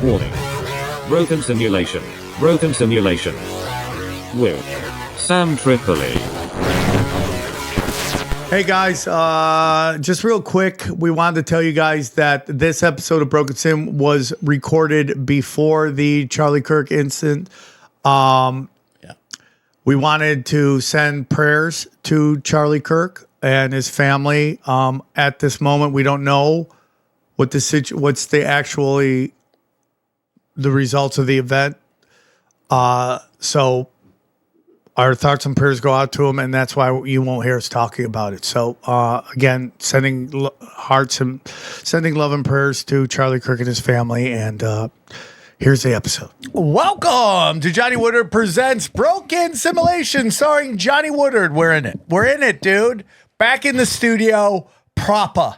Warning. Broken simulation. Broken simulation. With Sam Tripoli. Hey guys, just real quick, we wanted to tell you guys that this episode of Broken Sim was recorded before the Charlie Kirk incident. We wanted to send prayers to Charlie Kirk and his family. At this moment, we don't know what what's the results of the event. So our thoughts and prayers go out to him, and that's why you won't hear us talking about it. So again, sending hearts and sending love and prayers to Charlie Kirk and his family. And here's the episode. Welcome to Johnny Woodard Presents Broken Simulation, starring Johnny Woodard. We're in it. We're in it, dude. Back in the studio, proper.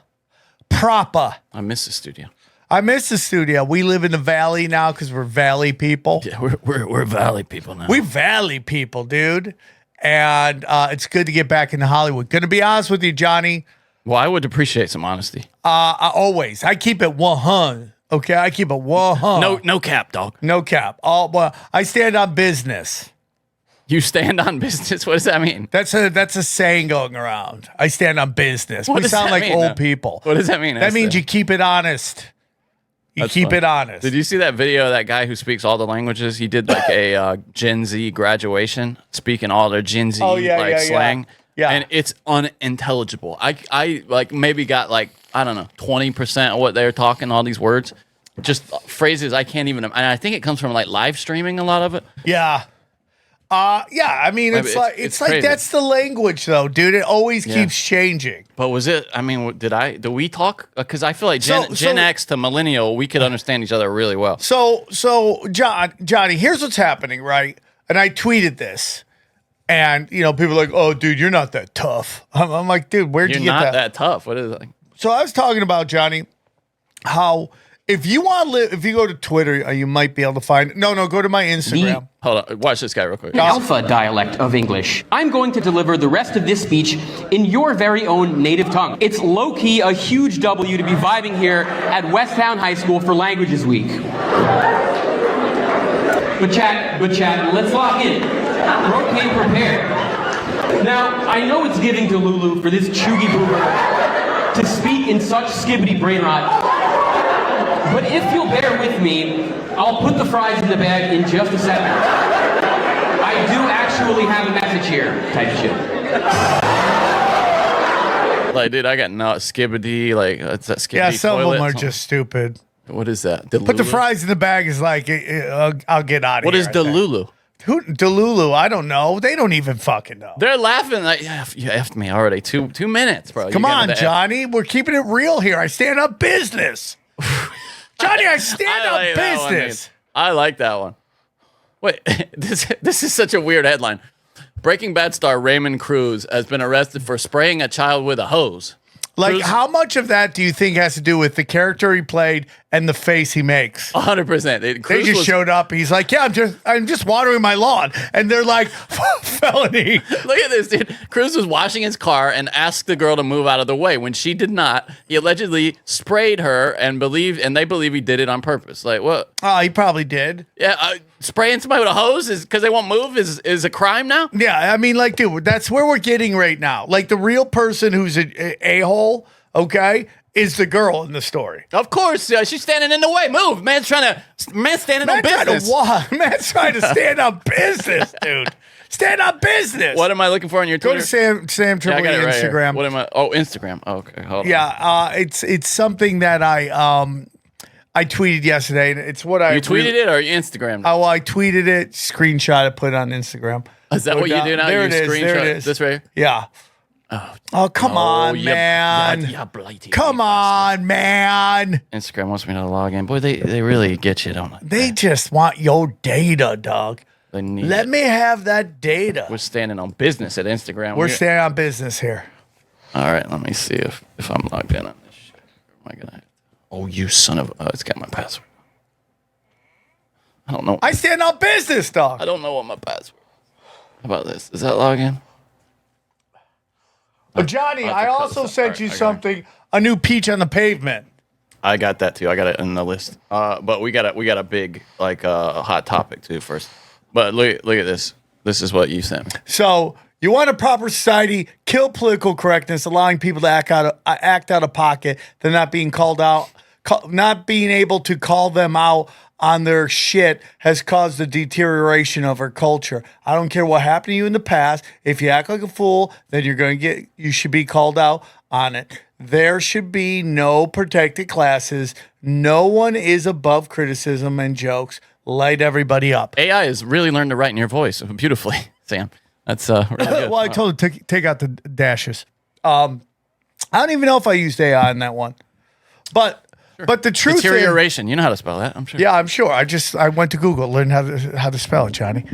I miss the studio. I miss the studio. We live in the valley now because we're valley people. Yeah, we're valley people now. We valley people, dude. And it's good to get back into Hollywood. Gonna be honest with you, Johnny. Well, I would appreciate some honesty. Always. I keep it 100. Okay, I keep it 100. No cap, dog. No cap. Well, I stand on business. You stand on business? What does that mean? That's a saying going around. I stand on business. What We does sound that like mean, old though? people. What does that mean? That means you keep it honest. You That's keep fun. it honest. Did you see that video of that guy who speaks all the languages? He did like a Gen Z graduation, speaking all their Gen Z slang. Yeah. And it's unintelligible. I like maybe got like, I don't know, 20% of what they're talking, all these words. Just phrases I can't even, and I think it comes from like live streaming, a lot of it. Yeah. I mean, Maybe it's crazy. like that's the language, though, dude. It always keeps changing. But was it? I mean, do we talk? Because I feel like Gen X to millennial, we could understand each other really well. So, Johnny, here's what's happening, right? And I tweeted this, and people are like, "Oh, dude, you're not that tough." I'm like, dude, where'd you get that? You're not that tough. What is it? So I was talking about, Johnny, how if you want to live, if you go to Twitter, you might be able to find. No, go to my Instagram. Hold on, watch this guy real quick. Alpha dialect of English. I'm going to deliver the rest of this speech in your very own native tongue. It's low-key a huge W to be vibing here at Westtown High School for Languages Week. But chat, let's lock in. Propane prepared. Now, I know it's giving to Lulu for this chuggy boomer to speak in such skibbity brain rot. But if you'll bear with me, I'll put the fries in the bag in just a second. I do actually have a message here, type shit. Like, dude, I got no skibbity. Like, it's that skibbity. Yeah, some toilet. of them are just stupid. What is that? Put the fries in the bag is like, I'll get out of What here. is Delulu? Who Delulu? I don't know. They don't even fucking know. They're laughing. Like, yeah, you effed me already. 2 minutes, bro. Come on, Johnny. We're keeping it real here. I stand up business. Johnny, I stand up business. I like that one. Wait, this is such a weird headline. Breaking Bad star Raymond Cruz has been arrested for spraying a child with a hose. Like, Cruz, how much of that do you think has to do with the character he played and the face he makes? 100%. They just showed up. He's like, yeah, I'm just watering my lawn. And they're like, felony. Look at this, dude. Cruz was washing his car and asked the girl to move out of the way. When she did not, he allegedly sprayed her and they believe he did it on purpose. Like, what? Oh, he probably did. Yeah, spraying somebody with a hose is because they won't move is a crime now? Yeah, I mean, like, dude, that's where we're getting right now. Like, the real person who's an a-hole, okay, is the girl in the story. Of course, she's standing in the way. Move, man's standing on business. Man's trying to stand on business, dude. Stand on business. What am I looking for on your Twitter? Go to Sam Tripoli Instagram. Right, what am I? Oh, Instagram. Oh, okay, hold on. Yeah, it's something that I tweeted yesterday. It's what I... You tweeted it or you Instagrammed it? Oh, I tweeted it, screenshot it, put it on Instagram. Is that what you do now? There You it is. There it screenshot is. this right here? Yeah. Oh, come on, man. Come on, man. Instagram wants me to log in. Boy, they really get you, don't they? They just want your data, dog. They need Let it. me have that data. We're standing on business at Instagram. We're standing on business here. All right, let me see if I'm logged in on this shit. Am I gonna? Oh, you son of! It's got my password. I don't know. I stand on business, dog. I don't know what my password is. How about this? Is that login? But Johnny, I also sent you something, a new peach on the pavement. I got that too. I got it in the list. But we got a big hot topic too first. But look at this. This is what you sent me. So you want a proper society, kill political correctness, allowing people to act out of pocket. They're not being called out, not being able to call them out on their shit has caused the deterioration of our culture. I don't care what happened to you in the past. If you act like a fool, then you should be called out on it. There should be no protected classes. No one is above criticism and jokes. Light everybody up. AI has really learned to write in your voice beautifully, Sam. That's really good. Well, I told her to take out the dashes. I don't even know if I used AI on that one. But the truth is, deterioration. You know how to spell that, I'm sure. yeah, I'm sure. I went to Google, learned how to spell it, Johnny.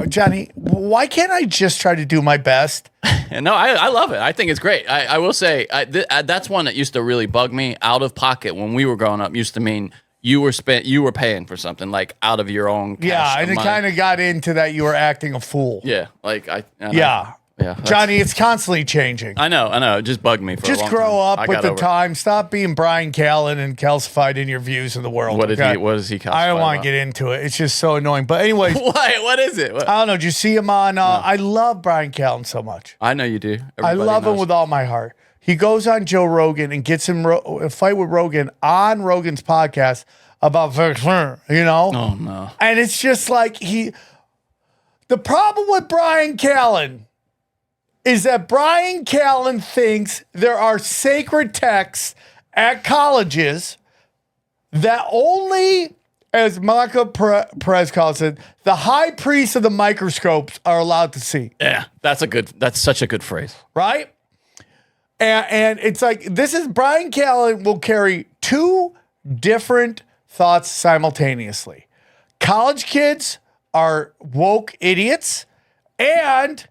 Johnny, why can't I just try to do my best? No, I love it. I think it's great. I will say that's one that used to really bug me. Out of pocket when we were growing up used to mean you were paying for something like out of your own cash. Yeah, and it kind of got into that you were acting a fool. Yeah, like Yeah. Yeah, Johnny, it's constantly changing. I know. It just bugged me for a long time. Just grow up with the over it. time. Stop being Bryan Callen and calcified in your views of the world. What is he calcified I don't want about? to get into it. It's just so annoying. But anyways, What is it? I don't know. Did you see him on? I love Bryan Callen so much. I know you do. I love him with all my heart. He goes on Joe Rogan and gets him a fight with Rogan on Rogan's podcast about vaccine, Oh no. And it's just like the problem with Bryan Callen is that Bryan Callen thinks there are sacred texts at colleges that only, as Malika Perez calls it, the high priests of the microscopes are allowed to see. Yeah, that's such a good phrase. Right? And it's like, Bryan Callen will carry two different thoughts simultaneously. College kids are woke idiots, and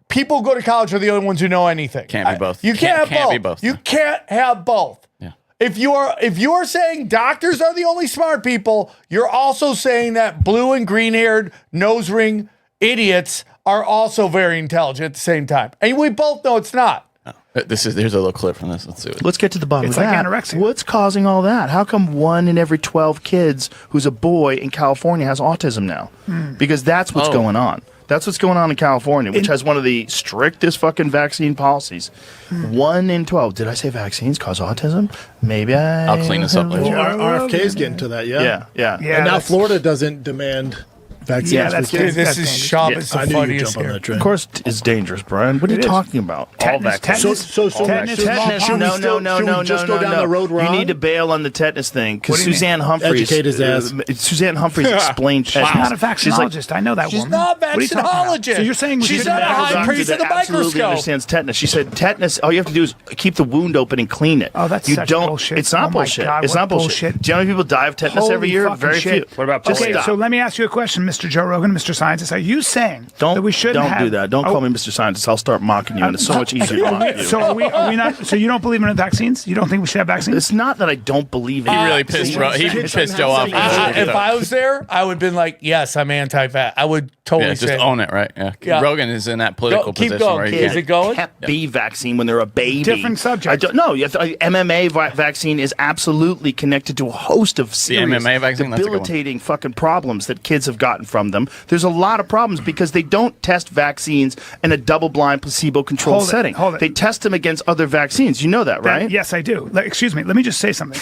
people who go to college are the only ones who know anything. Can't be both. You can't have both. Be both. You can't have both. Yeah. If you are saying doctors are the only smart people, you're also saying that blue and green haired nose ring idiots are also very intelligent at the same time. And we both know it's not. Here's a little clip from this. Let's see it. Let's get to the bottom It's of like that. anorexia. What's causing all that? How come 1 in every 12 kids who's a boy in California has autism now? Because that's what's going on. That's what's going on in California, which has one of the strictest fucking vaccine policies. 1 in 12. Did I say vaccines cause autism? Maybe I'll clean this up later. Well, RFK's getting to that, yeah. Yeah. And now that's- Florida doesn't demand vaccines Yeah, for that's kids. good. This is Shaw. It's the I knew you'd funniest jump on here. that train. Of course, it's dangerous, Brian. What are you It is. talking about? All Tetanus, vaccines. So Tetanus, should tetanus, we No, still- no, should we no, just no, go down no. the road You wrong? need to bail on the tetanus thing because What do you mean? Suzanne Humphreys. Educate his ass. Suzanne Humphreys explained tetanus. She's not a She's like, vaccinologist. I know that She's woman. not a What are you talking about? vaccinologist. So you're saying we She's shouldn't not a have high a priest that of the absolutely microscope. understands tetanus. She said tetanus. All you have to do is keep the wound open and clean it. Oh, that's you such don't. bullshit. It's not Oh my bullshit. God, it's what not bullshit. bullshit. Do you know how many people die of tetanus Holy every year? fucking Very shit. few. What about Just okay, stop. so let me ask you a question, Mr. Joe Rogan, Mr. Scientist. Are you saying that we shouldn't Don't have... do that. Don't call me Mr. Scientist. I'll start mocking you, and it's so much easier to mock you. So are we not... So you don't believe in vaccines? You don't think we should have vaccines? It's not that I don't believe in He it. really pissed Joe off. If I was there, I would have been like, yes, I'm anti-vax. I would totally Yeah, say just own it, right? Yeah. Yeah. Rogan is in that political Keep position going. where he Is can't. it going? Hep B vaccine when they're a baby. Different subject. No, you have to, MMA vaccine is absolutely connected to a host of serious, MMA vaccine? That's a good one. debilitating fucking problems that kids have gotten from them. There's a lot of problems because they don't test vaccines in a double-blind, placebo-controlled Hold it, setting. hold it. They test them against other vaccines. You know that, right? Yes, I do. Excuse me. Let me just say something.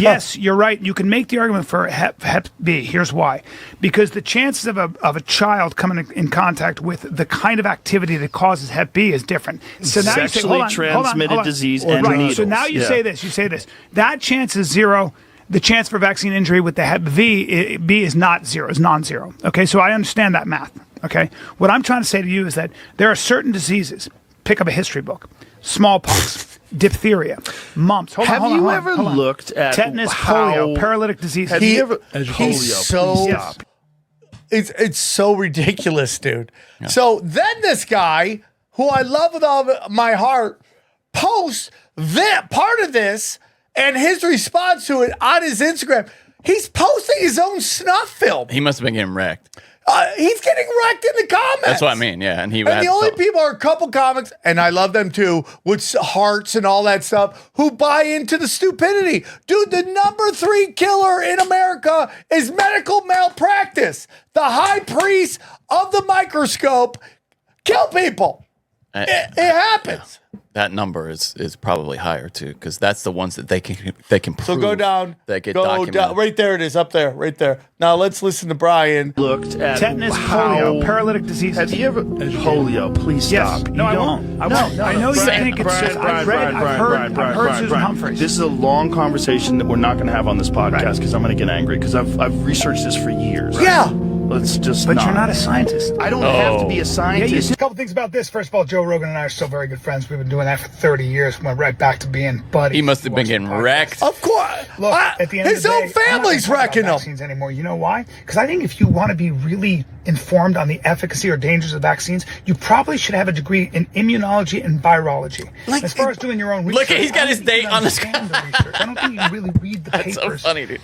Yes, you're right. You can make the argument for Hep B. Here's why. Because the chances of a child coming in contact with the kind of activity that causes Hep B is different. So now you say, Sexually hold on, transmitted hold on. disease and right. needles. So now you Yeah. say this. You say this. That chance is zero. The chance for vaccine injury with the Hep B is not zero. It's non-zero. Okay, so I understand that math. Okay, what I'm trying to say to you is that there are certain diseases. Pick up a history book. Smallpox, diphtheria, mumps. Hold Have on, you hold on, ever hold on. looked at tetanus, how- polio, paralytic disease? Have you ever? He's Polio, so please stop. it's so ridiculous, dude. So then this guy, who I love with all of my heart, posts that part of this and his response to it on his Instagram. He's posting his own snuff film. He must have been getting wrecked. He's getting wrecked in the comments. That's what I mean. Yeah, and the only people are a couple comics, and I love them too, with hearts and all that stuff, who buy into the stupidity. Dude, the number 3 killer in America is medical malpractice. The high priest of the microscope kill people. It happens. That number is probably higher too, because that's the ones that they can prove. So go down. That get go documented. down. Right there it is. Up there. Right there. Now let's listen to Bryan. Looked at Tetanus, polio, paralytic diseases. Have you ever polio? Please Yes. stop. No, I won't. I won't. I know you think it's just. I've heard Susan Humphreys. This is a long conversation that we're not going to have on this podcast because I'm going to get angry because I've researched this for years. Yeah. Let's just. But you're not a scientist. I don't have to be a scientist. A couple things about this. First of all, Joe Rogan and I are still very good friends. We've been doing that for 30 years. Went right back to being buddies. He must have been getting wrecked. Of course. Look, at the end his of the own day, I'm not family's gonna talk wrecking about him. vaccines anymore. You know why? Because I think if you want to be really informed on the efficacy or dangers of vaccines, you probably should have a degree in immunology and virology. Like, as far as doing your own research, Look, he's got his date on the screen. I don't think you really read the That's papers. so funny, dude.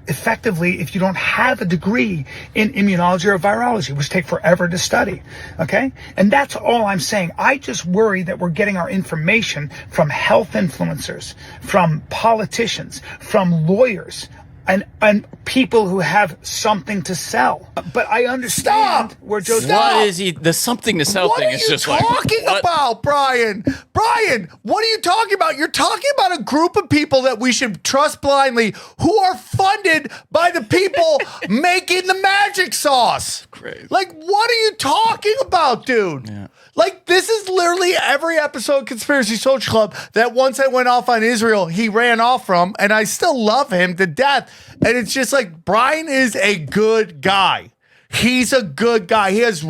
Effectively, if you don't have a degree in immunology or virology, which take forever to study, okay? And that's all I'm saying. I just worry that we're getting our information from health influencers, from politicians, from lawyers, and people who have something to sell. But I understand where Joe's What is he? The something to sell thing is just like. What are you talking about, Bryan? Bryan, what are you talking about? You're talking about a group of people that we should trust blindly who are funded by the people making the magic sauce. Crazy. Like, what are you talking about, dude? Yeah. Like, this is literally every episode of Conspiracy Social Club that once I went off on Israel, he ran off from, and I still love him to death. And it's just like, Bryan is a good guy. He's a good guy. He has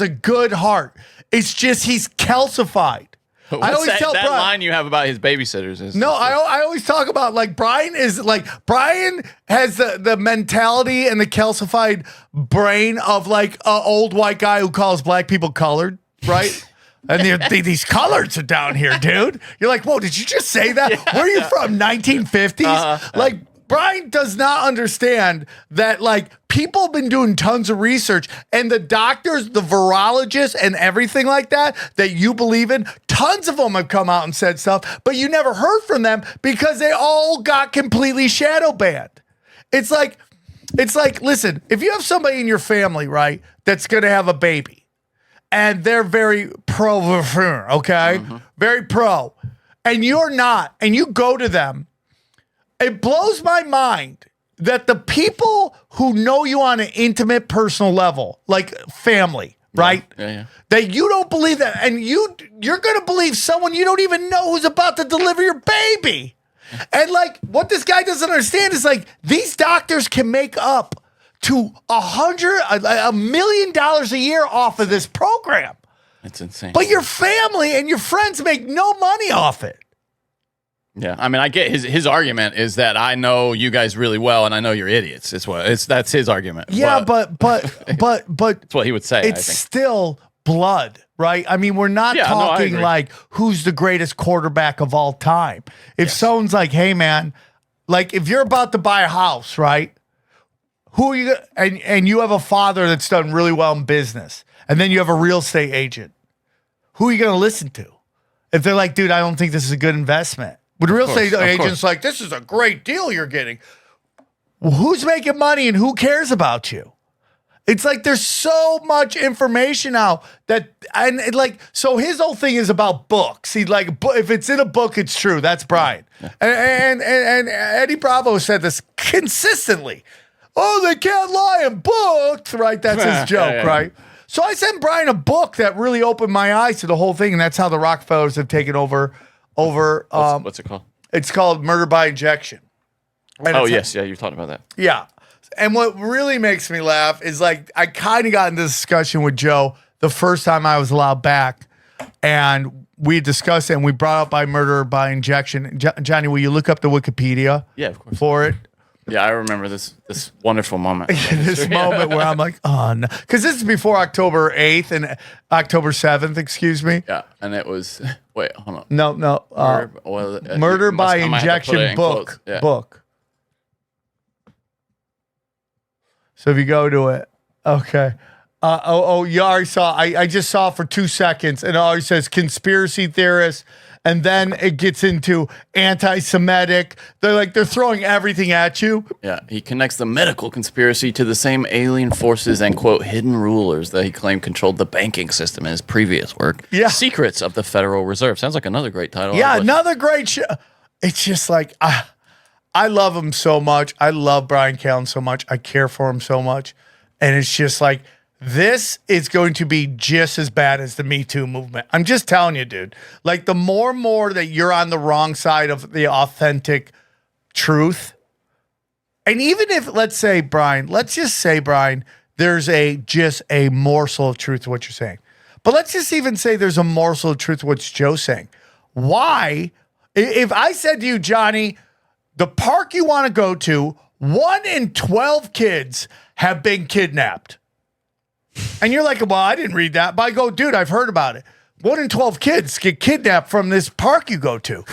a good heart. It's just he's calcified. I always tell that Bryan, line you have about his babysitters is no, I always talk about like Bryan has the mentality and the calcified brain of like an old white guy who calls black people colored, right? And these coloreds are down here, dude. You're like, whoa, did you just say that? Yeah. Where are you from? 1950s? Like, Bryan does not understand that, like, people have been doing tons of research, and the doctors, the virologists, and everything like that you believe in, tons of them have come out and said stuff, but you never heard from them because they all got completely shadow banned. It's like, listen, if you have somebody in your family, right, that's going to have a baby, and they're very pro, okay? Very pro, and you're not, and you go to them, it blows my mind that the people who know you on an intimate, personal level, like family, right? Yeah. That you don't believe that, and you're going to believe someone you don't even know who's about to deliver your baby. And like, what this guy doesn't understand is like, these doctors can make up to $1 million a year off of this program. It's insane. But your family and your friends make no money off it. Yeah, I mean, I get his argument is that I know you guys really well and I know you're idiots. That's his argument. Yeah, but that's what he would say. It's still blood, right? I mean, we're not talking like who's the greatest quarterback of all time. If someone's like, hey man, like if you're about to buy a house, right? Who are you and you have a father that's done really well in business, and then you have a real estate agent. Who are you going to listen to? If they're like, dude, I don't think this is a good investment. Would real estate agents like, this is a great deal you're getting? Well, who's making money and who cares about you? It's like there's so much information out that, and like, so his whole thing is about books. He's like, if it's in a book, it's true. That's Bryan. Yeah. And Eddie Bravo said this consistently. Oh, they can't lie in books, right? That's his joke, right? So I sent Bryan a book that really opened my eyes to the whole thing, and that's how the Rockefellers have taken over. What's it called? It's called Murder by Injection. And yeah, you're talking about that. Yeah. And what really makes me laugh is like I kind of got into this discussion with Joe the first time I was allowed back, and we discussed it and we brought up by Murder by Injection. Johnny, will you look up the Wikipedia? Yeah, of course. For it? Yeah, I remember this wonderful moment. This moment where I'm like, oh no. Because this is before October 8th and October 7th, excuse me. Yeah, and it was, wait, hold on. No. Murder by Injection book. Yeah. Book. So if you go to it, Okay. You already saw. I just saw for 2 seconds, and it always says conspiracy theorists, and then it gets into anti-Semitic. They're throwing everything at you. Yeah, he connects the medical conspiracy to the same alien forces and, quote, hidden rulers that he claimed controlled the banking system in his previous work. Yeah. Secrets of the Federal Reserve. Sounds like another great title. Yeah, another great show. It's just like, I love him so much. I love Bryan Callen so much. I care for him so much. And it's just like, this is going to be just as bad as the Me Too movement. I'm just telling you, dude. Like, the more and more that you're on the wrong side of the authentic truth, and even if, let's just say, Brian, there's just a morsel of truth to what you're saying. But let's just even say there's a morsel of truth to what Joe's saying. Why, if I said to you, Johnny, the park you want to go to, 1 in 12 kids have been kidnapped. And you're like, well, I didn't read that. But I go, dude, I've heard about it. 1 in 12 kids get kidnapped from this park you go to.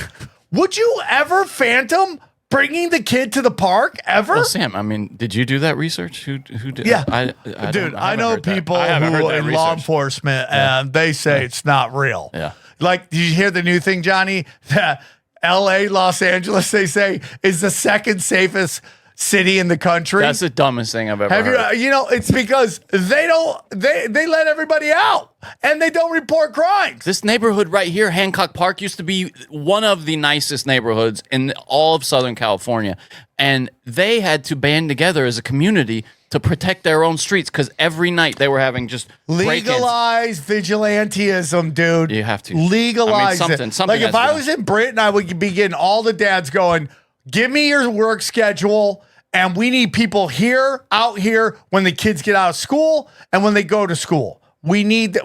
Would you ever phantom bringing the kid to the park ever? Well, Sam, I mean, did you do that research? Who did? Yeah. I know people who are in law enforcement, and they say it's not real. Yeah. Like, did you hear the new thing, Johnny? That L.A., Los Angeles, they say, is the second safest city in the country. That's the dumbest thing I've ever heard. It's because they let everybody out and they don't report crimes. This neighborhood right here, Hancock Park, used to be one of the nicest neighborhoods in all of Southern California. And they had to band together as a community to protect their own streets because every night they were having just legalize vigilantism, dude. You have to legalize something. Like if I was in Britain, I would be getting all the dads going, give me your work schedule, and we need people here, out here, when the kids get out of school and when they go to school. We need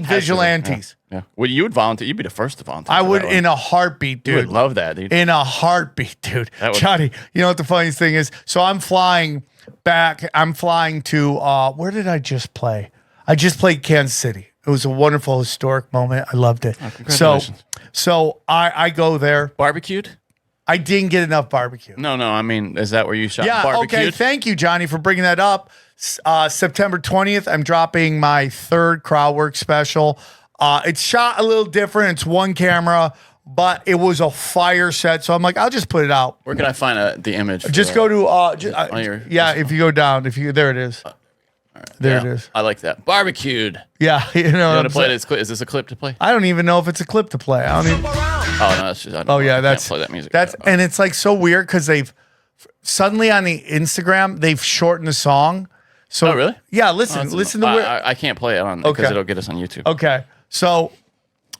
vigilantes. Yeah. Well, you would volunteer. You'd be the first to volunteer. I would in a heartbeat, dude. You would love that, dude. In a heartbeat, dude. Johnny, you know what the funniest thing is? So I'm flying back. I'm flying to, where did I just play? I just played Kansas City. It was a wonderful, historic moment. I loved it. Oh, congratulations. So I go there. Barbecued? I didn't get enough barbecue. No. I mean, is that where you shot? Yeah. Barbecued? Okay. Thank you, Johnny, for bringing that up. September 20th, I'm dropping my 3rd crowd work special. It's shot a little different. It's 1 camera, but it was a fire set. So I'm like, I'll just put it out. Where can I find the image? Just go to if you go down, there it is. There it is. I like that. Barbecued. Yeah, You want to play this clip? Is this a clip to play? I don't even know if it's a clip to play. I don't even. Oh no, that's just. I can't play that music. And it's like so weird because they've suddenly on the Instagram they've shortened the song. So really? Yeah, listen to where I can't play it on because it'll get us on YouTube. Okay, so.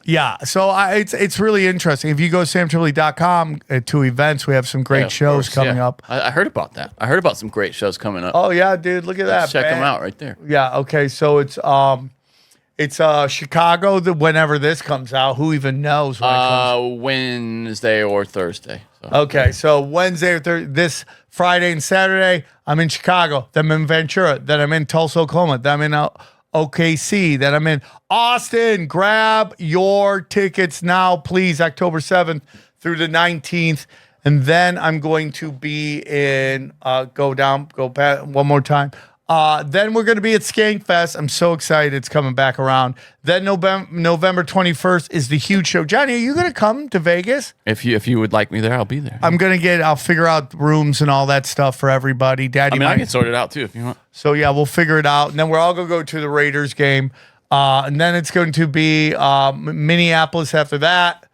Yeah, so it's really interesting. If you go to samtripoli.com to events, we have some great shows coming up. I heard about that. I heard about some great shows coming up. Oh yeah, dude, look at that. Check them out right there. Yeah. Okay. So it's Chicago. Whenever this comes out, who even knows? When it comes? Wednesday or Thursday. So. Okay, so Wednesday or Thursday, this Friday and Saturday, I'm in Chicago. Then I'm in Ventura. Then I'm in Tulsa, Oklahoma. Then I'm in OKC, then I'm in Austin. Grab your tickets now, please. October 7th through the 19th. And then I'm going to be in, go back one more time. Then we're going to be at Skankfest. I'm so excited it's coming back around. Then November 21st is the huge show. Johnny, are you going to come to Vegas? If you would like me there, I'll be there. I'll figure out rooms and all that stuff for everybody. Daddy, I can sort it out too if you want. So yeah, we'll figure it out. And then we're all going to go to the Raiders game. And then it's going to be Minneapolis after that.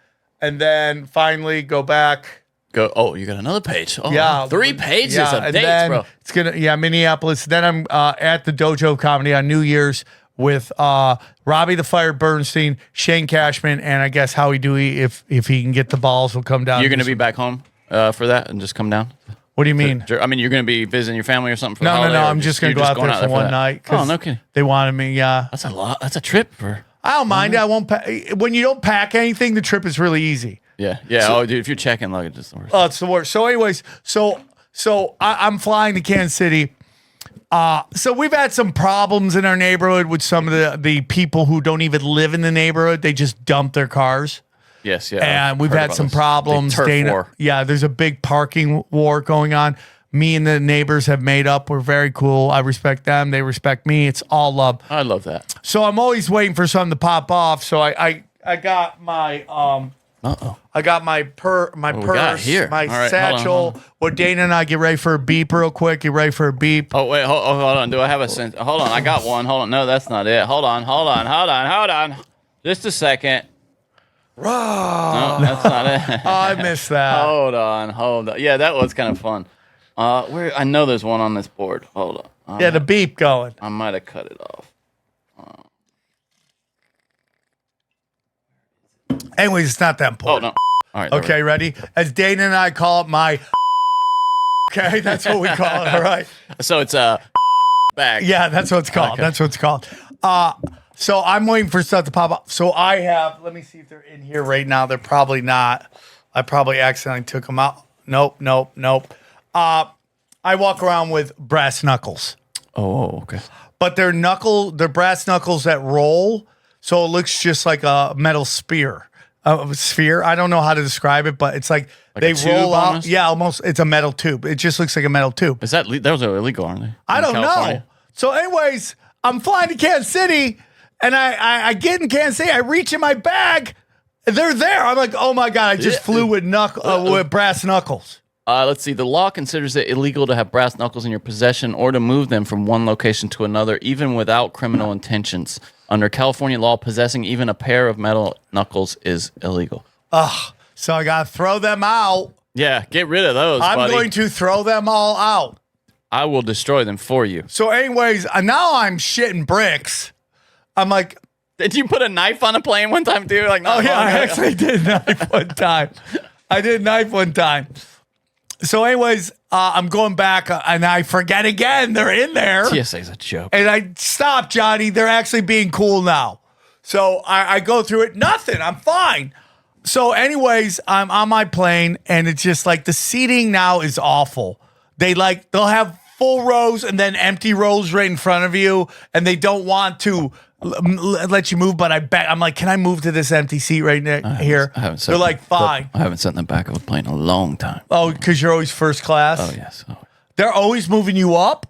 And then finally go back. You got another page. Oh, yeah, 3 pages of dates, bro. It's Minneapolis. Then I'm at the Dojo Comedy on New Year's with Robbie the Fire Bernstein, Shane Cashman, and I guess Howie Dewey. If he can get the balls, will come down. You're going to be back home for that and just come down. What do you mean? I mean, you're going to be visiting your family or something for the holiday? No. I'm just going to go out there for one night. Oh, no kidding. They wanted me. Yeah, that's a lot. That's a trip for. I don't mind it. I won't. When you don't pack anything, the trip is really easy. Yeah. So, dude, if you're checking luggage, it's the worst. Oh, it's the worst. So, anyways, I'm flying to Kansas City. So we've had some problems in our neighborhood with some of the people who don't even live in the neighborhood. They just dump their cars. Yes, yeah. And we've had some problems. Turf war. Yeah, there's a big parking war going on. me and the neighbors have made up. We're very cool. I respect them. They respect me. It's all love. I love that. So I'm always waiting for something to pop off. So I got my I got my purse, here? my All right, satchel. hold on. Well, Dana and I get ready for a beep real quick. You ready for a beep? Oh wait, hold on. Do I have a sense? Hold on, I got one. Hold on, no, that's not it. Hold on. Just a second. No, that's not it. Oh, I missed that. Hold on. Yeah, that was kind of fun. Where I know there's one on this board. Hold on. Yeah, the beep going. I might have cut it off. Anyways, it's not that Oh important. no. All right. there we Okay, ready? As Dana and I call it my. Okay, that's what we call it. All right. go. So it's a bag. Yeah, that's what it's called. Okay. That's what it's called. So I'm waiting for stuff to pop up. So I have. Let me see if they're in here right now. They're probably not. I probably accidentally took them out. Nope. I walk around with brass knuckles, Oh, okay. but they're brass knuckles that roll, so it looks just like a metal sphere. I don't know how to describe it, but it's like they a tube roll out. almost? Yeah, almost. It's a metal tube. It just looks like a metal tube. Is that those are illegal, aren't they? I In don't California? know. So, anyways, I'm flying to Kansas City, and I get in Kansas City. I reach in my bag. They're there. I'm like, oh my god! I just flew with brass knuckles. Let's see. The law considers it illegal to have brass knuckles in your possession or to move them from one location to another, even without criminal intentions. Under California law, possessing even a pair of metal knuckles is illegal. So I gotta throw them out. Yeah, get rid of those, I'm buddy. going to throw them all out. I will destroy them for you. So, anyways, now I'm shitting bricks. I'm like, Did you put a knife on a plane one time too? Like, oh yeah, I actually did knife one time. I did knife one time. So, anyways, I'm going back and I forget again. They're in there. TSA's a joke. And I stop, Johnny. They're actually being cool now. So I go through it. Nothing. I'm fine. So, anyways, I'm on my plane and it's just like the seating now is awful. They'll have full rows and then empty rows right in front of you, and they don't want to let you move. But I'm like, can I move to this empty seat right here? They're like, fine. I haven't sat in the back of a plane in a long time. Oh, because you're always first class. Oh yes. Oh. They're always moving you up.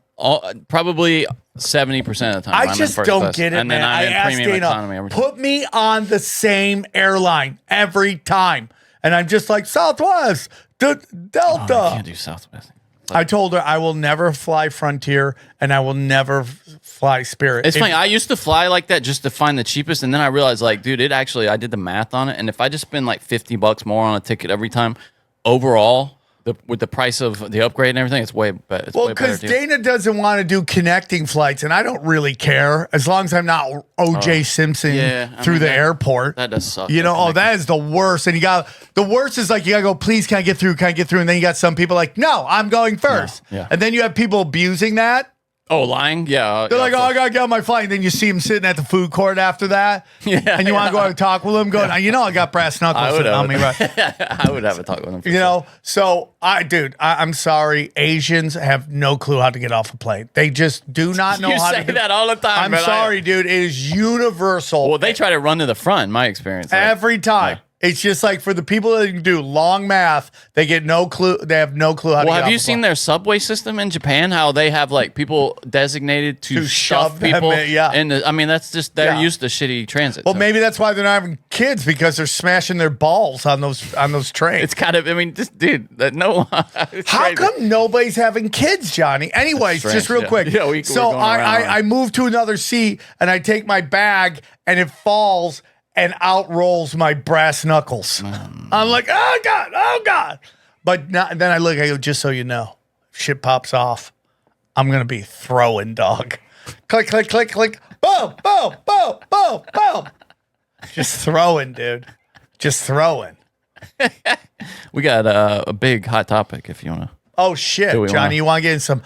Probably 70% of the time. I I'm just in first don't class. get it, and man. then I'm I in asked premium economy Dana, every time. put me on the same airline every time, and I'm just like Southwest, Delta. I can't do Southwest. I told her I will never fly Frontier and I will never fly Spirit. It's funny. I used to fly like that just to find the cheapest, and then I realized, like, dude, I did the math on it, and if I just spend like $50 more on a ticket every time, overall, with the price of the upgrade and everything, it's way better. Well, because Dana doesn't want to do connecting flights, and I don't really care as long as I'm not O.J. Simpson through the airport. That does suck. You know, that is the worst. And the worst is like, you got to go, please, can I get through? Can I get through? And then you got some people like, no, I'm going first. No, yeah. And then you have people abusing that. Oh, lying? Yeah. They're like, oh, I got to get on my flight. And then you see them sitting at the food court after that. Yeah. And you want to go out and talk with them, going, you know, I got brass knuckles sitting on me. Right? I would have a talk with them. You know, so I'm sorry. Asians have no clue how to get off a plane. They just do not know how to do that all the time. I'm sorry, dude. It is universal. Well, they try to run to the front, in my experience. Every time. Yeah. It's just like for the people that can do long math, they get no clue. They have no clue how to get off. Well, have you seen their subway system in Japan? How they have like people designated to shove people? Yeah. And I mean, that's just they're used to shitty transit. Well, maybe that's why they're not having kids, because they're smashing their balls on those trains. It's kind of. I mean, just dude, no. How come nobody's having kids, Johnny? Anyways, just real quick. Yeah, so I move to another seat and I take my bag and it falls. And out rolls my brass knuckles. I'm like, oh God. But then I look, I go, just so you know, if shit pops off, I'm going to be throwing, dog. Click, click, click, click. Boom, boom, boom, boom, boom. Just throwing, dude. Just throwing. We got a big hot topic if you want to. Oh, shit. Johnny, you want to get in some.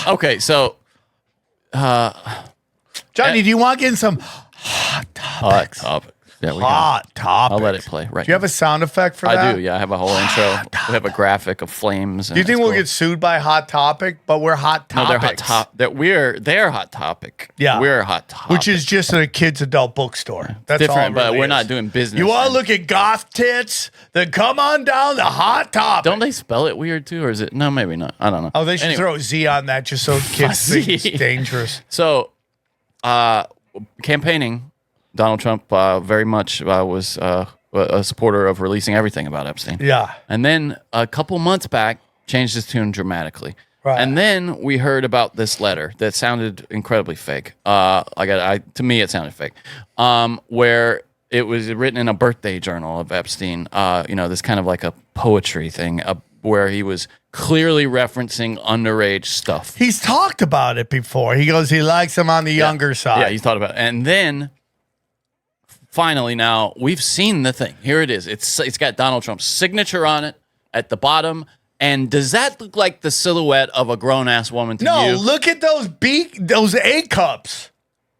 Okay, so. Johnny, do you want to get in some hot topics? Yeah, we Hot topics. I'll let it play right Do you have a sound effect for that? I do, yeah. I have a whole intro. We have a graphic of flames. Do you think we'll get sued by Hot Topic? But we're Hot No, Topics. they're hot they're Hot Topic. Yeah. We're Hot Topic. Which is just a kid's adult bookstore. That's different, all it but really we're is. not doing business. You want to and- look at goth tits? Then come on down to Hot Topic. Don't they spell it weird too, or is it? No, maybe not. I don't know. Oh, they should Anyway, throw a Z on that just so kids think it's dangerous. So, campaigning, Donald Trump very much was a supporter of releasing everything about Epstein. Yeah. And then a couple months back, changed his tune dramatically. Right. And then we heard about this letter that sounded incredibly fake. To me, it sounded fake. Where it was written in a birthday journal of Epstein. This kind of like a poetry thing, where he was clearly referencing underage stuff. He's talked about it before. He goes, he likes him on the younger side. Yeah, he's thought about it. And then finally now we've seen the thing. Here it is. It's got Donald Trump's signature on it at the bottom. And does that look like the silhouette of a grown-ass woman to you? No, look at those A cups.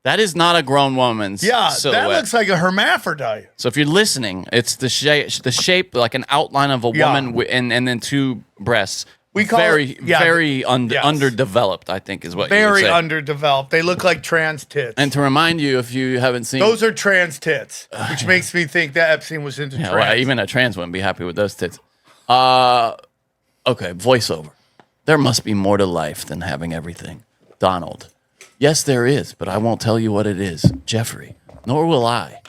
That is not a grown woman's silhouette. That looks like a hermaphrodite. So if you're listening, it's the shape like an outline of a woman and then two breasts. We call very underdeveloped, I think is what you would Very say. underdeveloped. They look like trans tits. And to remind you, if you haven't seen... Those are trans tits, which makes me think that Epstein was into trans. Well, even a trans wouldn't be happy with those tits. Okay, voiceover. There must be more to life than having everything. Donald. Yes, there is, but I won't tell you what it is. Jeffrey. Nor will I.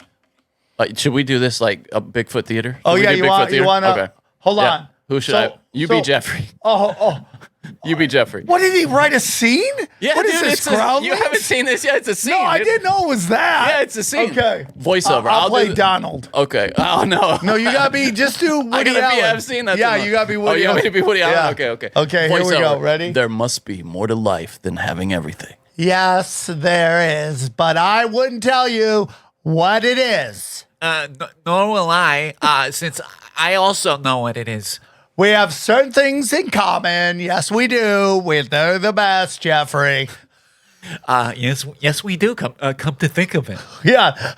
Should we do this like a Bigfoot theater? Oh, Should we yeah, do you Bigfoot want theater? to... Okay. Hold Yeah. on. Who should I... You be Jeffrey. Oh. You be Jeffrey. What, did he write a scene? Yeah, what dude, is this, it's Crowley? you haven't seen this yet. It's a scene. No, I dude. didn't know it was that. Yeah, it's a scene. Okay. Voiceover. I'll play do- Donald. Okay. Oh, no. No, you gotta be, just do Woody I gotta Allen. be Epstein? That's Yeah, enough. you gotta be Woody Oh, you want me to be Woody Allen? Yeah. Okay. Okay, here we go. Ready? There must be more to life than having everything. Yes, there is, but I wouldn't tell you what it is. Nor will I, since I also know what it is. We have certain things in common. Yes, we do. They're the best, Jeffrey. Yes, we do. Come to think of it. Yeah.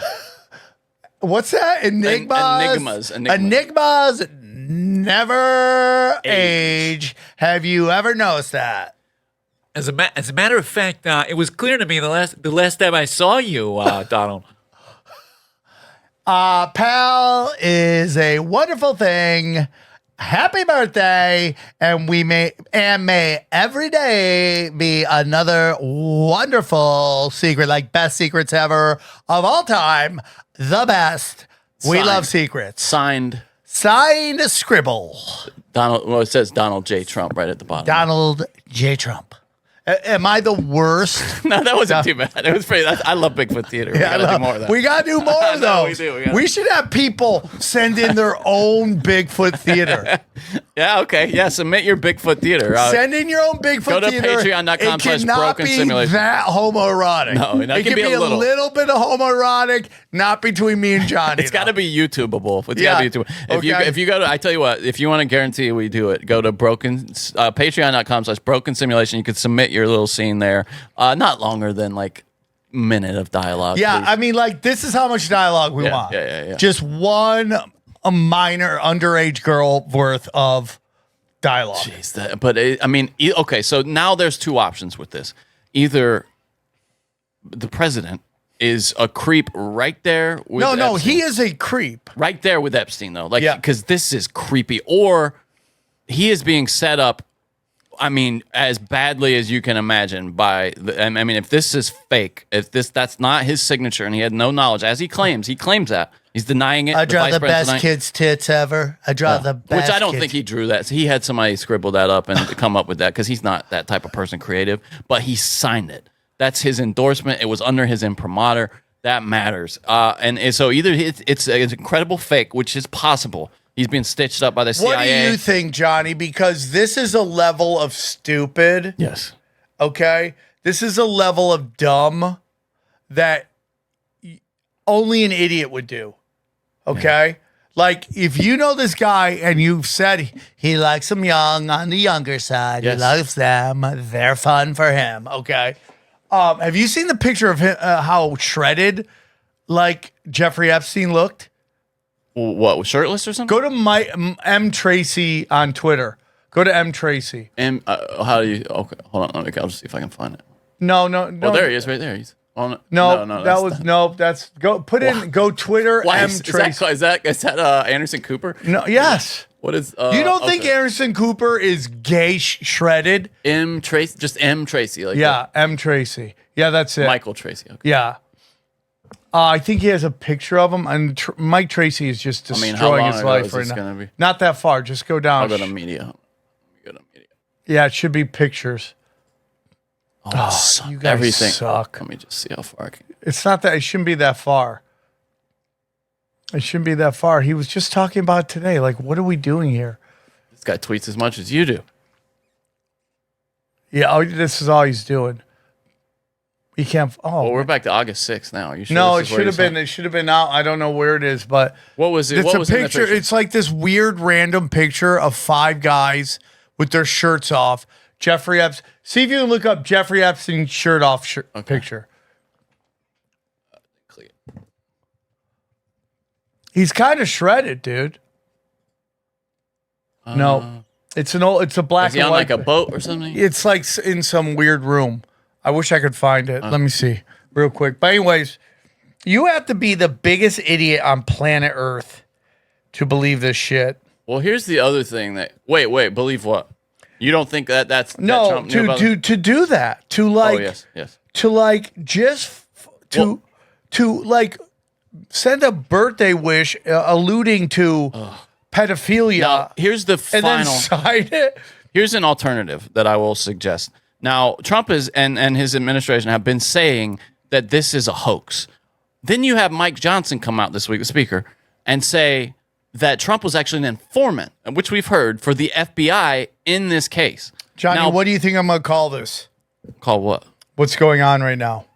What's that? Enigmas. Enigmas never age. Have you ever noticed that? As a matter of fact, it was clear to me the last time I saw you, Donald. Pal is a wonderful thing. Happy birthday, and may every day be another wonderful secret, like best secrets ever of all time. The best. We Signed. love secrets. Signed Scribble. Donald. Well, it says Donald J. Trump right at the bottom. Donald J. Trump. Am I the worst? No, that wasn't too bad. It was pretty. I love Bigfoot theater. We gotta do more of that. We gotta do more of No, those. we do. We should have people send in their own Bigfoot theater. Yeah. Okay. Yeah. Submit your Bigfoot theater. Send in your own Bigfoot Go to theater. patreon.com/broken be simulation. that homoerotic. No, it can be a little. bit of homoerotic, not between me and Johnny. It's got to be YouTubeable. It's Yeah. got to be YouTubeable. Okay. If you go to, I tell you what, if you want to guarantee we do it, go to patreon.com/broken simulation. You could submit your little scene there. Not longer than like a minute of dialogue. Yeah, please. I mean, like, this is how much dialogue we want. Yeah. Just a minor underage girl worth of dialogue. Jeez, okay, so now there's two options with this. Either the president is a creep right there with No, Epstein. he is a creep. Right there with Epstein, though. Like, Yeah. because this is creepy. Or he is being set up, I mean, as badly as you can imagine by if this is fake, that's not his signature and he had no knowledge, as he claims that. He's denying it. I draw vice the president's best denying- kids' tits ever. I draw the best. Which I don't kids. think he drew that. So he had somebody scribble that up and come up with that because he's not that type of person creative. But he signed it. That's his endorsement. It was under his imprimatur. That matters. So either it's an incredible fake, which is possible. He's being stitched up by the CIA. What do you think, Johnny? Because this is a level of stupid. Yes. Okay? This is a level of dumb that only an idiot would do. Okay? Like, if you know this guy and you've said he likes them young, on the younger side, Yes. he loves them, they're fun for him. Okay? Have you seen the picture of him, how shredded like Jeffrey Epstein looked? What, shirtless or something? Go to M Tracy on Twitter. Go to M Tracy. How do you? Okay, hold on. I'll just see if I can find it. No. Oh, there he is, right there. He's. Oh, no, that's go Twitter Why M is Tracy. is that Anderson Cooper? No, yes. What is? You don't think Anderson Cooper is gay shredded? M Tracy, just M Tracy, like M Tracy. Yeah, that's it. Michael Tracy. Okay. Yeah. I think he has a picture of him, and Mike Tracy is just destroying his life right now. Be? Not that far. Just go down. I'll go to media. Yeah, it should be pictures. Oh, you guys everything. suck. Let me just see how far I can. It's not that. It shouldn't be that far. It shouldn't be that far. He was just talking about it today. Like, what are we doing here? This guy tweets as much as you do. Yeah, this is all he's doing. He can't. Well, we're back to August 6th now. Are you sure? No, it should have been. It should have been out. I don't know where it is, but what was it? It's what a was in the picture. It's like this weird random picture of 5 guys with their shirts off. Jeffrey Epstein. See if you can look up Jeffrey Epstein shirt off picture. He's kind of shredded, dude. No, it's a black. Is he and on white like a boat or something? It's like in some weird room. I wish I could find it. Let me see real quick. But anyways, you have to be the biggest idiot on planet Earth to believe this shit. Well, here's the other thing that wait, believe what? You don't think that's no that Trump knew about to do that to like yes to like just to like send a birthday wish alluding to pedophilia. Now, here's the and then final. sign it. Here's an alternative that I will suggest. Now, Trump is and his administration have been saying that this is a hoax. Then you have Mike Johnson come out this week, the speaker, and say that Trump was actually an informant, which we've heard, for the FBI in this case. Johnny, now, what do you think I'm going to call this? Call what? What's going on right now?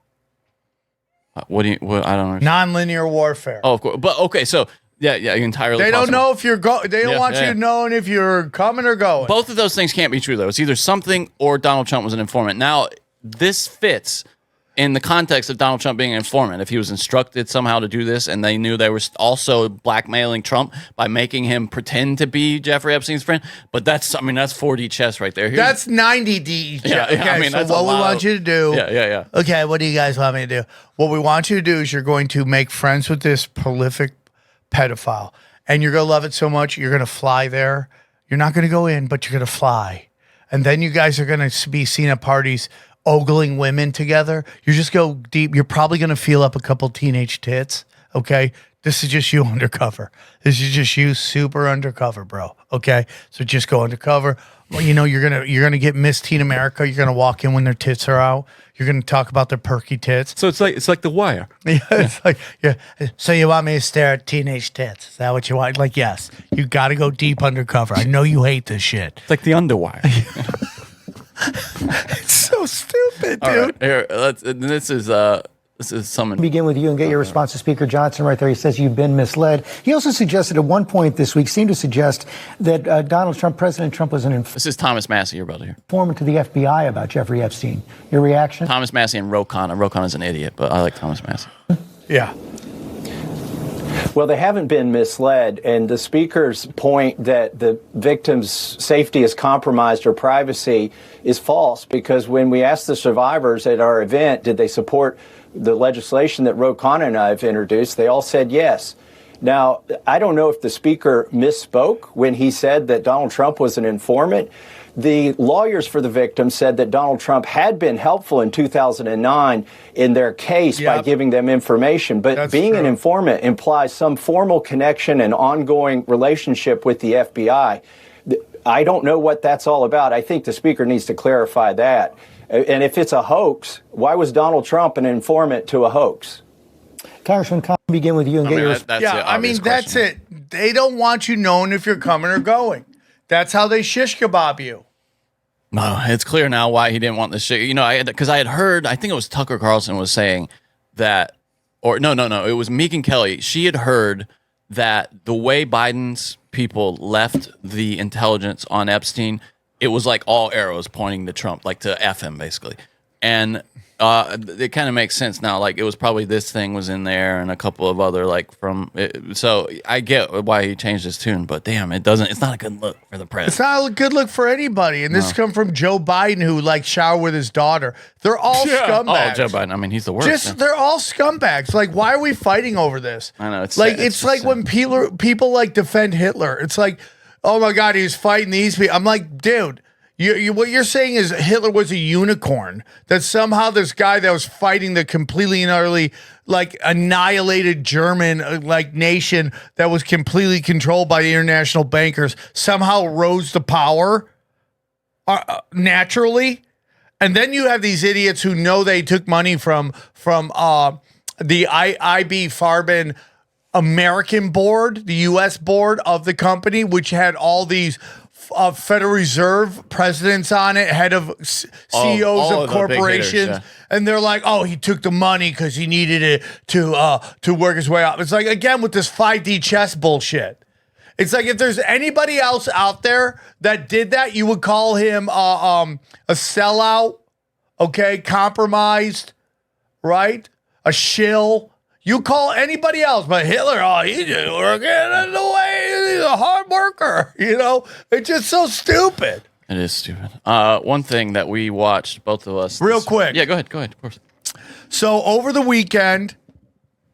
What I don't know. Non-linear warfare. Oh, of course. But okay, so yeah, entirely. They don't possible. know if you're They don't want you to know if you're coming or going. Both of those things can't be true, though. It's either something or Donald Trump was an informant. Now, this fits in the context of Donald Trump being an informant. If he was instructed somehow to do this, and they knew they were also blackmailing Trump by making him pretend to be Jeffrey Epstein's friend. But that's 4D chess right there. That's 90D. Yeah, okay, so what we want you to do. Yeah. Okay, what do you guys want me to do? What we want you to do is you're going to make friends with this prolific pedophile, and you're going to love it so much, you're going to fly there. You're not going to go in, but you're going to fly. And then you guys are going to be seen at parties ogling women together. You just go deep. You're probably going to feel up a couple teenage tits. Okay. This is just you undercover. This is just you super undercover, bro. Okay. So just go undercover. Well, you're going to get Miss Teen America. You're going to walk in when their tits are out. You're going to talk about their perky tits. So it's like The Wire. Yeah. It's like, yeah. So you want me to stare at teenage tits? Is that what you want? Like, yes, you got to go deep undercover. I know you hate this shit. It's like The Underwire. It's so stupid, dude. All right, here, this is someone. Begin with you and get your response to Speaker Johnson right there. He says you've been misled. He also suggested at one point this week, seemed to suggest that President Trump was an This is Thomas Massey, your brother here. informant to the FBI about Jeffrey Epstein. Your reaction? Thomas Massey and Rogan. Rogan is an idiot, but I like Thomas Massey. Yeah. Well, they haven't been misled, and the speaker's point that the victim's safety is compromised or privacy is false, because when we asked the survivors at our event, did they support the legislation that Rogan and I have introduced, they all said yes. Now, I don't know if the speaker misspoke when he said that Donald Trump was an informant. The lawyers for the victim said that Donald Trump had been helpful in 2009 in their case by giving them information. But That's being true. an informant implies some formal connection and ongoing relationship with the FBI. I don't know what that's all about. I think the speaker needs to clarify that. And if it's a hoax, why was Donald Trump an informant to a hoax? Congressman, can I begin with you and get your response? That's it. They don't want you knowing if you're coming or going. That's how they shish kebab you. No, it's clear now why he didn't want this shit. Because I had heard, I think it was Tucker Carlson was saying that, or no, it was Megan Kelly. She had heard that the way Biden's people left the intelligence on Epstein, it was like all arrows pointing to Trump, like to F him, basically. And It kind of makes sense now. Like it was probably this thing was in there and a couple of other like from it, so I get why he changed his tune, but damn, it's not a good look for the press. It's not a good look for anybody. And this come from Joe Biden, who like showered with his daughter. They're all scumbags. Oh, Joe Biden. I mean, he's the worst. They're all scumbags. Like, why are we fighting over this? I know. It's like sad. it's like when people like defend Hitler. It's like, oh my God, he was fighting these people. I'm like, dude. What you're saying is Hitler was a unicorn, that somehow this guy that was fighting the completely and utterly like annihilated German like nation that was completely controlled by the international bankers somehow rose to power naturally. And then you have these idiots who know they took money from the IB Farben American board, the U.S. board of the company, which had all these Federal Reserve presidents on it, head of CEOs of corporations, hitters, and they're like, "Oh, he took the money because he needed it to work his way up." It's like again with this 5D chess bullshit. It's like if there's anybody else out there that did that, you would call him a sellout, okay, compromised, right, a shill. You call anybody else, but Hitler, he's just working in the way. He's a hard worker. You know, it's just so stupid. It is stupid. One thing that we watched, both of us. Real quick. Yeah, go ahead, of course. So over the weekend,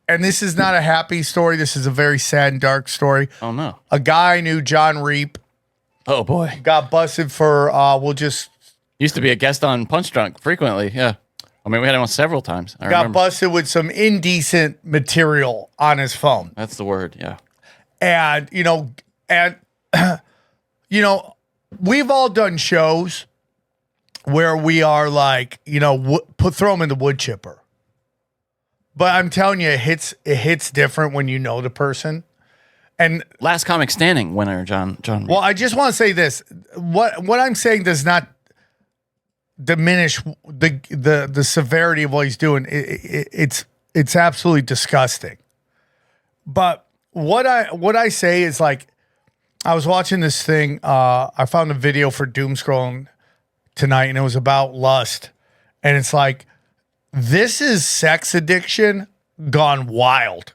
and this is not a happy story. This is a very sad and dark story. Oh, no. A guy I knew, John Reap. Oh, boy. Got busted for, Used to be a guest on Punch Drunk frequently, yeah. I mean, we had him on several times. I remember. Busted with some indecent material on his phone. That's the word, yeah. And, we've all done shows where we are like, throw them in the wood chipper. But I'm telling you, it hits different when you know the person. And Last Comic Standing winner, John. Well, I just want to say this. What I'm saying does not diminish the severity of what he's doing. It's absolutely disgusting. But what I say is like, I was watching this thing. I found a video for doom scrolling tonight, and it was about lust. And it's like, this is sex addiction gone wild.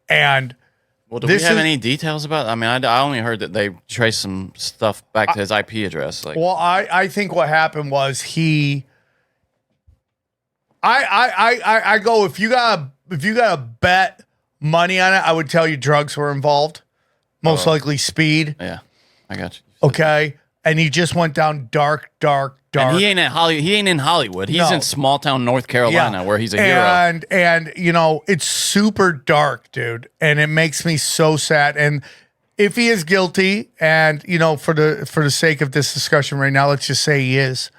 And well, do we have any details about it? I mean, I only heard that they traced some stuff back to his IP address. Like, well, I think what happened was I go, if you gotta bet money on it, I would tell you drugs were involved, most likely speed. Yeah, I got you. Okay, and he just went down dark. And he ain't in Hollywood. He's in small town North Carolina, where he's a hero. And it's super dark, dude, and it makes me so sad. And if he is guilty, and for the sake of this discussion right now, let's just say he is.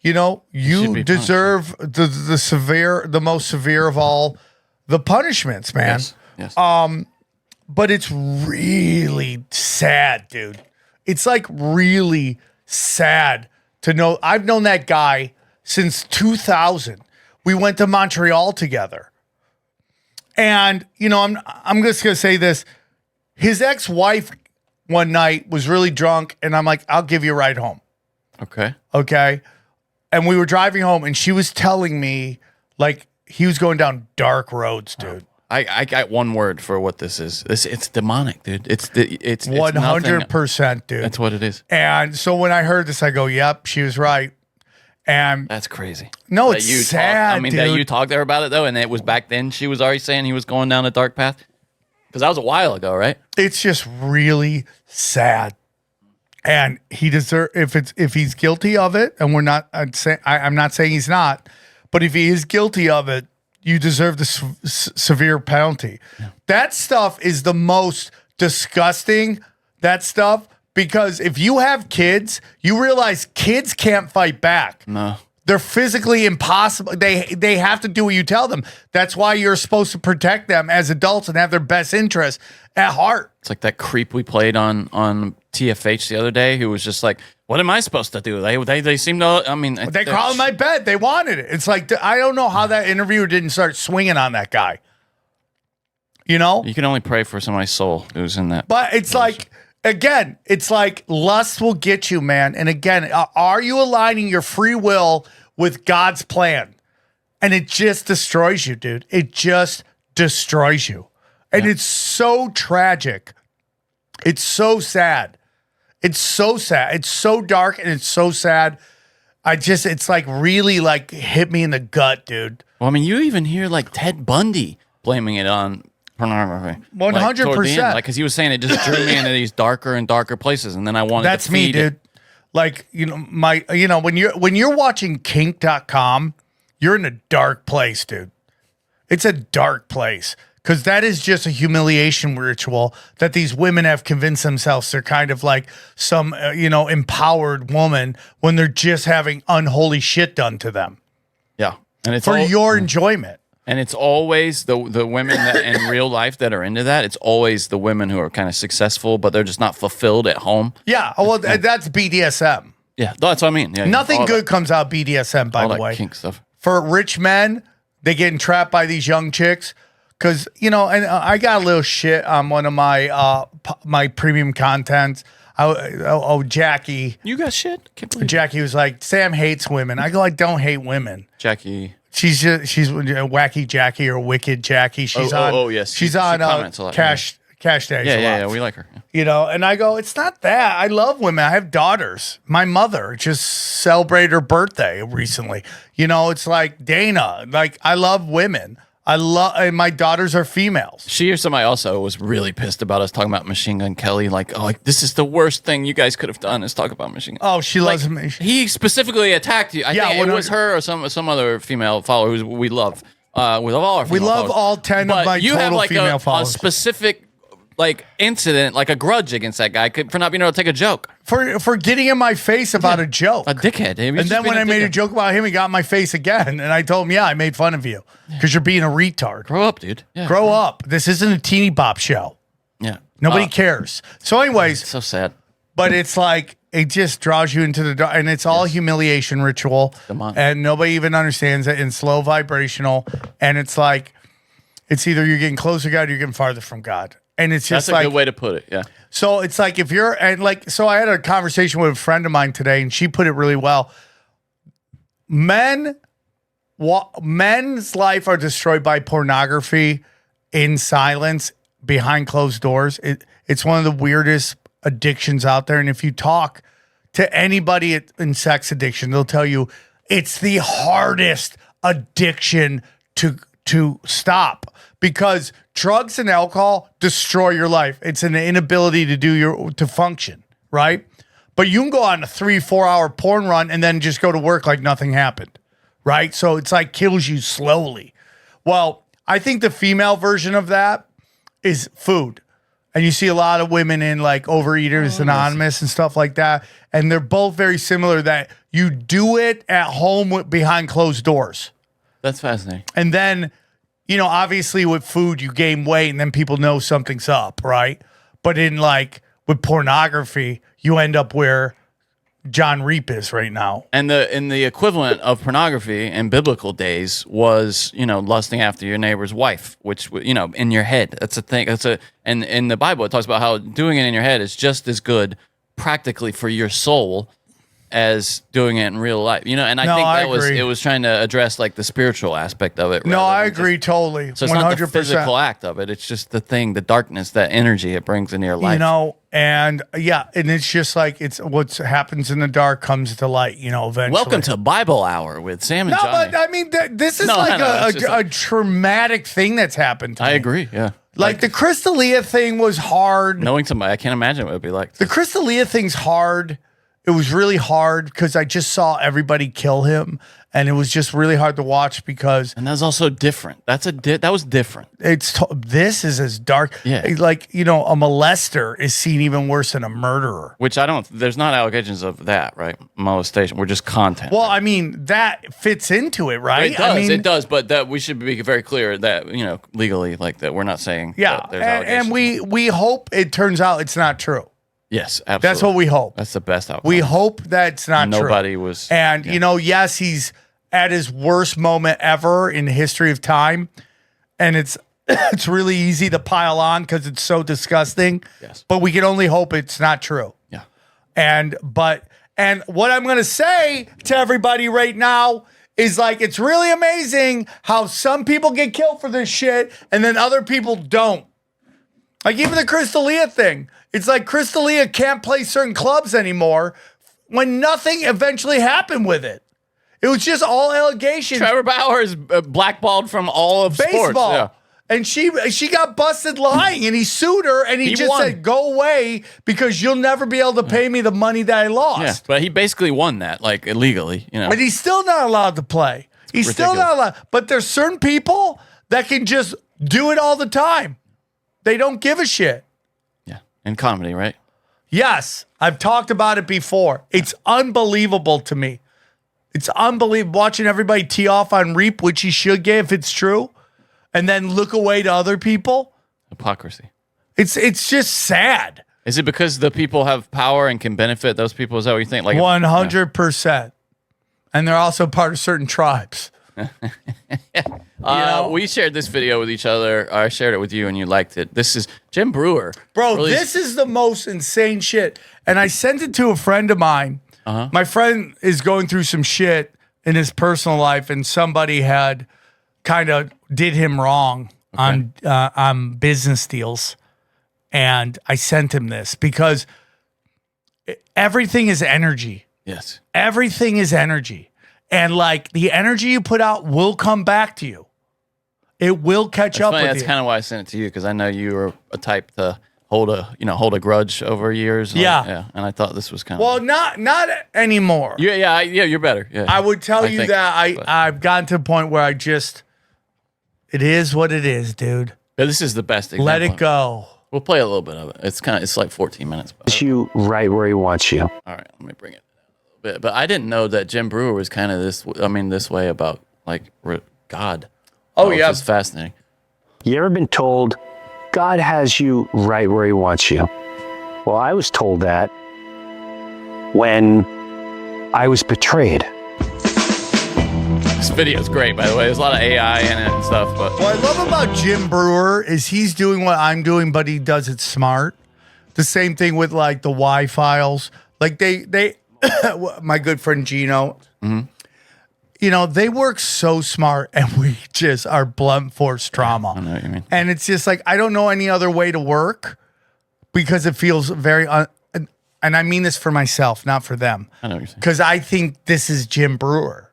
You deserve the most severe of all the punishments, man. Yes. But it's really sad, dude. It's like really sad to know. I've known that guy since 2000. We went to Montreal together. And, I'm just going to say this. His ex-wife one night was really drunk, and I'm like, I'll give you a ride home. Okay. And we were driving home, and she was telling me, like, he was going down dark roads, dude. I got one word for what this is. It's demonic, dude. It's 100%, dude. That's what it is. And so when I heard this, I go, "Yep, she was right." And that's crazy. No, it's sad. Dude. That you talked there about it though, and it was back then. She was already saying he was going down a dark path, because that was a while ago, right? It's just really sad, and he deserves if he's guilty of it, and we're not. I'm not saying he's not, but if he is guilty of it, you deserve the severe penalty. Yeah. That stuff is the most disgusting, that stuff, because if you have kids, you realize kids can't fight back. No. They're physically impossible. They have to do what you tell them. That's why you're supposed to protect them as adults and have their best interests at heart. It's like that creep we played on TFH the other day who was just like, what am I supposed to do? They seem to, I mean. They crawled in my bed. They wanted it. It's like, I don't know how that interviewer didn't start swinging on that guy. You can only pray for somebody's soul who's in that. But it's like, again, it's like lust will get you, man. And again, are you aligning your free will with God's plan? And it just destroys you, dude. It just destroys you. And it's so tragic. It's so sad. It's so sad. It's so dark and it's so sad. It's like really like hit me in the gut, dude. Well, I mean, you even hear like Ted Bundy blaming it on pornography. 100%. Like, because he was saying it just drew me into these darker and darker places, and then I wanted That's to feed me, dude. it. Like, when you're watching kink.com, you're in a dark place, dude. It's a dark place. Because that is just a humiliation ritual that these women have convinced themselves they're kind of like some, empowered woman when they're just having unholy shit done to them. Yeah. And it's for your enjoyment. And it's always the women that in real life that are into that. It's always the women who are kind of successful, but they're just not fulfilled at home. Yeah. Well, that's BDSM. Yeah. That's what I mean. Yeah, Nothing good comes out of BDSM, by the way. Kink stuff. For rich men, they get entrapped by these young chicks. Because, and I got a little shit on one of my my premium contents. Jackie. You got shit? Can't believe Jackie was like, Sam hates women. I go, I don't hate women. Jackie. She's wacky Jackie or wicked Jackie. She's on. Yes. She's on Cash Days. Yeah, we like her. Yeah. And I go, it's not that. I love women. I have daughters. My mother just celebrated her birthday recently. It's like Dana. Like, I love women. And my daughters are females. She or somebody also was really pissed about us talking about Machine Gun Kelly. Like, this is the worst thing you guys could have done is talk about Machine Gun. Oh, she loves me. He specifically attacked you. I think it was her or some other female follower who we love. We love all our female followers. All 10 of my you total have like female a followers. specific incident, like a grudge against that guy for not being able to take a joke. For getting in my face about a joke. A dickhead. And then when I made a joke about him, he got in my face again. And I told him, I made fun of you because you're being a retard. Grow up, dude. Yeah, Grow up. This isn't a teeny bop show. Yeah. Nobody cares. So anyways. So sad. But it's like, it just draws you into the dark. And it's all humiliation ritual. And nobody even understands it. And slow vibrational. And it's like, it's either you're getting closer to God or you're getting farther from God. And it's just That's a good way to put it, yeah. So it's like so I had a conversation with a friend of mine today, and she put it really well. Men's life are destroyed by pornography in silence, behind closed doors. It's one of the weirdest addictions out there. And if you talk to anybody in sex addiction, they'll tell you it's the hardest addiction to stop. Because drugs and alcohol destroy your life. It's an inability to function, right? But you can go on a 3-4 hour porn run and then just go to work like nothing happened, right? So it's like kills you slowly. Well, I think the female version of that is food. And you see a lot of women in like Overeaters Anonymous and stuff like that. And they're both very similar that you do it at home behind closed doors. That's fascinating. And then, obviously with food, you gain weight and then people know something's up, right? But with pornography, you end up where John Reap is right now. And the equivalent of pornography in biblical days was, lusting after your neighbor's wife, which, in your head. That's a thing. And in the Bible, it talks about how doing it in your head is just as good practically for your soul as doing it in real life, and I think it was trying to address like the spiritual aspect of it. No, I agree totally. So it's 100%. Not the physical act of it; it's just the thing, the darkness, that energy it brings into your life. And it's just like it's what happens in the dark comes to light. Eventually. Welcome to Bible Hour with Sam and Johnny. No, but I mean, this is a traumatic thing that's happened to me. I agree. Yeah. Like the Crystalia thing was hard. Knowing somebody, I can't imagine what it would be like. The Crystalia thing's hard. It was really hard because I just saw everybody kill him, and it was just really hard to watch because. And that's also different. That was different. This is as dark. Yeah. Like a molester is seen even worse than a murderer. Which there's not allegations of that, right? Molestation. We're just content. Well, I mean that fits into it, right? It does. But that we should be very clear that legally, like that, we're not saying. Yeah, that there's allegations. And we hope it turns out it's not true. Yes, absolutely. That's what we hope. That's the best outcome. We hope that's not true. Nobody was. And, yes, he's at his worst moment ever in the history of time. And it's really easy to pile on because it's so disgusting. Yes. But we can only hope it's not true. Yeah. And what I'm going to say to everybody right now is like, it's really amazing how some people get killed for this shit and then other people don't. Like even the Crystalia thing. It's like Crystalia can't play certain clubs anymore when nothing eventually happened with it. It was just all allegations. Trevor Bauer is blackballed from all of baseball. sports. Yeah. And she got busted lying, and he sued her, and he just won. said, "Go away, because you'll never be able to pay me the money that I lost." Yeah, but he basically won that, like illegally, you know. But he's still not allowed to play. He's still not allowed. But there's certain people that can just do it all the time. They don't give a shit. Yeah, in comedy, right? Yes, I've talked about it before. It's unbelievable to me. It's unbelievable watching everybody tee off on Reap, which he should get if it's true, and then look away to other people. Hypocrisy. It's just sad. Is it because the people have power and can benefit those people? Is that what you think? Like 100%. And they're also part of certain tribes. We shared this video with each other. I shared it with you, and you liked it. This is Jim Breuer. Bro, this is the most insane shit. And I sent it to a friend of mine. My friend is going through some shit in his personal life, and somebody had kind of did him wrong on business deals. And I sent him this because everything is energy. Yes. Everything is energy. And like the energy you put out will come back to you. It will catch up with you. That's kind of why I sent it to you, because I know you were a type to hold a grudge over years. Yeah. And I thought this was kind of well, not anymore. You're better. Yeah. I would tell you that I've gotten to the point where it is what it is, dude. But this is the best example. Let it go. We'll play a little bit of it. It's like 14 minutes. You right where he wants you. All right, let me bring it a little bit. But I didn't know that Jim Breuer was kind of this way about like God. Oh yeah, it's fascinating. You ever been told God has you right where he wants you? Well, I was told that when I was betrayed. This video is great, by the way. There's a lot of AI in it and stuff. But what I love about Jim Breuer is he's doing what I'm doing, but he does it smart. The same thing with like the Y files. Like they my good friend Gino, they work so smart, and we just are blunt force trauma. I know what you mean. And it's just like I don't know any other way to work because it feels very. And I mean this for myself, not for them. I know what you're saying. Because I think this is Jim Breuer.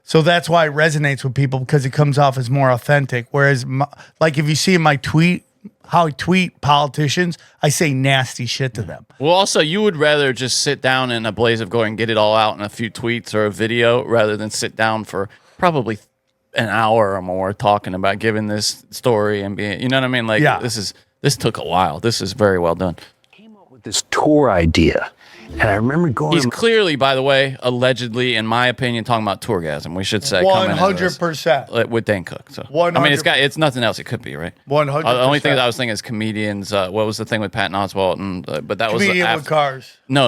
So that's why it resonates with people, because it comes off as more authentic. Whereas, like if you see in my tweet, how I tweet politicians, I say nasty shit to them. Well, also, you would rather just sit down in a blaze of glory and get it all out in a few tweets or a video rather than sit down for probably an hour or more talking about giving this story and being, you know what I mean? Like, this took a while. This is very well done. Came up with this tour idea. And I remember going. He's clearly, by the way, allegedly, in my opinion, talking about tourgasm. We should say 100% with Dan Cook. So 100%. I mean, it's nothing else. It could be right. 100%. The only thing that I was thinking is comedians. What was the thing with Patton Oswalt? But that was Comedian with Cars. No.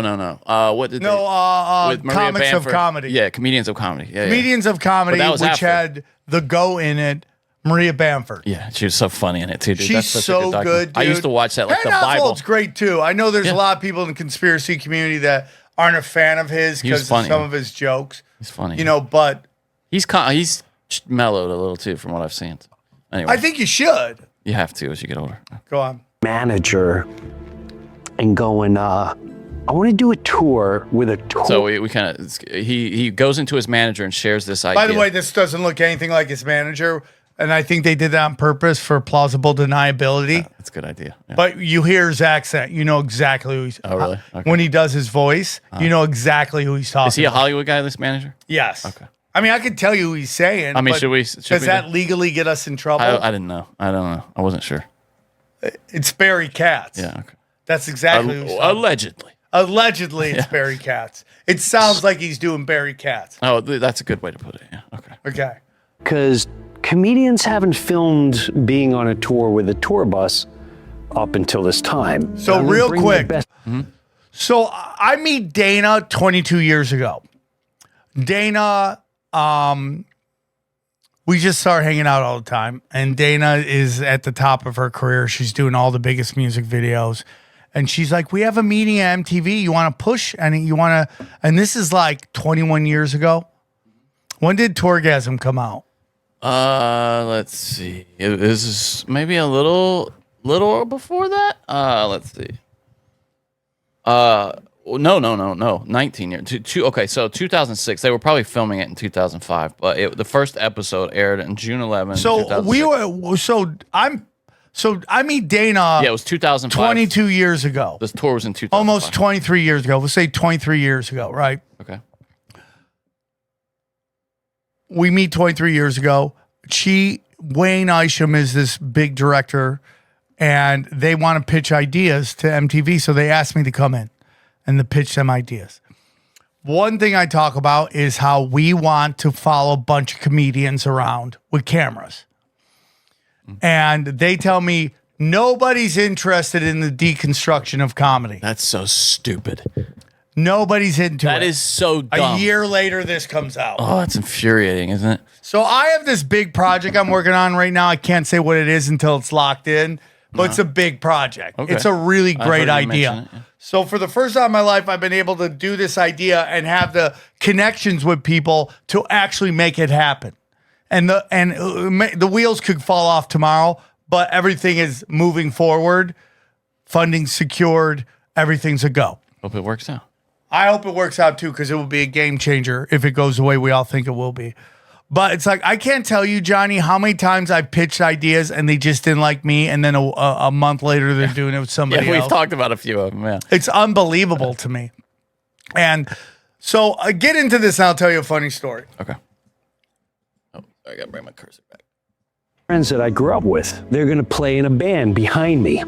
What did with Maria Comics Bamford? of Comedy. Yeah, Comedians of Comedy. Yeah, Comedians of Comedy, which had the go in it. Maria Bamford. Yeah, she was so funny in it too, dude. She's That's such so a good, dude. I used to watch that like Patton the Bible. Oswalt's great too. I know there's a lot of people in the conspiracy community that aren't a fan of his because of some of his jokes. He's funny. But he's mellowed a little too from what I've seen. Anyway, I think you should. You have to as you get older. Go on. Manager and going, I want to do a tour with a tour. So we kind of he goes into his manager and shares this idea. By the way, this doesn't look anything like his manager. And I think they did that on purpose for plausible deniability. That's a good idea. Yeah. But you hear his accent. You know exactly who he's... Oh, really? Okay. When he does his voice, you know exactly who he's talking Is he a about. Hollywood guy, this manager? Yes. Okay. I mean, I could tell you who he's saying. I mean, but does that legally get us in trouble? I didn't know. I don't know. I wasn't sure. It's Barry Katz. Yeah, okay. That's exactly who he's talking allegedly. Allegedly, it's Barry Katz. It sounds like he's doing Barry Katz. Oh, that's a good way to put it. Yeah, okay. Okay. Because comedians haven't filmed being on a tour with a tour bus up until this time. So real quick. So I meet Dana 22 years ago. Dana, we just started hanging out all the time. And Dana is at the top of her career. She's doing all the biggest music videos. And she's like, we have a meeting at MTV. You want to push? And this is like 21 years ago. When did Torgasm come out? Let's see. It is maybe a little before that. Let's see. No. 19 years. Okay, so 2006. They were probably filming it in 2005, but the first episode aired in June 11. So 2006. I meet Dana. Yeah, it was 2005. 22 years ago. This tour was in 2005. Almost 23 years ago. We'll say 23 years ago, right? Okay. We meet 23 years ago. Wayne Isham is this big director, and they want to pitch ideas to MTV, so they asked me to come in and to pitch them ideas. One thing I talk about is how we want to follow a bunch of comedians around with cameras. And they tell me nobody's interested in the deconstruction of comedy. That's so stupid. Nobody's into it. That is so dumb. A year later, this comes out. Oh, that's infuriating, isn't it? So I have this big project I'm working on right now. I can't say what it is until it's locked in, but it's a big project. Okay. It's a really great idea. It, yeah. So for the first time in my life, I've been able to do this idea and have the connections with people to actually make it happen. And the wheels could fall off tomorrow, but everything is moving forward. Funding secured. Everything's a go. Hope it works out. I hope it works out too, because it will be a game changer if it goes the way we all think it will be. But it's like, I can't tell you, Johnny, how many times I've pitched ideas and they just didn't like me, and then a month later they're doing it with somebody else. We've talked about a few of them, yeah. It's unbelievable to me. And so I get into this and I'll tell you a funny story. Okay. Oh, I got to bring my cursor back. Friends that I grew up with, they're going to play in a band behind me,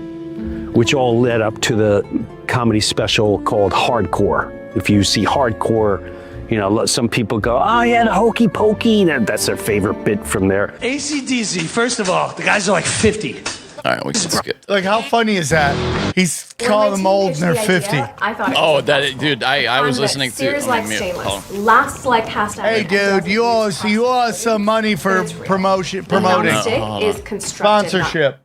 which all led up to the comedy special called Hardcore. If you see Hardcore, you know, some people go, oh yeah, the hokey pokey. That's their favorite bit from there. AC/DC, first of all, the guys are like 50. All right, we can skip. Like, how funny is that? He's calling them old and they're 50. I thought. Oh, dude, I was listening to. Series like Shameless. Last like past. Hey, dude, you owe us some money for promoting. Is constructed. Sponsorship.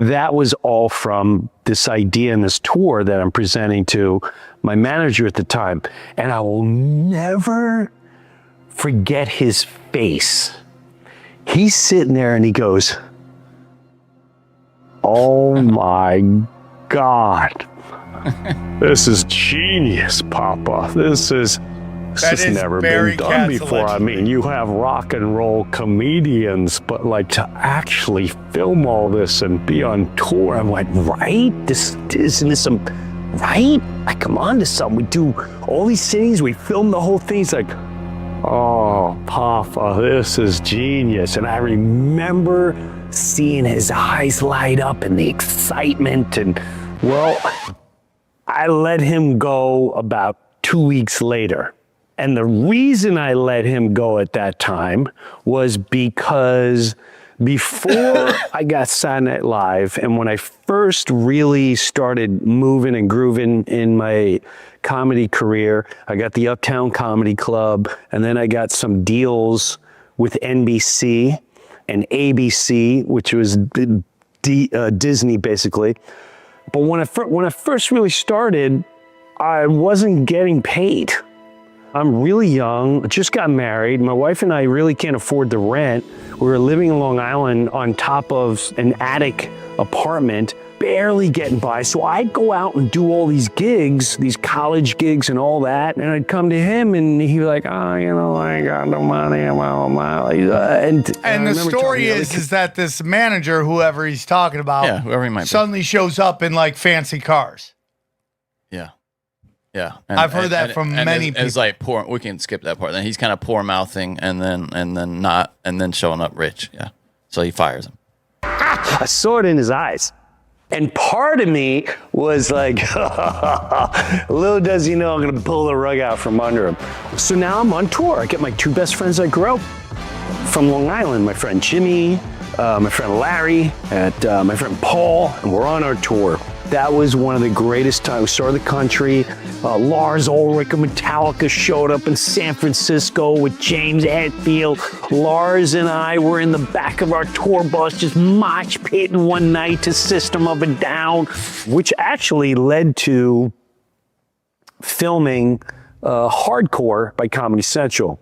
That was all from this idea and this tour that I'm presenting to my manager at the time. And I will never forget his face. He's sitting there and he goes, oh my God. This is genius, Papa. This has never been done before. I mean, you have rock and roll comedians, but like to actually film all this and be on tour, I'm like, right? Isn't this some, right? I come on to something. We do all these cities, we film the whole thing. It's like, oh, Papa, this is genius. And I remember seeing his eyes light up and the excitement. And well, I let him go about 2 weeks later. And the reason I let him go at that time was because before I got Saturday Night Live, and when I first really started moving and grooving in my comedy career, I got the Uptown Comedy Club, and then I got some deals with NBC and ABC, which was Disney basically. But when I first really started, I wasn't getting paid. I'm really young, just got married. My wife and I really can't afford the rent. We were living in Long Island on top of an attic apartment, barely getting by. So I'd go out and do all these gigs, these college gigs and all that. And I'd come to him and he'd be like, oh, you know, I ain't got no money. And the story is that this manager, whoever he's talking about, whoever he might suddenly shows up in like fancy cars. Yeah. Yeah, I've heard that from many people. It's like poor. We can skip that part. Then he's kind of poor mouthing, and then showing up rich. Yeah, so he fires him. I saw it in his eyes, and part of me was like, little does he know I'm gonna pull the rug out from under him. So now I'm on tour. I get my two best friends I grew up from Long Island. My friend Jimmy, my friend Larry, and my friend Paul, and we're on our tour. That was one of the greatest times. We saw the country. Lars Ulrich of Metallica showed up in San Francisco with James Hetfield. Lars and I were in the back of our tour bus just mosh pitting one night to System of a Down, which actually led to filming Hardcore by Comedy Central.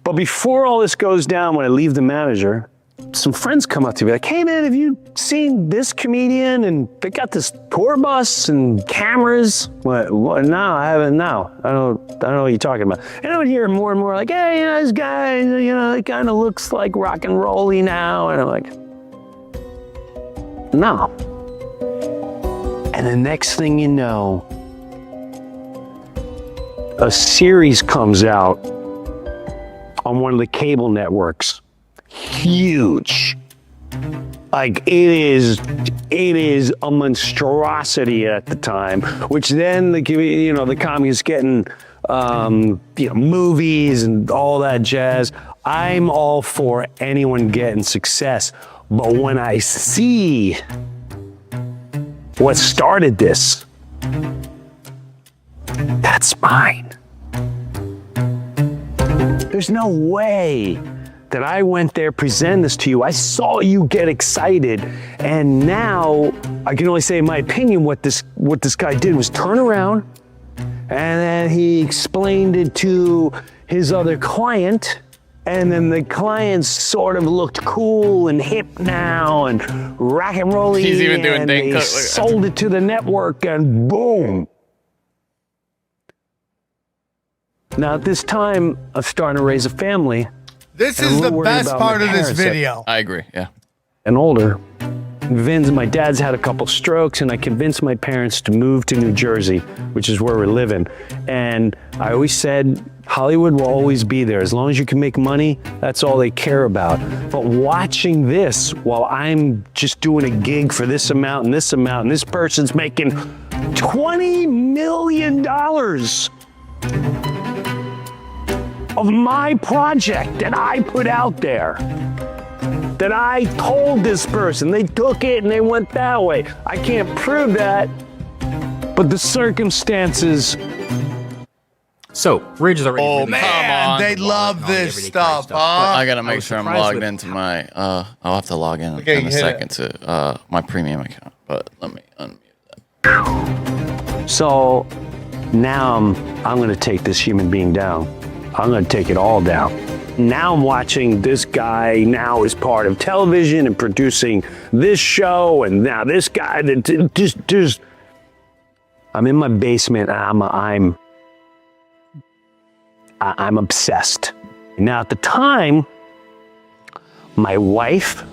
But before all this goes down, when I leave the manager, some friends come up to me like, hey man, have you seen this comedian? And they got this tour bus and cameras. What? No, I haven't. No, I don't know what you're talking about. And I would hear more and more like, hey, this guy, it kind of looks like rock and roll-y now. And I'm like, no. And the next thing you know, a series comes out on one of the cable networks. Huge. Like it is a monstrosity at the time, which then the communists getting movies and all that jazz. I'm all for anyone getting success, but when I see what started this, that's mine. There's no way that I went there, present this to you. I saw you get excited, and now I can only say, in my opinion, what this guy did was turn around, and then he explained it to his other client, and then the client sort of looked cool and hip now and rock and rolling. He's even doing Dane Cook. Sold it to the network, and boom. Now at this time, I'm starting to raise a family. This is the best part of this video. I agree, yeah. And older. My dad's had a couple strokes, and I convinced my parents to move to New Jersey, which is where we're living. And I always said, Hollywood will always be there. As long as you can make money, that's all they care about. But watching this while I'm just doing a gig for this amount and this amount, and this person's making $20 million of my project that I put out there, that I told this person. They took it and they went that way. I can't prove that, but the circumstances. So, Ridge is already. Oh man, they love this stuff, huh? I gotta make sure I'm logged into my. I'll have to log in in a second to my premium account, but let me unmute that. So now I'm gonna take this human being down. I'm gonna take it all down. Now I'm watching this guy now is part of television and producing this show, and now this guy that just I'm in my basement and I'm obsessed. Now at the time, my wife,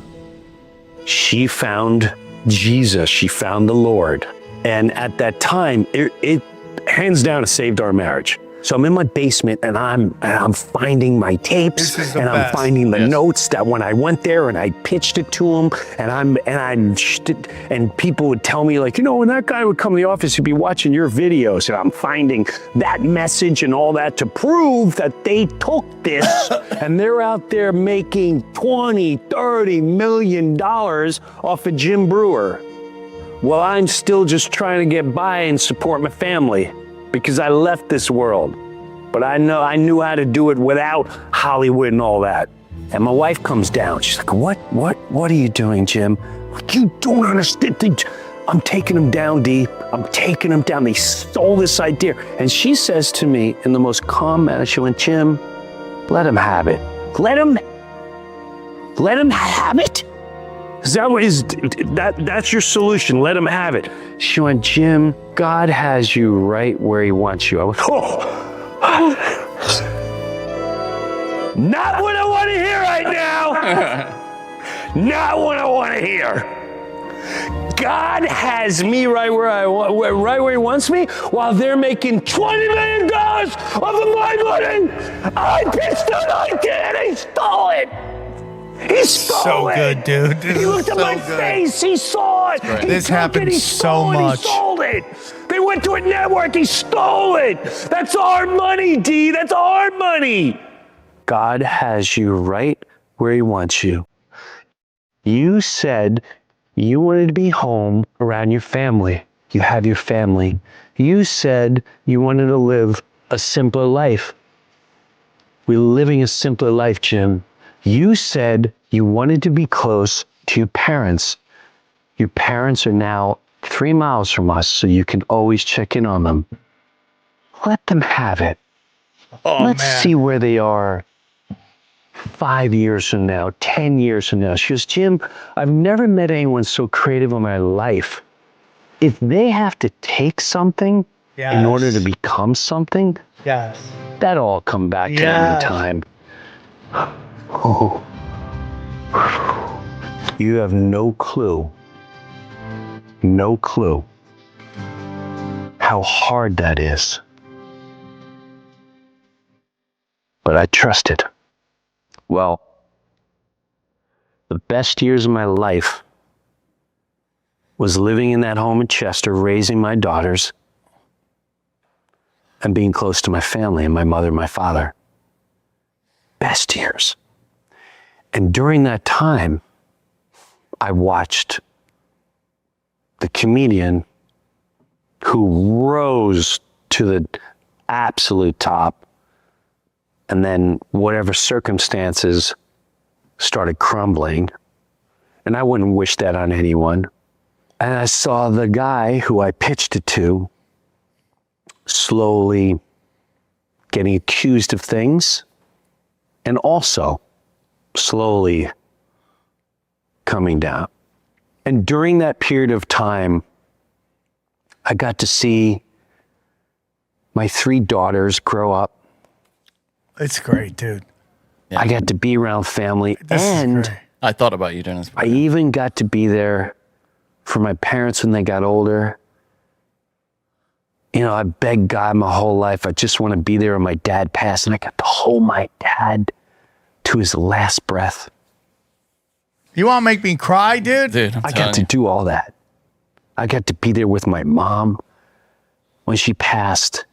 she found Jesus, she found the Lord. And at that time, it hands down it saved our marriage. So I'm in my basement and I'm finding my tapes and I'm finding the notes that when I went there and I pitched it to him and people would tell me like, when that guy would come to the office, he'd be watching your videos, and I'm finding that message and all that to prove that they took this and they're out there making $20-30 million off of Jim Breuer. Well, I'm still just trying to get by and support my family, because I left this world. But I knew how to do it without Hollywood and all that. And my wife comes down. She's like, what are you doing, Jim? You don't understand. I'm taking them down, D. I'm taking them down. They stole this idea. And she says to me in the most calm manner, she went, Jim, let him have it. Let him have it? That's your solution. Let him have it. She went, Jim, God has you right where he wants you. I went, not what I want to hear right now. Not what I want to hear. God has me right where he wants me, while they're making $20 million off of my money. I pitched an idea and he stole it. He stole it. Good, dude. He looked at my face. He saw it. This happens so much. He stole it. They went to a network. He stole it. That's our money, D. That's our money. God has you right where he wants you. You said you wanted to be home around your family. You have your family. You said you wanted to live a simpler life. We're living a simpler life, Jim. You said you wanted to be close to your parents. Your parents are now 3 miles from us, so you can always check in on them. Let them have it. Let's see where they are 5 years from now, 10 years from now. She goes, Jim, I've never met anyone so creative in my life. If they have to take something in order to become something, that'll all come back to them in time. Oh. You have no clue how hard that is. But I trust it. Well, the best years of my life was living in that home in Chester, raising my daughters, and being close to my family and my mother and my father. Best years. And during that time, I watched the comedian who rose to the absolute top, and then whatever circumstances started crumbling. And I wouldn't wish that on anyone. And I saw the guy who I pitched it to slowly getting accused of things and also slowly coming down. And during that period of time, I got to see my 3 daughters grow up. It's great, dude. Yeah. I got to be around family, and I thought about you during this. I even got to be there for my parents when they got older. You know, I begged God my whole life, I just want to be there when my dad passed, and I got to hold my dad to his last breath. You want to make me cry, dude? I got to do all that. I got to be there with my mom when she passed.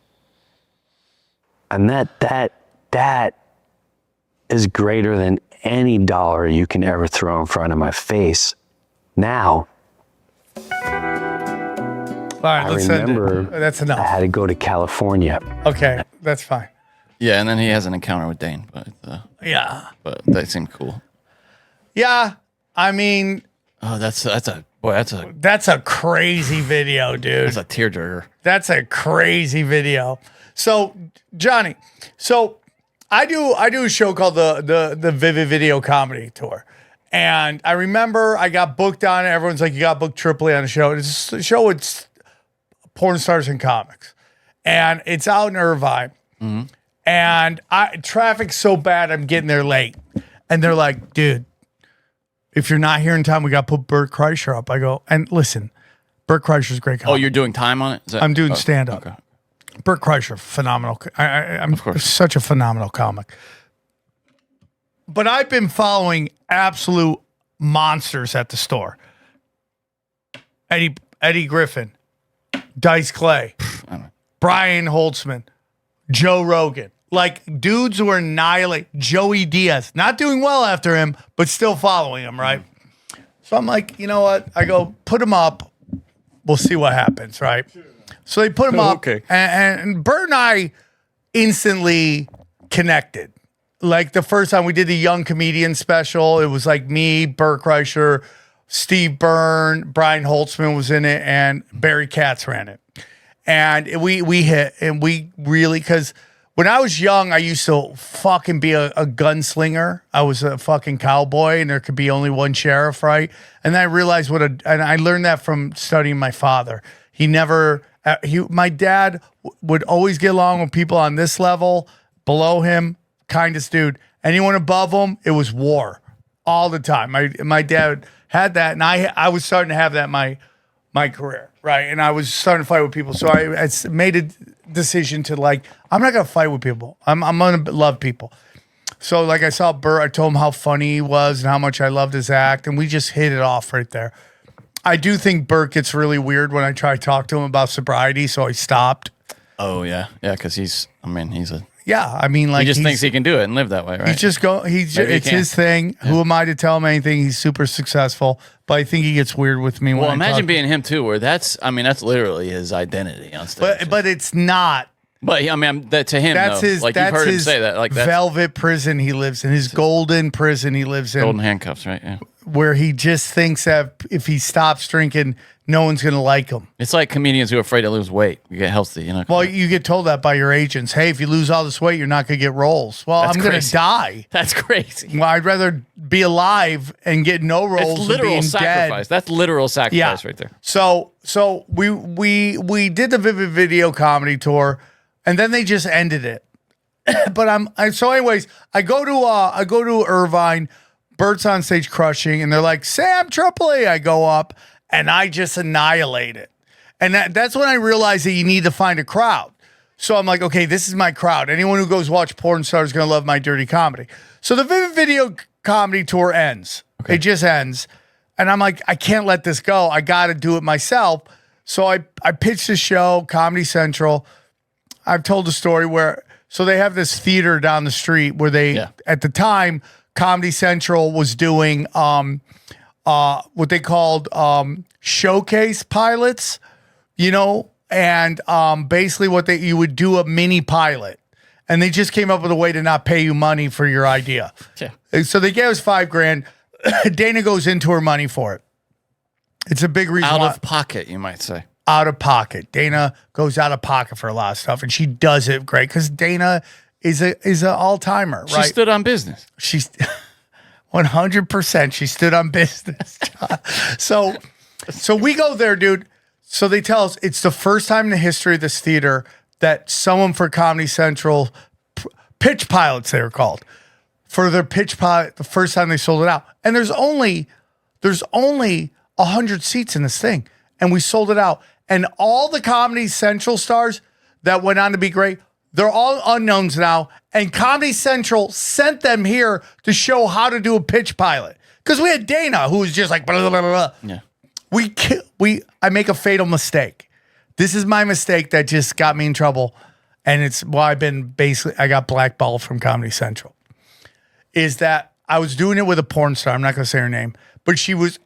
And that is greater than any dollar you can ever throw in front of my face. Now, All right, let's end remember it. That's enough. I had to go to California. Okay, that's fine. Yeah, and then he has an encounter with Dane, but but that seemed cool. Yeah, I mean, Oh, that's a crazy video, dude. That's a tearjerker. That's a crazy video. So, Johnny, I do a show called the Vivid Video Comedy Tour. And I remember I got booked on it. Everyone's like, you got booked Tripoli on the show. It's a show with porn stars and comics. And it's out in Irvine. Mm-hmm. And traffic's so bad, I'm getting there late. And they're like, dude, if you're not here in time, we got to put Bert Kreischer up. I go, and listen, Bert Kreischer's a great comic. Oh, you're doing time on it? I'm doing stand-up. Okay. Bert Kreischer, phenomenal. I'm such a phenomenal comic. But I've been following absolute monsters at the store. Eddie Griffin, Dice Clay, Brian Holtzman, Joe Rogan. Like, dudes who are annihilate. Joey Diaz, not doing well after him, but still following him, right? So I'm like, you know what? I go, put him up. We'll see what happens, right? So they put him up. Okay. And Bert and I instantly connected. Like the first time we did the Young Comedian special, it was like me, Bert Kreischer, Steve Byrne, Brian Holtzman was in it, and Barry Katz ran it. And we hit, and we really, because when I was young, I used to fucking be a gunslinger. I was a fucking cowboy, and there could be only one sheriff, right? And then I realized and I learned that from studying my father. My dad would always get along with people on this level, below him, kindest dude. Anyone above him, it was war all the time. My dad had that, and I was starting to have that in my career, right? And I was starting to fight with people. So I made a decision to, like, I'm not going to fight with people. I'm going to love people. So, like, I saw Bert. I told him how funny he was and how much I loved his act, and we just hit it off right there. I do think Bert gets really weird when I try to talk to him about sobriety, so I stopped. Oh, yeah. Yeah, because he's a... Yeah, I mean, like, he just thinks he can do it and live that way, right? It's his thing. Yeah. Who am I to tell him anything? He's super successful, but I think he gets weird with me. Well, imagine being him too, where that's literally his identity on stage. But it's not. But I mean, to him, that's though, his. like that's you've heard his him say that, like that's velvet prison he lives in, his golden prison he lives in, golden handcuffs, right? Yeah. where he just thinks that if he stops drinking, no one's going to like him. It's like comedians who are afraid to lose weight. You get healthy, you know. Well, you get told that by your agents. Hey, if you lose all this weight, you're not going to get roles. Well, That's I'm going to crazy. die. That's crazy. Well, I'd rather be alive and get no roles It's than literal being sacrifice. dead. That's literal sacrifice right there. So we did the Vivid Video comedy tour, and then they just ended it. But anyways, I go to Irvine. Bert's on stage crushing, and they're like, Sam Tripoli. I go up, and I just annihilate it. And that's when I realized that you need to find a crowd. So I'm like, okay, this is my crowd. Anyone who goes watch porn stars is going to love my dirty comedy. So the Vivid Video comedy tour ends. Okay. It just ends. And I'm like, I can't let this go. I got to do it myself. So I pitched the show, Comedy Central. I've told the story where, so they have this theater down the street where they, at the time, Comedy Central was doing what they called showcase pilots, you know, and basically you would do a mini pilot, and they just came up with a way to not pay you money for your idea. Yeah. So they gave us $5,000. Dana goes into her money for it. It's a big reason. Out of pocket, you might say. Out of pocket. Dana goes out of pocket for a lot of stuff, and she does it great because Dana is an all-timer, right? She stood on business. She's 100%. She stood on business. So we go there, dude. So they tell us it's the first time in the history of this theater that someone for Comedy Central pitch pilots, they were called, for their pitch pilot, the first time they sold it out. And there's only 100 seats in this thing, and we sold it out. And all the Comedy Central stars that went on to be great, they're all unknowns now, and Comedy Central sent them here to show how to do a pitch pilot. Because we had Dana, who was just like, blah, blah, blah, blah. Yeah. I make a fatal mistake. This is my mistake that just got me in trouble, and it's why I got blackballed from Comedy Central. Is that I was doing it with a porn star. I'm not going to say her name, but she was,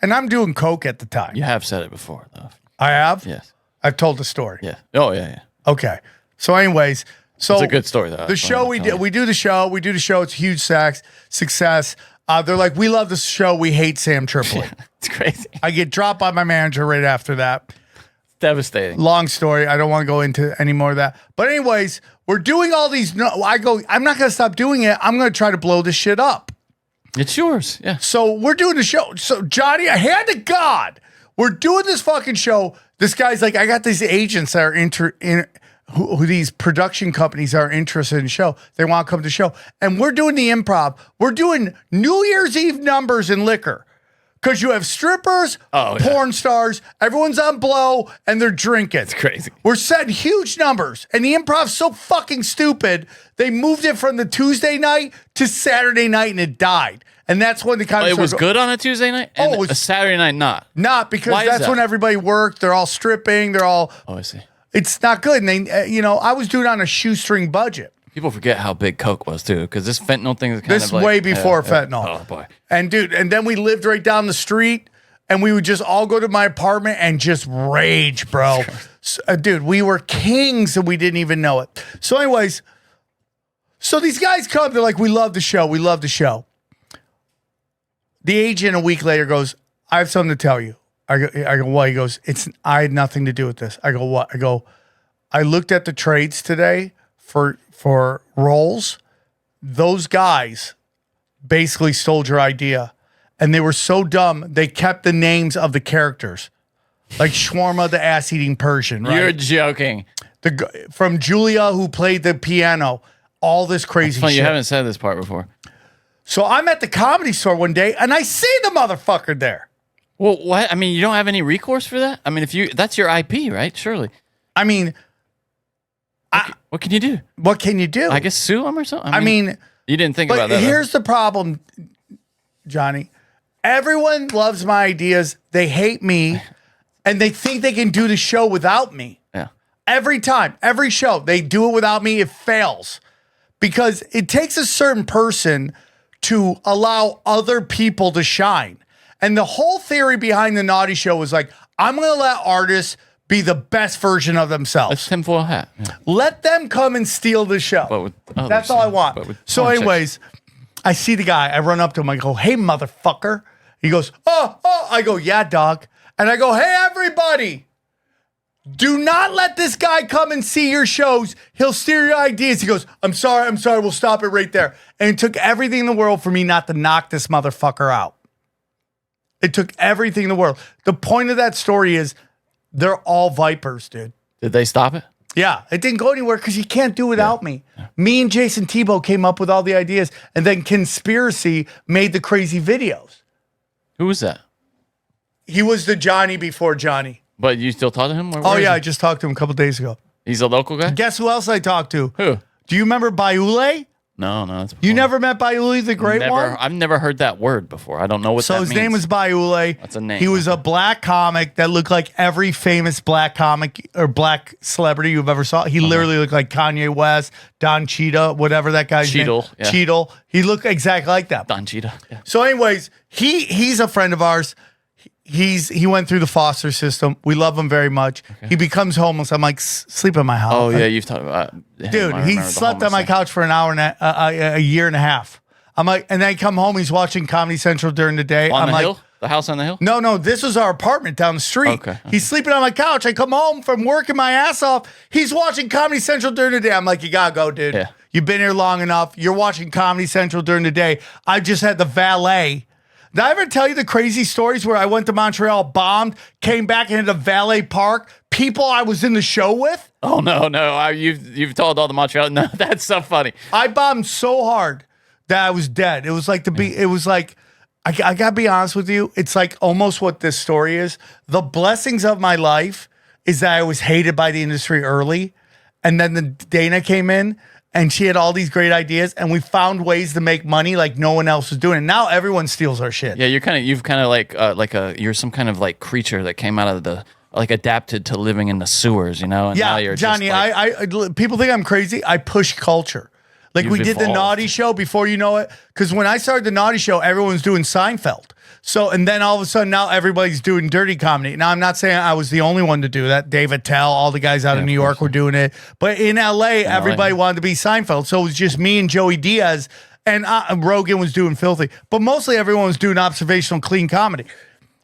and I'm doing coke at the time. You have said it before, though. I have? Yes. I've told the story. Yeah. Oh, yeah. Okay. So anyways, it's a good story, though. The show we do the show. It's a huge success. They're like, we love this show. We hate Sam Tripoli. It's crazy. I get dropped by my manager right after that. Devastating. Long story. I don't want to go into any more of that. But anyways, we're doing all these. I'm not going to stop doing it. I'm going to try to blow this shit up. It's yours. Yeah. So we're doing the show. So Johnny, hand to God, we're doing this fucking show. This guy's like, I got these agents that are who these production companies are interested in the show. They want to come to the show. And we're doing the improv. We're doing New Year's Eve numbers in liquor. Because you have strippers, porn stars, everyone's on blow, and they're drinking. It's crazy. We're setting huge numbers. And the improv's so fucking stupid, they moved it from the Tuesday night to Saturday night, and it died. And that's when the kind of it was good on a Tuesday night? And it was a Saturday night not? Not, because Why is that's that? when everybody worked. They're all stripping. They're all... Oh, I see. It's not good. And they, I was doing it on a shoestring budget. People forget how big Coke was, too, because this fentanyl thing is kind This of like... way before fentanyl. Oh, boy. And dude, and then we lived right down the street, and we would just all go to my apartment and just rage, bro. Dude, we were kings and we didn't even know it. So anyways, so these guys come, they're like, we love the show. We love the show. The agent a week later goes, I have something to tell you. I go, what? He goes, I had nothing to do with this. I go, what? I go, I looked at the trades today for roles. Those guys basically stole your idea. And they were so dumb, they kept the names of the characters. Like Shawarma, the ass-eating Persian, right? You're joking. From Julia, who played the piano, all this crazy shit. You haven't said this part before. So I'm at the Comedy Store one day, and I see the motherfucker there. Well, what? I mean, you don't have any recourse for that? I mean, that's your IP, right? Surely. I mean... What can you do? What can you do? I guess sue him or something? I mean... You didn't think about that. Here's the problem, Johnny. Everyone loves my ideas. They hate me, and they think they can do the show without me. Yeah. Every time, every show, they do it without me. It fails because it takes a certain person to allow other people to shine. And the whole theory behind the Naughty Show was like, I'm going to let artists be the best version of themselves. That's tinfoil hat. Yeah. Let them come and steal the show. That's all I want. So anyways, I see the guy. I run up to him. I go, hey, motherfucker. He goes, oh. I go, yeah, dog. And I go, hey, everybody. Do not let this guy come and see your shows. He'll steal your ideas. He goes, I'm sorry. We'll stop it right there. And it took everything in the world for me not to knock this motherfucker out. It took everything in the world. The point of that story is they're all vipers, dude. Did they stop it? Yeah, it didn't go anywhere because you can't do without me. Me and Jason Tebow came up with all the ideas, and then Conspiracy made the crazy videos. Who was that? He was the Johnny before Johnny. But you still talk to him? Oh, yeah, I just talked to him a couple days ago. He's a local guy? Guess who else I talked to? Who? Do you remember Bayule? No, that's You never met Bayule, the great one? I've never heard that word before. I don't know what that means. So his name was Bayule. That's a name. He was a black comic that looked like every famous black comic or black celebrity you've ever saw. He literally looked like Kanye West, Don Cheadle, whatever that guy's Cheadle, name. yeah. Cheadle. He looked exactly like that. Don Cheadle. Yeah. So anyways, he's a friend of ours. He went through the foster system. We love him very much. Okay. He becomes homeless. I'm like, sleep in my house. Oh yeah, you've talked about. Dude, he slept on my couch for an hour and a year and a half. I'm like, and then I come home. He's watching Comedy Central during the day. On I'm the like, hill? The house on the hill? No. This was our apartment down the street. Okay. He's sleeping on my couch. I come home from working my ass off. He's watching Comedy Central during the day. I'm like, you gotta go, dude. Yeah. You've been here long enough. You're watching Comedy Central during the day. I just had the valet. Did I ever tell you the crazy stories where I went to Montreal, bombed, came back into the valet park, people I was in the show with? Oh no! You've told all the Montreal. No, that's so funny. I bombed so hard that I was dead. It was like I gotta be honest with you. It's like almost what this story is. The blessings of my life is that I was hated by the industry early, and then the Dana came in. And she had all these great ideas, and we found ways to make money like no one else was doing. And now everyone steals our shit. Yeah, you've kind of you're some kind of like creature that came out of the adapted to living in the sewers, you know. And now you're Johnny. just like, I people think I'm crazy. I push culture. Like we did the Naughty Show before you know it. Because when I started the Naughty Show, everyone was doing Seinfeld. So, and then all of a sudden now everybody's doing dirty comedy. Now, I'm not saying I was the only one to do that. Dave Attell, all the guys out of New York were doing it. But in LA, everybody wanted to be Seinfeld. So it was just me and Joey Diaz, and Rogan was doing filthy. But mostly everyone was doing observational, clean comedy.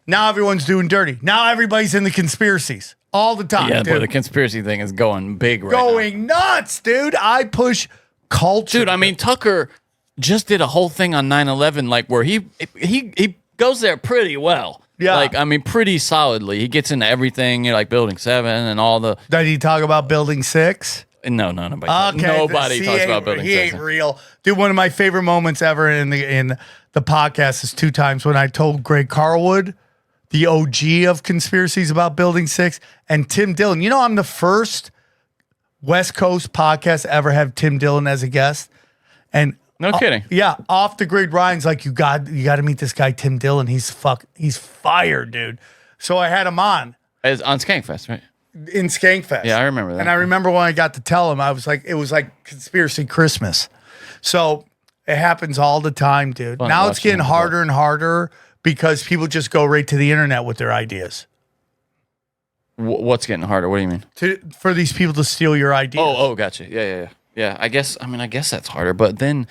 Now everyone's doing dirty. Now everybody's in the conspiracies all the time. Yeah, dude. boy, the conspiracy thing is going big right now. Going nuts, dude. I push culture. Dude, I mean, Tucker just did a whole thing on 9/11, like where he goes there pretty well. Yeah. Like, I mean, pretty solidly. He gets into everything, you know, like Building 7 and all the... Did he talk about Building 6? No, nobody. Okay, Nobody talks about Building 6. He ain't real. Dude, one of my favorite moments ever in the podcast is 2 times when I told Greg Carlwood, the OG of conspiracies about Building 6, and Tim Dillon. You know, I'm the first West Coast podcast to ever have Tim Dillon as a guest. And no kidding. Yeah, off the grid, Ryan's like, you got to meet this guy, Tim Dillon. He's fired, dude. So I had him on. As on Skankfest, right? In Skankfest. Yeah, I remember that. And I remember when I got to tell him, it was like Conspiracy Christmas. So it happens all the time, dude. Fun Now it's watching getting him harder and harder because people just go right to the internet with their ideas. What's getting harder? What do you mean? For these people to steal your ideas. Oh, gotcha. Yeah. I guess that's harder. But then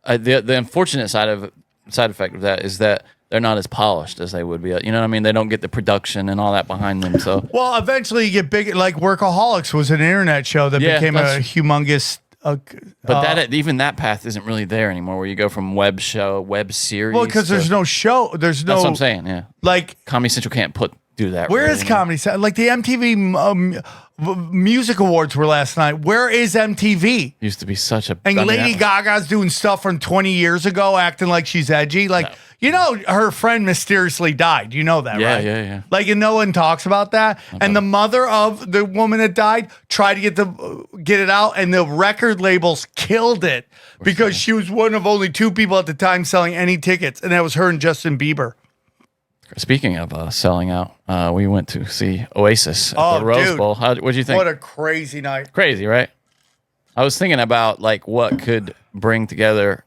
the unfortunate side effect of that is that they're not as polished as they would be. You know what I mean? They don't get the production and all that behind them. So well, eventually you get big. Like Workaholics was an internet show that became a humongous. But even that path isn't really there anymore. Where you go from web series. Well, because there's no show. There's no. That's what I'm saying. Yeah. Like Comedy Central can't do that. Where really, is Comedy Central? Like the MTV Music Awards were last night. Where is MTV? Used to be such a. And Lady Gaga's doing stuff from 20 years ago, acting like she's edgy. Like, you know, her friend mysteriously died. You know that, right? Yeah. Like, and no one talks about that. And the mother of the woman that died tried to get it out, and the record labels killed it because she was one of only 2 people at the time selling any tickets, and that was her and Justin Bieber. Speaking of selling out, we went to see Oasis at the Rose Bowl. What'd you think? What a crazy night. Crazy, right? I was thinking about like what could bring together,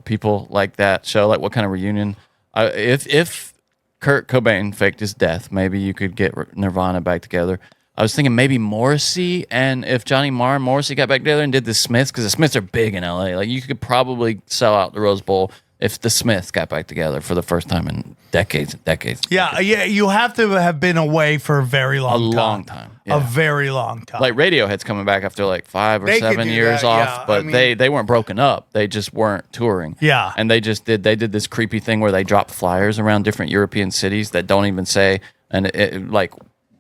people like that show, like what kind of reunion. If Kurt Cobain faked his death, maybe you could get Nirvana back together. I was thinking maybe Morrissey, and if Johnny Marr and Morrissey got back together and did the Smiths, because the Smiths are big in LA. Like, you could probably sell out the Rose Bowl if the Smiths got back together for the first time in decades and decades. Yeah, you have to have been away for a very long time. Yeah. A very long time. Like Radiohead's coming back after like 5 or They could 7 do years that, off, yeah. but I mean- they weren't broken up. They just weren't touring. Yeah. And they did this creepy thing where they drop flyers around different European cities that don't even say like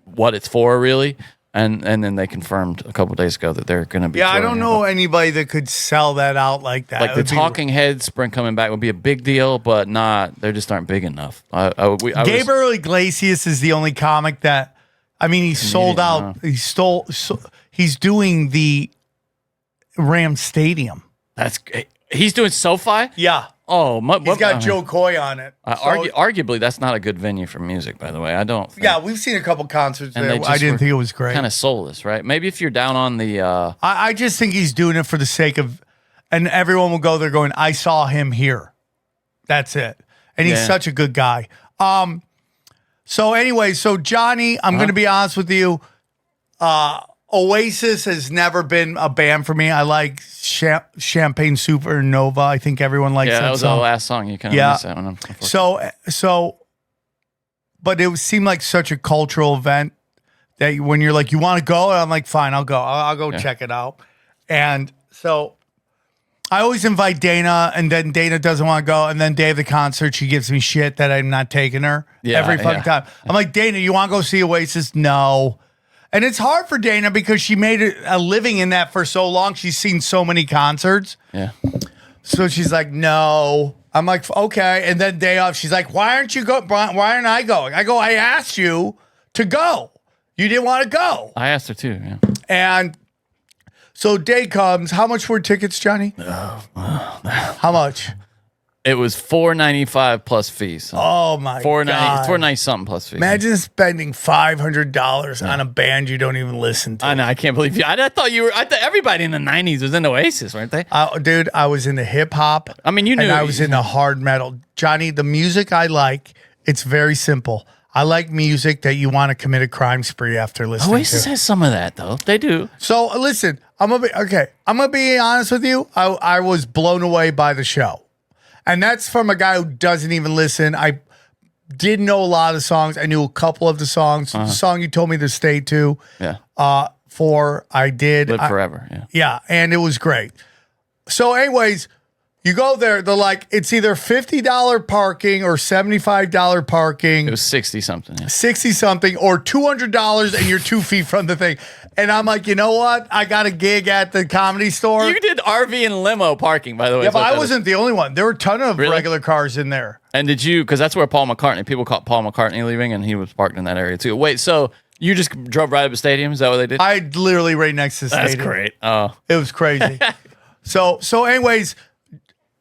what it's for really. And then they confirmed a couple days ago that they're going to be. Yeah, I touring don't know anybody that could sell that out like that. Like It the would be- Talking Heads spring coming back would be a big deal, but not. They just aren't big enough. Gabriel Iglesias is the only comic that, I mean, he's sold out. He's doing the Rams Stadium. He's doing SoFi. Yeah. Oh, He's got Joe Coy on it. So- arguably, that's not a good venue for music. By the way, I don't. Yeah, we've seen a couple concerts And there. they I didn't think it was great. Kind of soulless, right? Maybe if you're down on the. I just think he's doing it for the sake of, and everyone will go there going, I saw him here. That's it. And he's Yeah. such a good guy. So anyway, Johnny, I'm going to be honest with you. Oasis has never been a band for me. I like Champagne Supernova. I think everyone likes that that was song. the last song. You kind of missed that one. So, but it seemed like such a cultural event that when you're like, you want to go? And I'm like, fine, I'll go. I'll go check it out. And so I always invite Dana, and then Dana doesn't want to go. And then day of the concert, she gives me shit that I'm not taking her every fucking time. I'm like, Dana, you want to go see Oasis? No. And it's hard for Dana because she made a living in that for so long. She's seen so many concerts. Yeah. So she's like, no. I'm like, okay. And then day off, she's like, why aren't you going? Why aren't I going? I go, I asked you to go. You didn't want to go. I asked her too. Yeah. And so day comes. How much were tickets, Johnny? How much? It was $495 plus fees. Oh my God. $490 something plus fees. Imagine spending $500 on a band you don't even listen to. I know. I can't believe you. I thought you were. I thought everybody in the '90s was into Oasis, weren't they? Dude, I was into hip hop. I mean, you knew. And I was into hard metal. Johnny, the music I like, it's very simple. I like music that you want to commit a crime spree after listening Oasis to. has some of that though. They do. So listen, I'm gonna be honest with you. I was blown away by the show. And that's from a guy who doesn't even listen. I didn't know a lot of the songs. I knew a couple of the songs. The song you told me to stay to. Yeah. I did. Live Forever. Yeah. Yeah, and it was great. So anyways, you go there, they're like, it's either $50 parking or $75 parking. It was 60 something. Yeah. 60 something or $200 and you're 2 feet from the thing. And I'm like, you know what? I got a gig at the Comedy Store. You did RV and limo parking, by the way. Yeah, but I wasn't the only one. There were a ton of regular cars in there. And did you, because that's where Paul McCartney, people caught Paul McCartney leaving and he was parked in that area too. Wait, so you just drove right up the stadium? Is that what they did? I literally right next to the That's stadium. great. Oh. It was crazy. So anyways,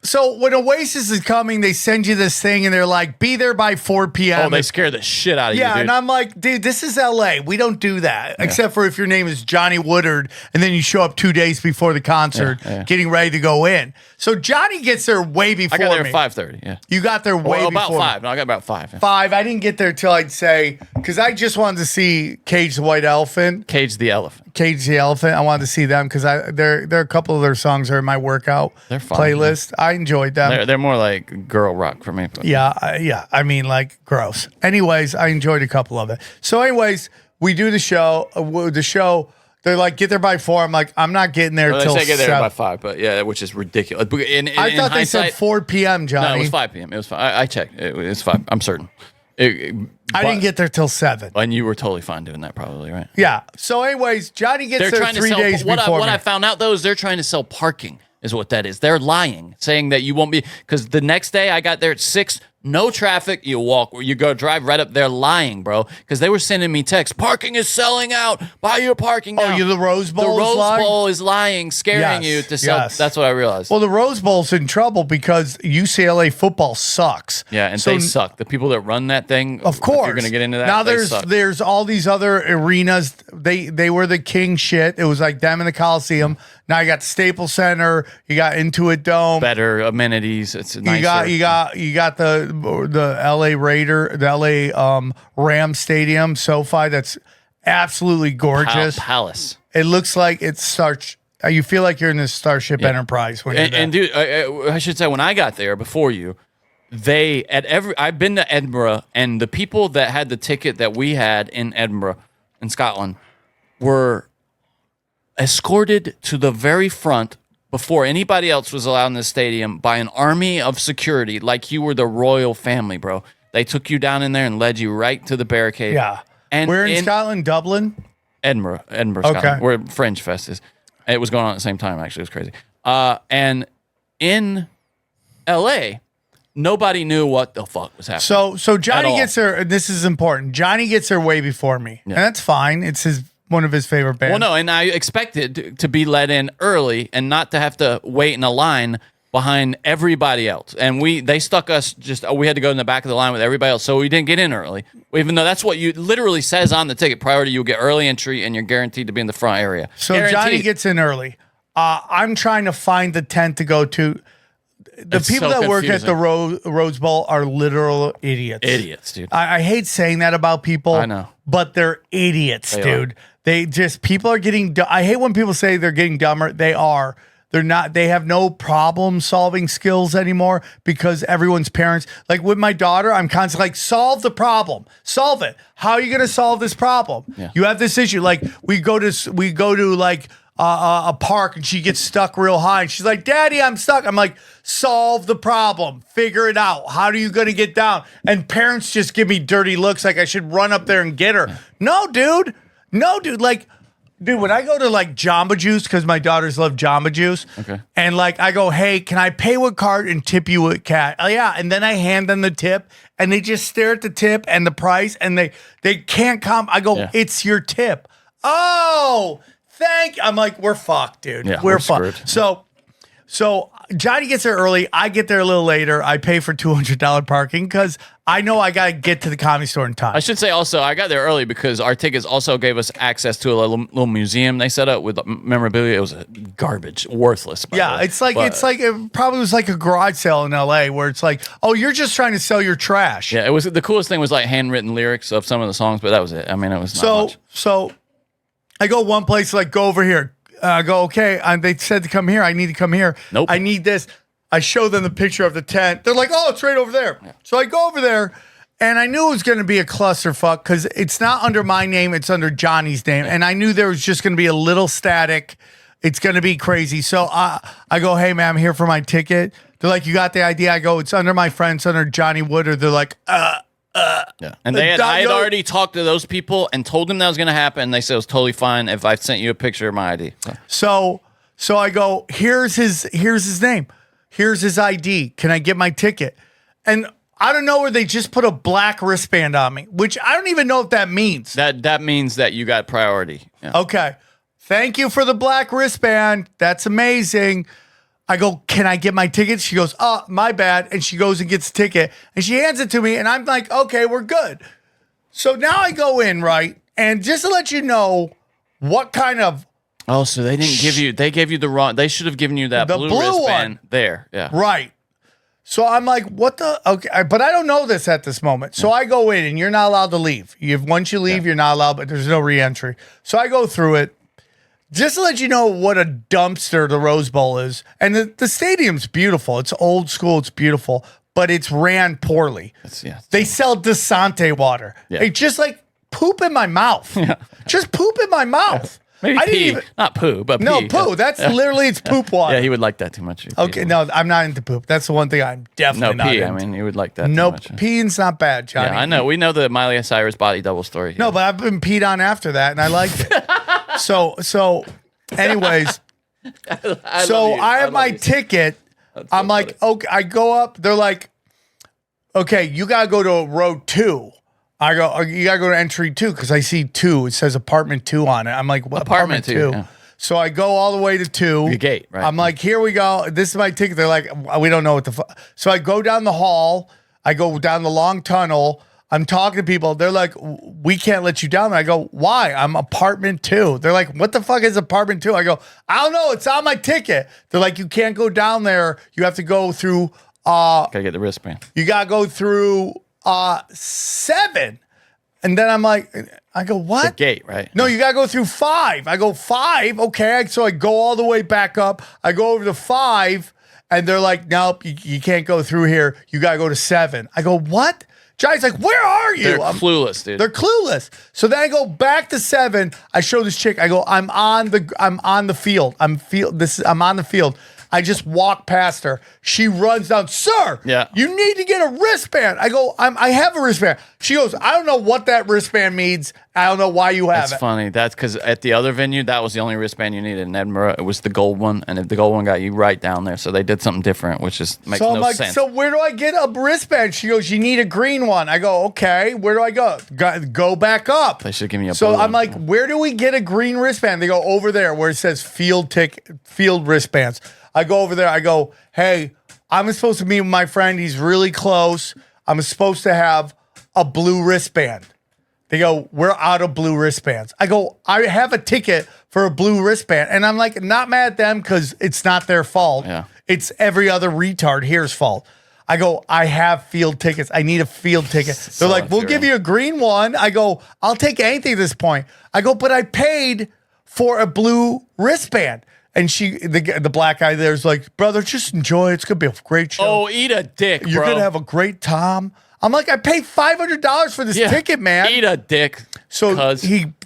so when Oasis is coming, they send you this thing and they're like, be there by 4 p.m. Oh, they scare the shit out of you, Yeah, dude. and I'm like, dude, this is LA. We don't do that. Except for if your name is Johnny Woodard and then you show up 2 days before the concert getting ready to go in. So Johnny gets there way before me. I got there at 5:30, yeah. You got there way about before 5. No, I got about 5. Yeah. 5. I didn't get there till I'd say, because I just wanted to see Cage the White Elephant. Cage the Elephant. Cage the Elephant. I wanted to see them because there are a couple of their songs are in my workout playlist. I enjoyed them. They're more like girl rock for me. But. Yeah. I mean, like, gross. Anyways, I enjoyed a couple of it. So, anyways, we do the show. They're like, get there by 4. I'm like, I'm not getting there till they say get there 7. by 5, but yeah, which is ridiculous. I thought they said 4 p.m., Johnny. No, it was 5 p.m. It was 5. I checked. It was 5. I'm certain. I didn't get there till 7. And you were totally fine doing that, probably, right? Yeah. So, anyways, Johnny gets there 3 days before What me. I found out, though, is they're trying to sell parking, is what that is. They're lying, saying that you won't be, because the next day I got there at 6, no traffic, you go drive right up there, lying, bro, because they were sending me texts, parking is selling out, buy your parking now. Oh, the Rose Bowl The Rose lying? Bowl is lying, scaring you to sell. Yes. That's what I realized. Well, the Rose Bowl's in trouble because UCLA football sucks. Yeah, and they suck. The people that run that thing, of course, if you're going to get into that. Now they suck. there's all these other arenas. They were the king shit. It was like them in the Coliseum. Now you got the Staples Center. You got Intuit Dome. Better amenities. It's nicer. You got the LA Ram Stadium, SoFi. That's absolutely gorgeous. Palace. It looks like it's you feel like you're in this Starship Enterprise when you're there. And dude, I should say, when I got there before you, I've been to Edinburgh, and the people that had the ticket that we had in Edinburgh, in Scotland, were escorted to the very front before anybody else was allowed in the stadium by an army of security, like you were the royal family, bro. They took you down in there and led you right to the barricade. Yeah. And we're in Scotland, Dublin? Edinburgh, Scotland, where Fringe Fest is. It was going on at the same time, actually. It was crazy. And in L.A., nobody knew what the fuck was happening. So Johnny gets there, and this is important. Johnny gets there way before me. And that's fine. It's one of his favorite bands. Well, no, and I expected to be let in early and not to have to wait in a line behind everybody else. And they stuck us we had to go in the back of the line with everybody else, so we didn't get in early. Even though that's what you literally says on the ticket, priority, you'll get early entry and you're guaranteed to be in the front area. So Guaranteed. Johnny gets in early. I'm trying to find the tent to go to. The people that work at the Rose Bowl are literal idiots. Idiots, dude. I hate saying that about people. I know. But they're idiots, dude. People are getting, I hate when people say they're getting dumber. They are. They're not, they have no problem solving skills anymore because everyone's parents, like with my daughter, I'm constantly like, solve the problem, solve it. How are you going to solve this problem? Yeah. You have this issue. Like we go to like a park and she gets stuck real high and she's like, Daddy, I'm stuck. I'm like, solve the problem, figure it out. How are you going to get down? And parents just give me dirty looks like I should run up there and get her. No, dude. Like, dude, when I go to like Jamba Juice, because my daughters love Jamba Juice, and like I go, hey, can I pay with card and tip you with cash? Oh yeah, and then I hand them the tip, and they just stare at the tip and the price, and they can't come. I go, it's your tip. Oh, I'm like, we're fucked, dude. Yeah, we're screwed. fucked. So Johnny gets there early. I get there a little later. I pay for $200 parking because I know I got to get to the Comedy Store in time. I should say also, I got there early because our tickets also gave us access to a little museum they set up with memorabilia. It was garbage, worthless. It's like it probably was like a garage sale in LA where it's like, oh, you're just trying to sell your trash. Yeah, it was the coolest thing was like handwritten lyrics of some of the songs, but that was it. I mean, it was not much. So I go one place, like, go over here. I go, okay. They said to come here. I need to come here. Nope. I need this. I show them the picture of the tent. They're like, oh, it's right over there. Yeah. So I go over there, and I knew it was going to be a clusterfuck because it's not under my name. It's under Johnny's name. And I knew there was just going to be a little static. It's going to be crazy. So I go, hey, man, I'm here for my ticket. They're like, you got the idea? I go, it's under my friend. It's under Johnny Woodard. They're like, yeah. And I had already talked to those people and told them that was going to happen. They said it was totally fine if I sent you a picture of my ID. So I go, here's his name. Here's his ID. Can I get my ticket? And I don't know where they just put a black wristband on me, which I don't even know what that means. That means that you got priority. Yeah. Okay. Thank you for the black wristband. That's amazing. I go, can I get my ticket? She goes, oh, my bad. And she goes and gets the ticket. And she hands it to me. And I'm like, okay, we're good. So now I go in, right? And just to let you know what kind of... Oh, so they didn't give you... They gave you the wrong... They should have given you that blue wristband one. There. Yeah. Right. So I'm like, what the... Okay, but I don't know this at this moment. So I go in and you're not allowed to leave. Once you leave, you're not allowed, but there's no re-entry. So I go through it. Just to let you know what a dumpster the Rose Bowl is. And the stadium's beautiful. It's old school. It's beautiful. But it's ran poorly. They sell Desante water. Yeah. It's just like poop in my mouth. Just poop in my mouth. Maybe I pee. didn't even, not poo, but no, pee. poo. That's literally, it's poop water. Yeah, he would like that too much. Okay, no, I'm not into poop. That's the one thing I'm definitely not pee. into. I mean, you would like that No, too much. peeing's not bad, Johnny. Yeah, I know. We know the Miley Cyrus body double story. No, but I've been peed on after that, and I liked it. So, anyways, I have my ticket. I'm like, okay, I go up. They're like, okay, you gotta go to row 2. I go, you gotta go to entry 2 because I see 2. It says apartment 2 on it. I'm like, what, apartment 2? Yeah. So I go all the way to 2. The gate, right? I'm like, here we go. This is my ticket. They're like, we don't know what the fuck. So I go down the hall. I go down the long tunnel. I'm talking to people. They're like, we can't let you down. I go, why? I'm apartment 2. They're like, what the fuck is apartment 2? I go, I don't know. It's on my ticket. They're like, you can't go down there. You have to go through. Gotta get the wristband. You gotta go through 7. And then I'm like, I go, what? The gate, right? No, you got to go through 5. I go, 5? Okay. So I go all the way back up. I go over to 5, and they're like, nope, you can't go through here. You got to go to 7. I go, what? Johnny's like, where are you? They're clueless, dude. They're clueless. So then I go back to 7. I show this chick. I go, I'm on the field. I'm on the field. I just walk past her. She runs down. Sir, you need to get a wristband. I go, I have a wristband. She goes, I don't know what that wristband means. I don't know why you have it. That's funny. That's because at the other venue, that was the only wristband you needed in Edinburgh. It was the gold one, and the gold one got you right down there. So they did something different, which makes no sense. So where do I get a wristband? She goes, you need a green one. I go, okay. Where do I go? Go back up. They should give me a. So blue I'm one. like, where do we get a green wristband? They go over there where it says field wristbands. I go over there. I go, hey, I'm supposed to meet with my friend. He's really close. I'm supposed to have a blue wristband. They go, we're out of blue wristbands. I go, I have a ticket for a blue wristband. And I'm like, not mad at them because it's not their fault. Yeah. It's every other retard here's fault. I go, I have field tickets. I need a field ticket. They're like, we'll give you a green one. I go, I'll take anything at this point. I go, but I paid for a blue wristband. And the black guy there's like, brother, just enjoy it. It's going to be a great show. Oh, eat a dick, You're bro. going to have a great time. I'm like, I paid $500 for this ticket, man. Eat a dick. So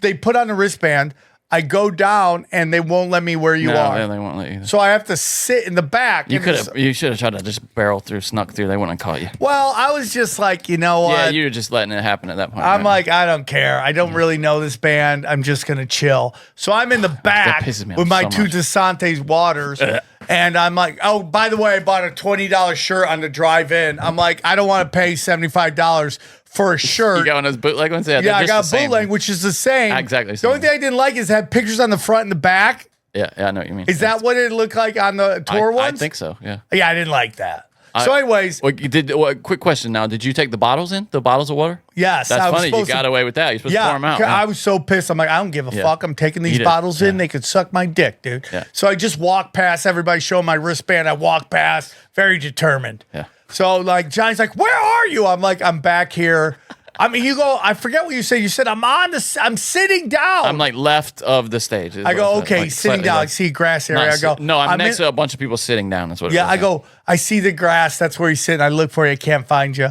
they put on the wristband. I go down and they won't let me where you are. No, they won't let you. So I have to sit in the back. You should have tried to just snuck through. They wouldn't have caught you. Well, I was just like, you know what? Yeah, you were just letting it happen at that point. I'm like, I don't care. I don't really know this band. I'm just going to chill. So I'm in the back pisses me off with my so two much. DeSante's waters. And I'm like, oh, by the way, I bought a $20 shirt on the drive-in. I'm like, I don't want to pay $75 for a shirt. You got one of those bootleg ones? Yeah, I got a bootleg, which is the same. Exactly. The only thing I didn't like is it had pictures on the front and the back. Yeah, I know what you mean. Is that what it looked like on the tour ones? I think so, yeah. Yeah, I didn't like that. So anyways. Quick question now. Did you take the bottles in? The bottles of water? Yes. That's funny. You got away with that. You're supposed to pour them out. I was so pissed. I'm like, I don't give a fuck. I'm taking these bottles in. They could suck my dick, dude. Yeah. So I just walk past everybody showing my wristband. I walk past, very determined. Yeah. So like Johnny's like, where are you? I'm like, I'm back here. I mean, you go, I forget what you said. You said, I'm sitting down. I'm like left of the stage. I go, okay, sitting down. I see grass area. I go, no, I'm next to a bunch of people sitting down. That's what it was. I go, I see the grass. That's where he's sitting. I look for you. I can't find you.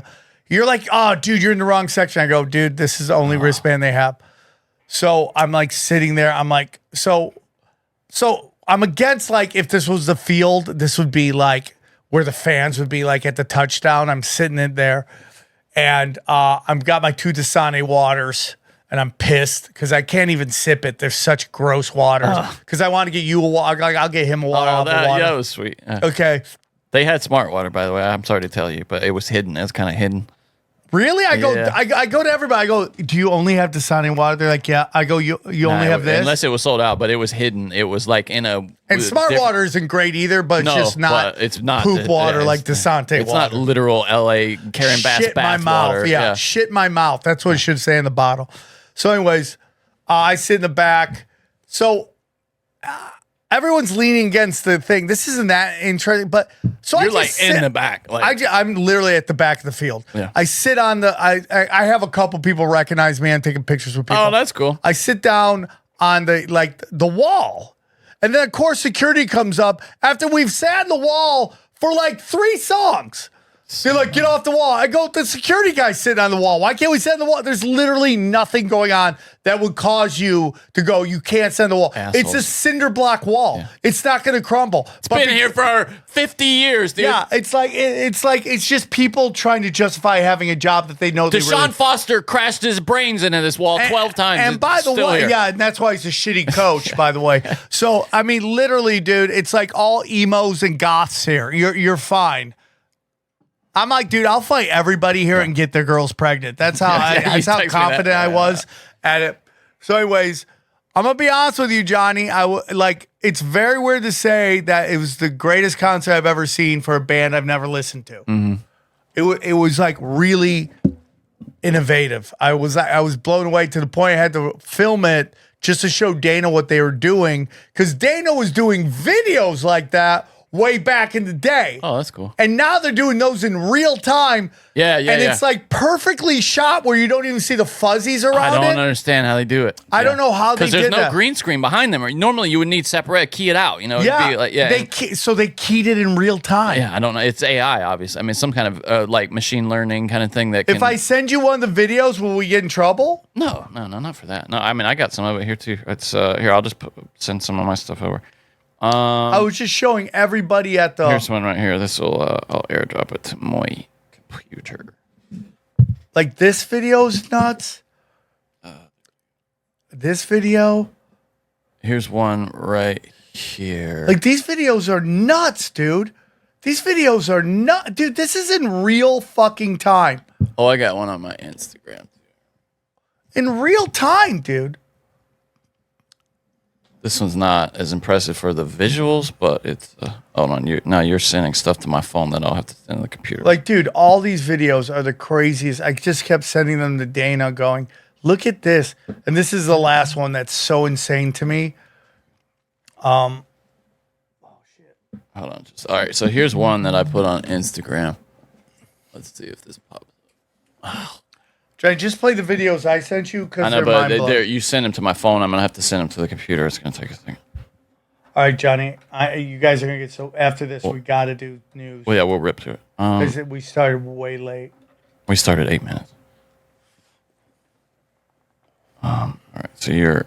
You're like, oh, dude, you're in the wrong section. I go, dude, this is the only wristband they have. So I'm like sitting there. I'm like, so I'm against like if this was the field, this would be like where the fans would be like at the touchdown. I'm sitting in there. And I've got my two Dasani waters, and I'm pissed because I can't even sip it. They're such gross waters. Because I want to get you a water. I'll get him a water. Oh, that was sweet. Okay. They had smart water, by the way. I'm sorry to tell you, but it was hidden. It was kind of hidden. Really? I go to everybody. I go, do you only have Dasani water? They're like, yeah. I go, you only have this? Unless it was sold out, but it was hidden. It was like in a... And smart water isn't great either, but it's just not, it's not poop water like Dasante water. It's not literal L.A. Karen Bass shit bath my mouth. water. Yeah, shit my mouth. That's what it should say in the bottle. So anyways, I sit in the back. So everyone's leaning against the thing. This isn't that interesting, but so You're I like just in sit, the back. Like, I'm literally at the back of the field. Yeah. I sit on the. I have a couple people recognize me. I'm taking pictures with people. Oh, that's cool. I sit down on the wall. And then, of course, security comes up after we've sat on the wall for like 3 songs. They're like, get off the wall. I go, the security guy's sitting on the wall. Why can't we sit on the wall? There's literally nothing going on that would cause you to go, you can't sit on the wall. Assholes. It's a cinder block wall. Yeah. It's not going to crumble. It's been here for 50 years, dude. Yeah, it's just people trying to justify having a job that they know they Deshaun Foster crashed his brains into this wall 12 times. And by the way, and that's why he's a shitty coach, by the way. So, I mean, literally, dude, it's like all emos and goths here. You're fine. I'm like, dude, I'll fight everybody here and get their girls pregnant. That's how that's how confident I was at it. So, anyways, I'm gonna be honest with you, Johnny. It's very weird to say that it was the greatest concert I've ever seen for a band I've never listened to. Mm-hmm. It was like really innovative. I was blown away to the point I had to film it just to show Dana what they were doing, because Dana was doing videos like that way back in the day. Oh, that's cool. And now they're doing those in real time. Yeah. And it's like perfectly shot where you don't even see the fuzzies around I don't it. understand how they do it. I don't know how they did that. Because there's no green screen behind them. Or normally you would need separate, key it out. You know, Yeah. It'd be like, so they keyed it in real time. Yeah, I don't know. It's AI, obviously. I mean, some kind of like machine learning kind of thing that can... If I send you one of the videos, will we get in trouble? No, not for that. No, I mean, I got some of it here too. It's here. I'll just send some of my stuff over. I was just showing everybody at the... Here's one right here. This will I'll airdrop it to my computer. Like this video's nuts. This video. Here's one right here. Like these videos are nuts, dude. These videos are nuts. Dude, this is in real fucking time. Oh, I got one on my Instagram. In real time, dude. This one's not as impressive for the visuals, but it's... hold on. You're sending stuff to my phone that I'll have to send to the computer. Like, dude, all these videos are the craziest. I just kept sending them to Dana going, look at this. And this is the last one that's so insane to me. Hold on. All right. So here's one that I put on Instagram. Let's see if this pops up. Should I just play the videos I sent you? I know, but you send them to my phone. I'm going to have to send them to the computer. It's going to take a second. All right, Johnny. You guys are going to get... So after this, we got to do news. Well, yeah, we'll rip to it. Because we started way late. We started 8 minutes. All right. So you're...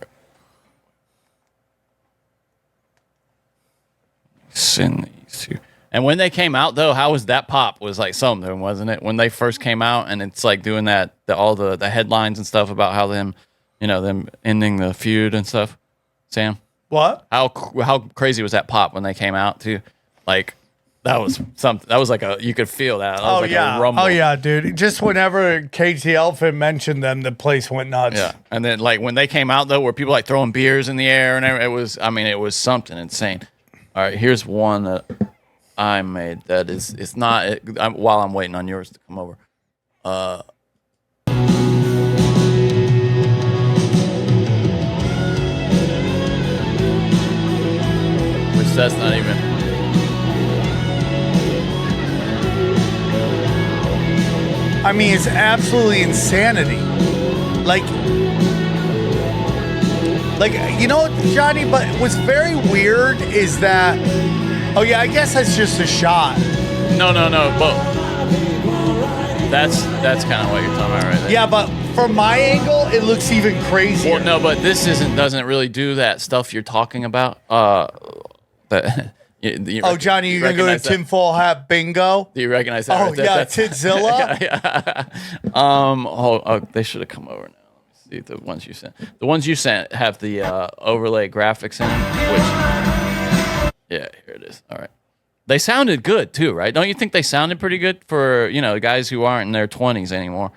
Send these two. And when they came out, though, how was that pop? Was like something, wasn't it? When they first came out, and it's like doing that, all the headlines and stuff about how them ending the feud and stuff. Sam, what? How crazy was that pop when they came out too? Like that was something. That was like you could feel that. That was like a rumble. Oh yeah, dude. Just whenever KT Elephant mentioned them, the place went nuts. Yeah, and then like when they came out though, were people like throwing beers in the air and it was. I mean, it was something insane. All right, here's one that I made that is it's not while I'm waiting on yours to come over. Which that's not even. I mean, it's absolutely insanity. Like, you know what, Johnny? But what's very weird is that, oh yeah, I guess that's just a shot. No, but that's kind of what you're talking about right there. Yeah, but from my angle, it looks even crazier. Well, no, but this doesn't really do that stuff you're talking about. Johnny, you're gonna go to tinfoil hat bingo? Do you recognize that? Oh right there? yeah, Tidzilla. yeah. They should have come over now. Let me see the ones you sent. The ones you sent have the overlay graphics in them. Which, yeah, here it is. All right. They sounded good too, right? Don't you think they sounded pretty good for guys who aren't in their 20s anymore?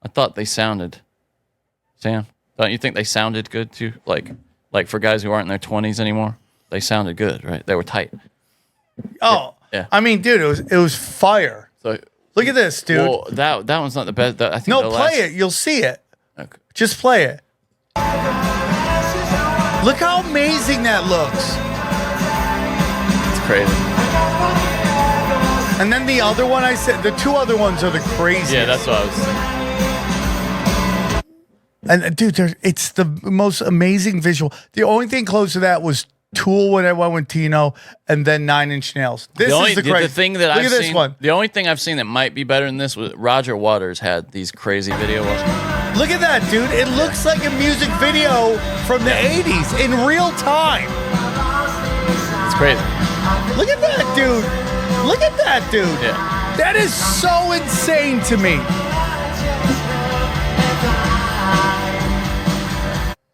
I thought they sounded. Sam, don't you think they sounded good too? Like for guys who aren't in their 20s anymore, they sounded good, right? They were tight. Oh, yeah. I mean, dude, it was fire. So look at this, dude. Well, that one's not the best. I think play it. You'll see it. Okay. Just play it. Look how amazing that looks. It's crazy. And then the other one I said, the two other ones are the craziest. Yeah, that's what I was saying. And dude, it's the most amazing visual. The only thing close to that was Tool when I went with Tino, and then 9 Inch Nails. This is the crazy. The thing that Look I've at this seen, one. The only thing I've seen that might be better than this was Roger Waters had these crazy videos. Look at that, dude. It looks like a music video from the 80s in real time. It's crazy. Look at that, dude. Look at that, dude. Yeah. That is so insane to me.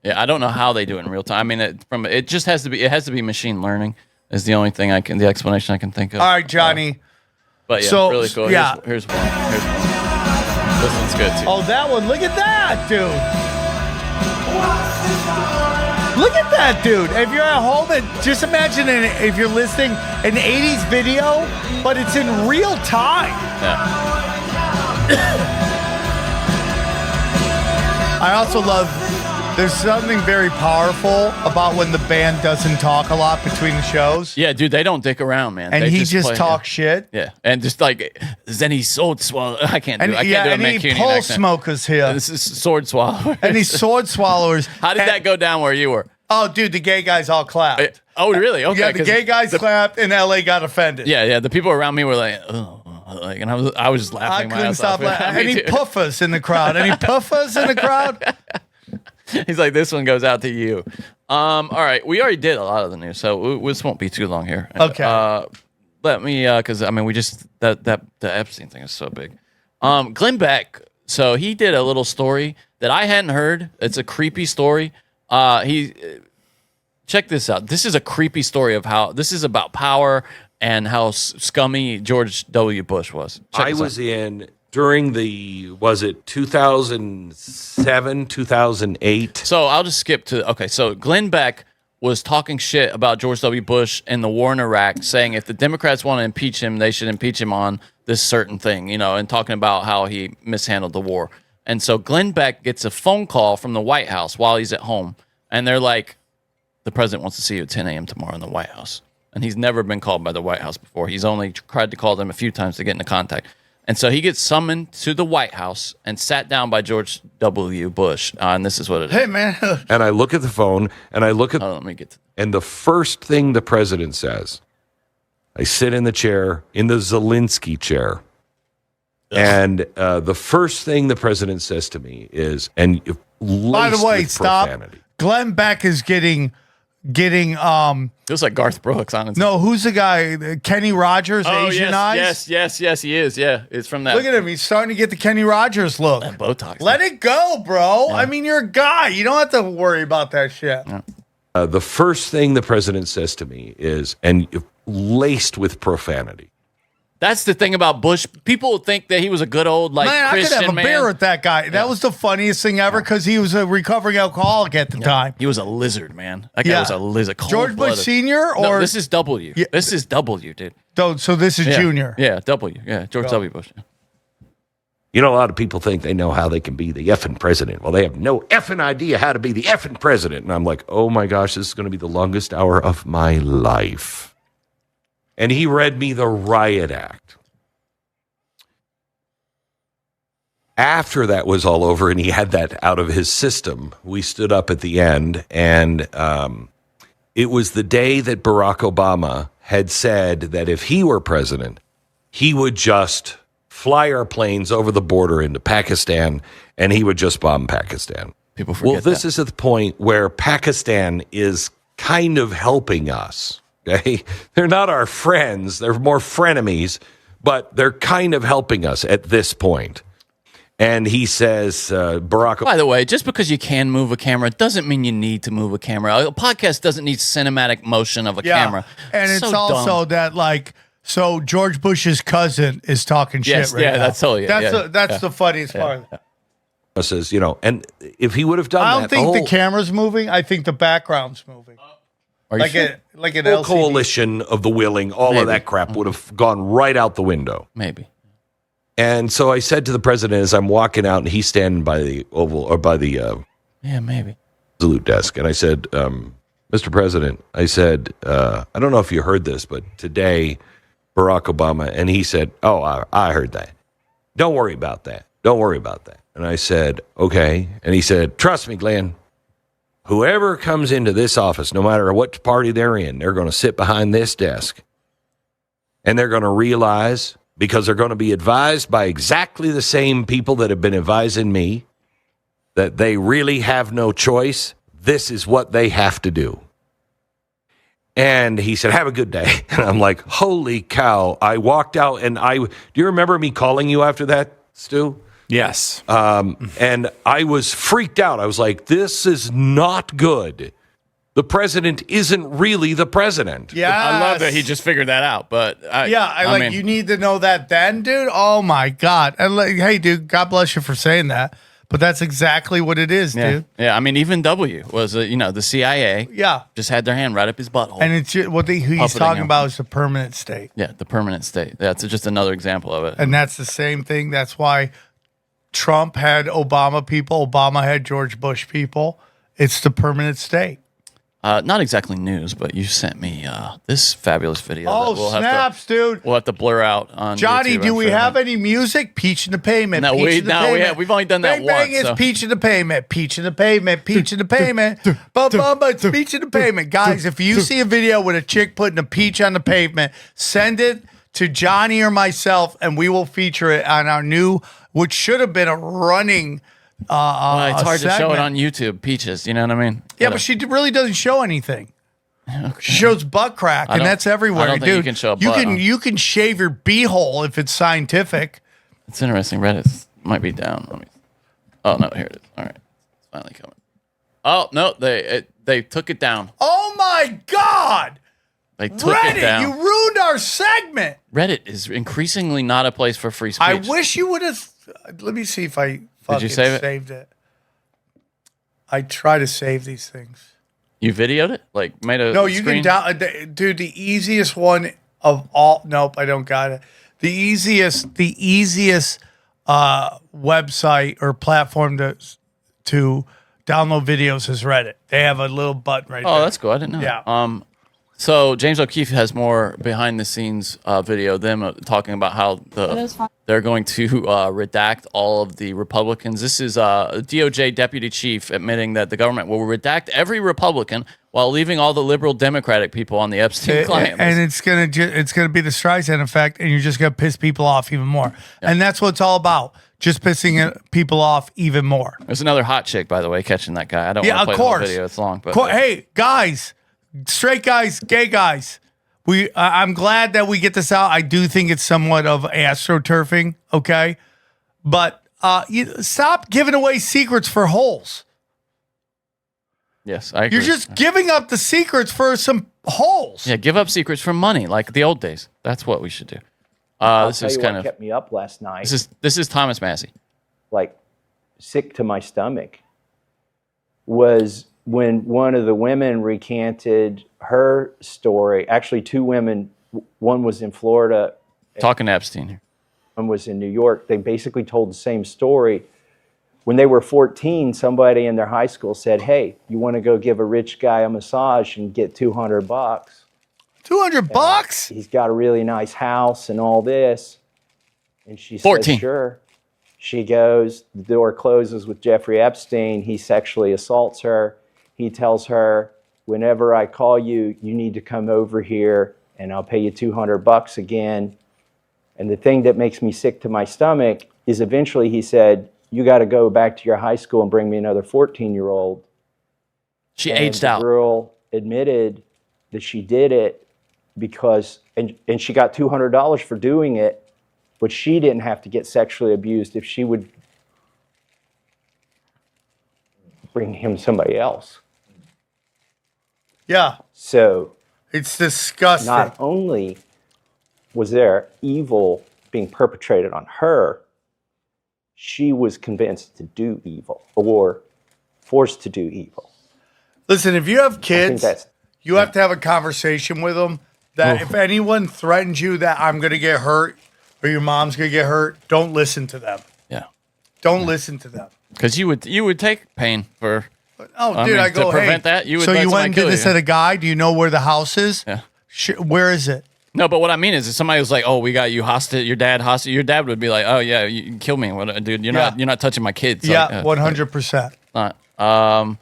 Yeah, I don't know how they do it in real time. I mean, it just has to be machine learning is the only thing the explanation I can think of. All right, Johnny. But yeah, so, really cool. Yeah. Here's one. This one's good too. Oh, that one. Look at that, dude. Look at that, dude. If you're at home, just imagine if you're listening an 80s video, but it's in real time. Yeah. I also love There's something very powerful about when the band doesn't talk a lot between the shows. Yeah, dude, they don't dick around, man. And they he just play, talks shit. Yeah, and just like Zenny sword swallow. I can't do. I can't do a and he Mancunian pole accent. smokers here. This is sword swallower. And he's sword swallowers. How did that go down where you were? Oh, dude, the gay guys all clapped. Oh, really? Okay. Yeah, the gay guys clapped, and LA got offended. Yeah. The people around me were like, oh. Like, and I was just laughing. I couldn't stop laughing. Any puffers in the crowd? Any puffers in the crowd? He's like, this one goes out to you. All right, we already did a lot of the news, so this won't be too long here. Okay. Let me, because I mean, we just the Epstein thing is so big. Glenn Beck. So he did a little story that I hadn't heard. It's a creepy story. Check this out. This is a creepy story of how this is about power and how scummy George W. Bush was. I was in during was it 2007, 2008? So I'll just skip to, okay, so Glenn Beck was talking shit about George W. Bush and the war in Iraq, saying if the Democrats want to impeach him, they should impeach him on this certain thing, and talking about how he mishandled the war. And so Glenn Beck gets a phone call from the White House while he's at home, and they're like, the president wants to see you at 10 a.m. tomorrow in the White House. And he's never been called by the White House before. He's only tried to call them a few times to get into contact. And so he gets summoned to the White House and sat down by George W. Bush. And this is what it is. Hey, man. And I look at the phone, and I look at... let me get to... And the first thing the president says, I sit in the chair, in the Zelensky chair, and the first thing the president says to me is, and by the way, stop. Profanity. Glenn Beck is getting Feels like Garth Brooks, honestly. No, who's the guy? Kenny Rogers, Asian eyes? Yes, he is. Yeah, it's from that. Look at him. He's starting to get the Kenny Rogers look. That Botox. Let it go, bro. Yeah. I mean, you're a guy. You don't have to worry about that shit. Yeah. The first thing the president says to me is, and laced with profanity. That's the thing about Bush. People think that he was a good old, like, man, Christian I could have a beer with that guy. That was the funniest thing ever because he was a recovering alcoholic at the time. He was a lizard, man. That guy was a lizard. George Bush Sr. or no, this is W. Yeah. This is W, dude. So this is Junior. Yeah, W. Yeah, George W. Bush. You know, a lot of people think they know how they can be the effing president. Well, they have no effing idea how to be the effing president. And I'm like, oh my gosh, this is going to be the longest hour of my life. And he read me the riot act. After that was all over and he had that out of his system, we stood up at the end, and it was the day that Barack Obama had said that if he were president, he would just fly our planes over the border into Pakistan, and he would just bomb Pakistan. People forget this is at the point where Pakistan is kind of helping us. Okay? They're not our friends. They're more frenemies, but they're kind of helping us at this point. And he says, Barack... By the way, just because you can move a camera doesn't mean you need to move a camera. A podcast doesn't need cinematic motion of a camera. And it's also that, like... So George Bush's cousin is talking shit right now. That's totally That's the funniest part. Says, and if he would have done I don't think the camera's moving. I think the background's moving. Are you sure? Like an whole LCD. coalition of the willing, all of that crap would have gone right out the window. Maybe. And so I said to the president as I'm walking out, and he's standing by the Oval or by the maybe salute desk, and I said, Mr. President, I said, I don't know if you heard this, but today, Barack Obama, and he said, oh, I heard that. Don't worry about that. Don't worry about that. And I said, okay. And he said, trust me, Glenn, whoever comes into this office, no matter what party they're in, they're going to sit behind this desk. And they're going to realize, because they're going to be advised by exactly the same people that have been advising me, that they really have no choice. This is what they have to do. And he said, have a good day. And I'm like, holy cow. I walked out, and do you remember me calling you after that, Stu? Yes. And I was freaked out. I was like, this is not good. The president isn't really the president. Yeah, I love that he just figured that out. But I mean, you need to know that then, dude. Oh my God. And hey, dude, God bless you for saying that. But that's exactly what it is, dude. Yeah, I mean, even W was, the CIA. Yeah. Just had their hand right up his butthole. And it's what he's talking about is the permanent state. Yeah, the permanent state. That's just another example of it. And that's the same thing. That's why Trump had Obama people. Obama had George Bush people. It's the permanent state. Not exactly news, but you sent me this fabulous video. Oh, that snaps, dude. We'll have to blur out on Johnny, YouTube, do I'm we sure. have any music? Peach in the pavement. No, Peach in the pavement. we've only done that bang, once. Bang, it's so. peach in the pavement. Peach in the pavement. Peach in the pavement. It's peach in the pavement. Guys, if you see a video with a chick putting a peach on the pavement, send it to Johnny or myself, and we will feature it on our new, which should have been a running Well, it's hard to show it segment. on YouTube, Peaches. You know what I mean? Yeah, but she really doesn't show anything. She shows butt crack, and that's everywhere, I don't dude. think you can show a butt. You can shave your beehole if it's scientific. It's interesting. Reddit might be down. Let me. Oh no, here it is. All right, it's finally coming. Oh no, they took it down. Oh my God! They took Reddit, it down. you ruined our segment. Reddit is increasingly not a place for free speech. I wish you would have. Let me see if I fucking save it? saved it. I try to save these things. You videoed it? Like made a No, you screen? can down. Dude, the easiest one of all. Nope, I don't got it. The easiest website or platform to download videos is Reddit. They have a little button right there. Oh, that's cool. I didn't know. Yeah. That. So James O'Keefe has more behind the scenes video. Them talking about how they're going to redact all of the Republicans. This is a DOJ deputy chief admitting that the government will redact every Republican while leaving all the liberal Democratic people on the Epstein client list. And it's gonna be the Streisand effect, and you're just gonna piss people off even more. Yeah. And that's what it's all about. Just pissing people off even more. There's another hot chick, by the way, catching that guy. I don't want to play the whole video. It's long. But hey, guys, straight guys, gay guys, I'm glad that we get this out. I do think it's somewhat of astroturfing, okay? But stop giving away secrets for holes. Yes, I agree. You're just giving up the secrets for some holes. Yeah, give up secrets for money, like the old days. That's what we should do. This is kind of kept me up last night. This is Thomas Massey. Like sick to my stomach was when one of the women recanted her story. Actually, two women. One was in Florida. Talking to Epstein here. One was in New York. They basically told the same story. When they were 14, somebody in their high school said, "Hey, you want to go give a rich guy a massage and get $200?" $200? He's got a really nice house and all this. And she 14. says, "Sure." She goes, the door closes with Jeffrey Epstein. He sexually assaults her. He tells her, "Whenever I call you, you need to come over here and I'll pay you $200 again." And the thing that makes me sick to my stomach is eventually he said, "You got to go back to your high school and bring me another 14-year-old. She aged out. The girl admitted that she did it because, and she got $200 for doing it, but she didn't have to get sexually abused if she would bring him somebody else. Yeah. So it's disgusting. Not only was there evil being perpetrated on her, she was convinced to do evil or forced to do evil. Listen, if you have kids, that's- you have to have a conversation with them that if anyone threatens you that I'm going to get hurt or your mom's going to get hurt, don't listen to them. Yeah. Don't listen to them. Because you would take pain for. Oh, dude, I go, to prevent hey, that. You would so let you went somebody and did kill this you. at a guy? Do you know where the house is? Yeah. Where is it? No, but what I mean is, if somebody was like, "Oh, we got you hostage," your dad hostage, your dad would be like, "Oh yeah, you can kill me, dude. You're not touching my kids." Yeah, 100%.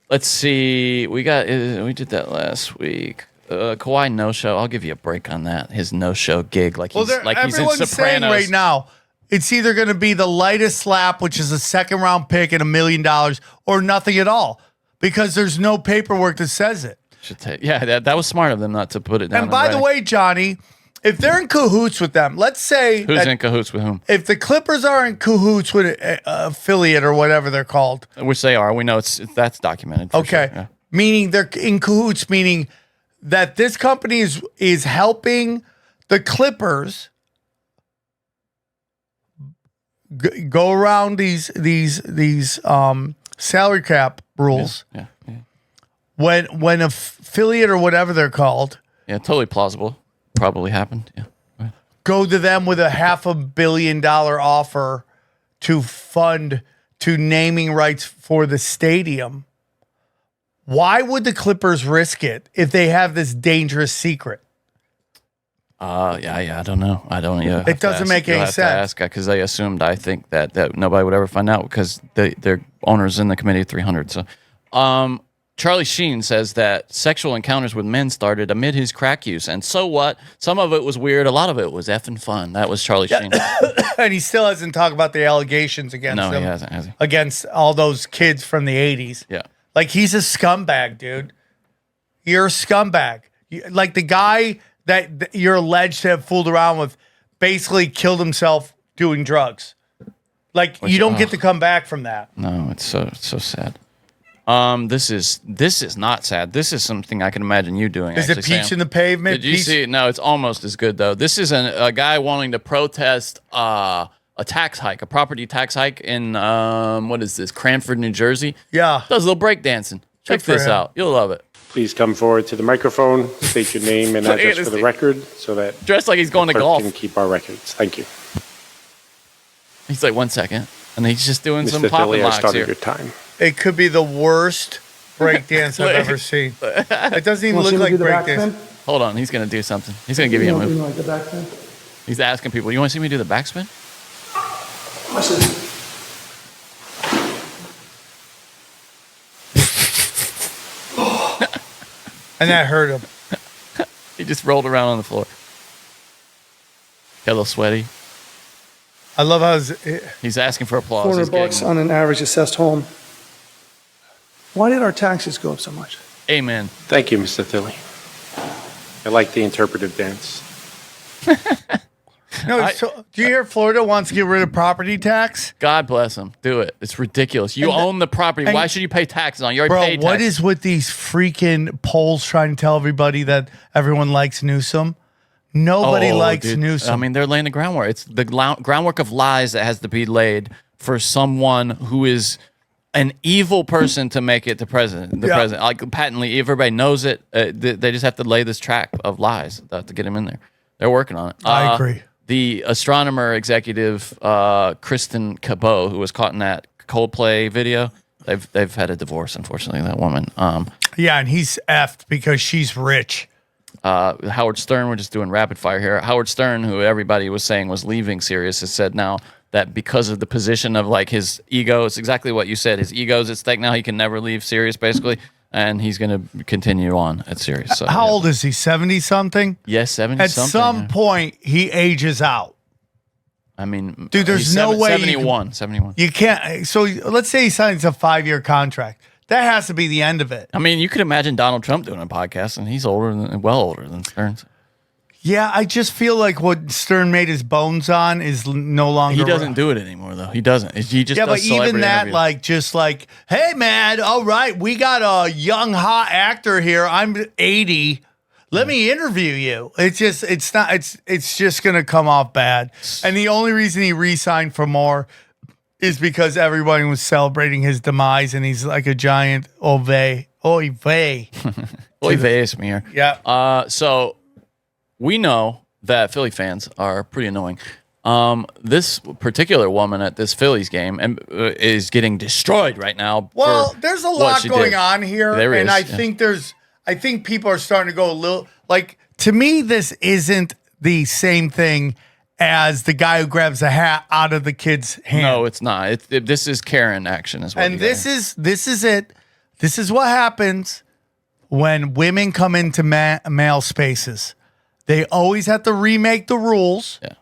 Let's see. We did that last week. Kawhi no show. I'll give you a break on that. His no show gig, he's in everyone's saying Sopranos right now, it's either going to be the lightest slap, which is a second round pick and $1 million, or nothing at all, because there's no paperwork that says it. That was smart of them not to put it down. And by the way, Johnny, if they're in cahoots with them, let's say who's in cahoots with whom? If the Clippers are in cahoots with an affiliate or whatever they're called, which they are, we know that's documented. For okay, sure, yeah. Meaning they're in cahoots, meaning that this company is helping the Clippers go around these salary cap rules. Yeah. When an affiliate or whatever they're called, totally plausible. Probably happened. Yeah. Right. Go to them with a $500 million offer to fund to naming rights for the stadium. Why would the Clippers risk it if they have this dangerous secret? Yeah, I don't know. I don't. Yeah, it doesn't make any sense because they assumed. I think that nobody would ever find out because their owners in the committee of 300. So, Charlie Sheen says that sexual encounters with men started amid his crack use, and so what? Some of it was weird. A lot of it was effing fun. That was Charlie Sheen, and he still hasn't talked about the allegations against him. No, he hasn't. Has he? Against all those kids from the 80s. Yeah, like he's a scumbag, dude. You're a scumbag. Like the guy that you're alleged to have fooled around with basically killed himself doing drugs. Like you don't get to come back from that. No, it's so sad. This is not sad. This is something I can imagine you doing. Is it Peach in the Pavement? Did you see it? No, it's almost as good though. This is a guy wanting to protest a tax hike, a property tax hike in what is this? Cranford, New Jersey. Yeah, does a little breakdancing. Check this out. You'll love it. Please come forward to the microphone, state your name and address for the record so that dressed like he's going to golf. Can keep our records. Thank you. He's like 1 second, and he's just doing some Mr. popping Philly, I locks started here. your time. It could be the worst breakdance I've ever seen. It doesn't even look like breakdance. Hold on, he's gonna do something. He's gonna give you a move. Like the backspin? He's asking people, "You want to see me do the backspin?" And that hurt him. He just rolled around on the floor. Got a little sweaty. I love how he's asking for applause. $400 on an average assessed home. Why did our taxes go up so much? Amen. Thank you, Mr. Philly. I like the interpretive dance. No, do you hear Florida wants to get rid of property tax? God bless them. Do it. It's ridiculous. You own the property. Why should you pay taxes on it? You already paid taxes. What is with these freaking polls trying to tell everybody that everyone likes Newsom? Nobody likes Newsom. I mean, they're laying the groundwork. It's the groundwork of lies that has to be laid for someone who is an evil person to make it the president. President, like patently, everybody knows it. They just have to lay this track of lies to get him in there. They're working on it. I agree. The astronomer executive Kristen Cabot, who was caught in that Coldplay video, they've had a divorce. Unfortunately, that woman. Yeah, and he's effed because she's rich. Howard Stern, we're just doing rapid fire here. Howard Stern, who everybody was saying was leaving Sirius, has said now that because of the position of like his ego, it's exactly what you said. His ego's at stake now. He can never leave Sirius, basically, and he's going to continue on at Sirius. So, how old is he? 70-something? Yes, 70-something. At some point, he ages out. I mean, dude, there's no way. 71. You can't. So let's say he signs a 5-year contract. That has to be the end of it. I mean, you could imagine Donald Trump doing a podcast, and he's well older than Stern. Yeah, I just feel like what Stern made his bones on is no longer. He doesn't do it anymore, though. He doesn't. He just but even that, interviews. Hey, man, all right, we got a young hot actor here. I'm 80. Let me interview you. It's just gonna come off bad. And the only reason he re-signed for more is because everybody was celebrating his demise, and he's like a giant oy vey. Oy vey, Smear. Yeah. So we know that Philly fans are pretty annoying. This particular woman at this Phillies game is getting destroyed right now. Well, there's a lot going on here, and I think people are starting to go a little like. To me, this isn't the same thing as the guy who grabs a hat out of the kid's hand. No, it's not. This is Karen action as well. And this is it. This is what happens when women come into male spaces. They always have to remake the rules. Yeah.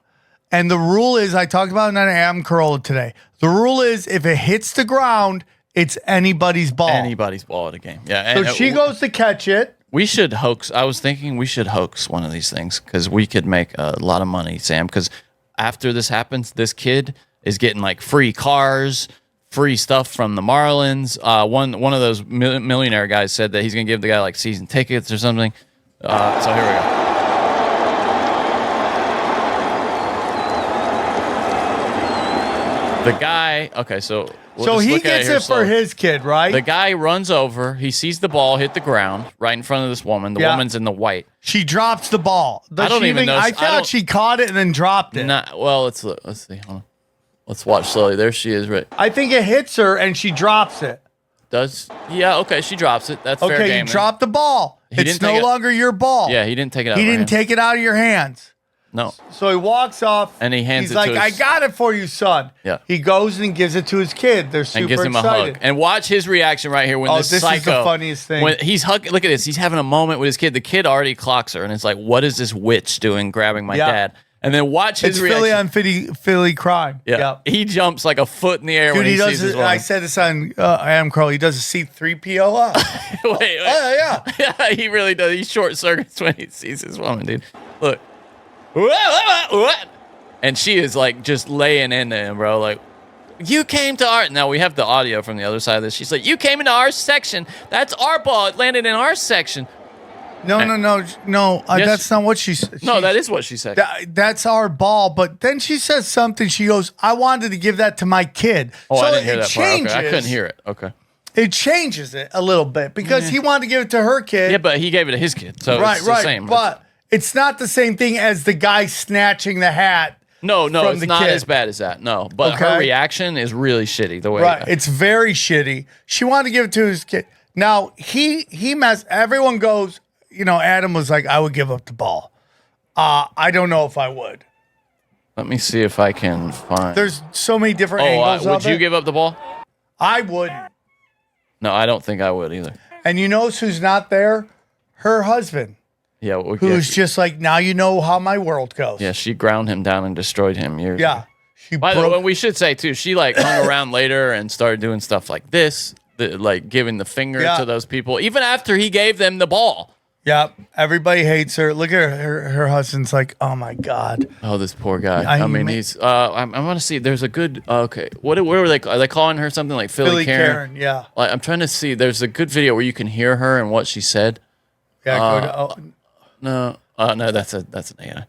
And the rule is, I talked about it on Adam Carolla today. The rule is if it hits the ground, it's anybody's ball. Anybody's ball at a game. Yeah. So she goes to catch it. We should hoax. I was thinking we should hoax one of these things because we could make a lot of money, Sam. Because after this happens, this kid is getting like free cars, free stuff from the Marlins. One of those millionaire guys said that he's going to give the guy like season tickets or something. So here we go. The guy, okay, so he gets it for his kid, right? The guy runs over. He sees the ball hit the ground right in front of this woman. The woman's in the white. She drops the ball. I don't even know. I thought she caught it and then dropped it. Well, let's see. Hold on. Let's watch slowly. There she is, right? I think it hits her and she drops it. Yeah, okay, she drops it. That's fair Okay, game. you then. dropped the ball. He It's didn't no take it- longer your ball. Yeah, he didn't take it out. He of her didn't hand. take it out of your hands. No. So he walks off. And he hands He's it like, to I his- got it for you, son. Yeah. He goes and gives it to his kid. They're super And gives him excited. a hug. And watch his reaction right here when This this psycho. is the funniest thing. When he's hugging, look at this. He's having a moment with his kid. The kid already clocks her, and it's like, what is this witch doing, grabbing my Yeah. dad? And then watch his It's reaction. Philly on Philly crime. Yeah. He jumps like a foot in the air Dude, when he does sees his it. woman. I said this on Adam Crowley. He does a C3PO up. wait. Oh, yeah. Yeah, he really does. He short circuits when he sees his woman, dude. Look. And she is like just laying into him, bro. Like, you came to our. Now we have the audio from the other side of this. She's like, you came into our section. That's our ball. It landed in our section. No. Yes. That's not what she said. No, that is what she said. That's our ball. But then she says something. She goes, I wanted to give that to my kid. Oh, so I didn't hear it that part. Okay, changes. I couldn't hear it. Okay. It changes it a little bit because he wanted to give it to her kid. Yeah, but he gave it to his kid. So right. it's the same. But it's not the same thing as the guy snatching the hat. No, from it's the not kid. as bad as that. No, but her Okay. reaction is really shitty. The way, Right. It's very shitty. She wanted to give it to his kid. Now he messed. Everyone goes. Adam was like, I would give up the ball. I don't know if I would. Let me see if I can find. There's so many different angles would of you it. give up the ball? I wouldn't. No, I don't think I would either. And you know who's not there? Her husband, Yeah, who's just like, now you know how my world goes. yeah, she ground him down and destroyed him years ago. Yeah. She By the broke. way, we should say too, she like hung around later and started doing stuff like this, like giving the finger Yeah. to those people, even after he gave them the ball. Yep. Everybody hates her. Look at her husband's like, oh my God. Oh, this poor guy. I I mean, ma- he's. I want to see. There's a good. Okay, what were they? Are they calling her something like Philly Karen? Yeah. Like, I'm trying to see. There's a good video where you can hear her and what she said. Yeah. No, that's an AI.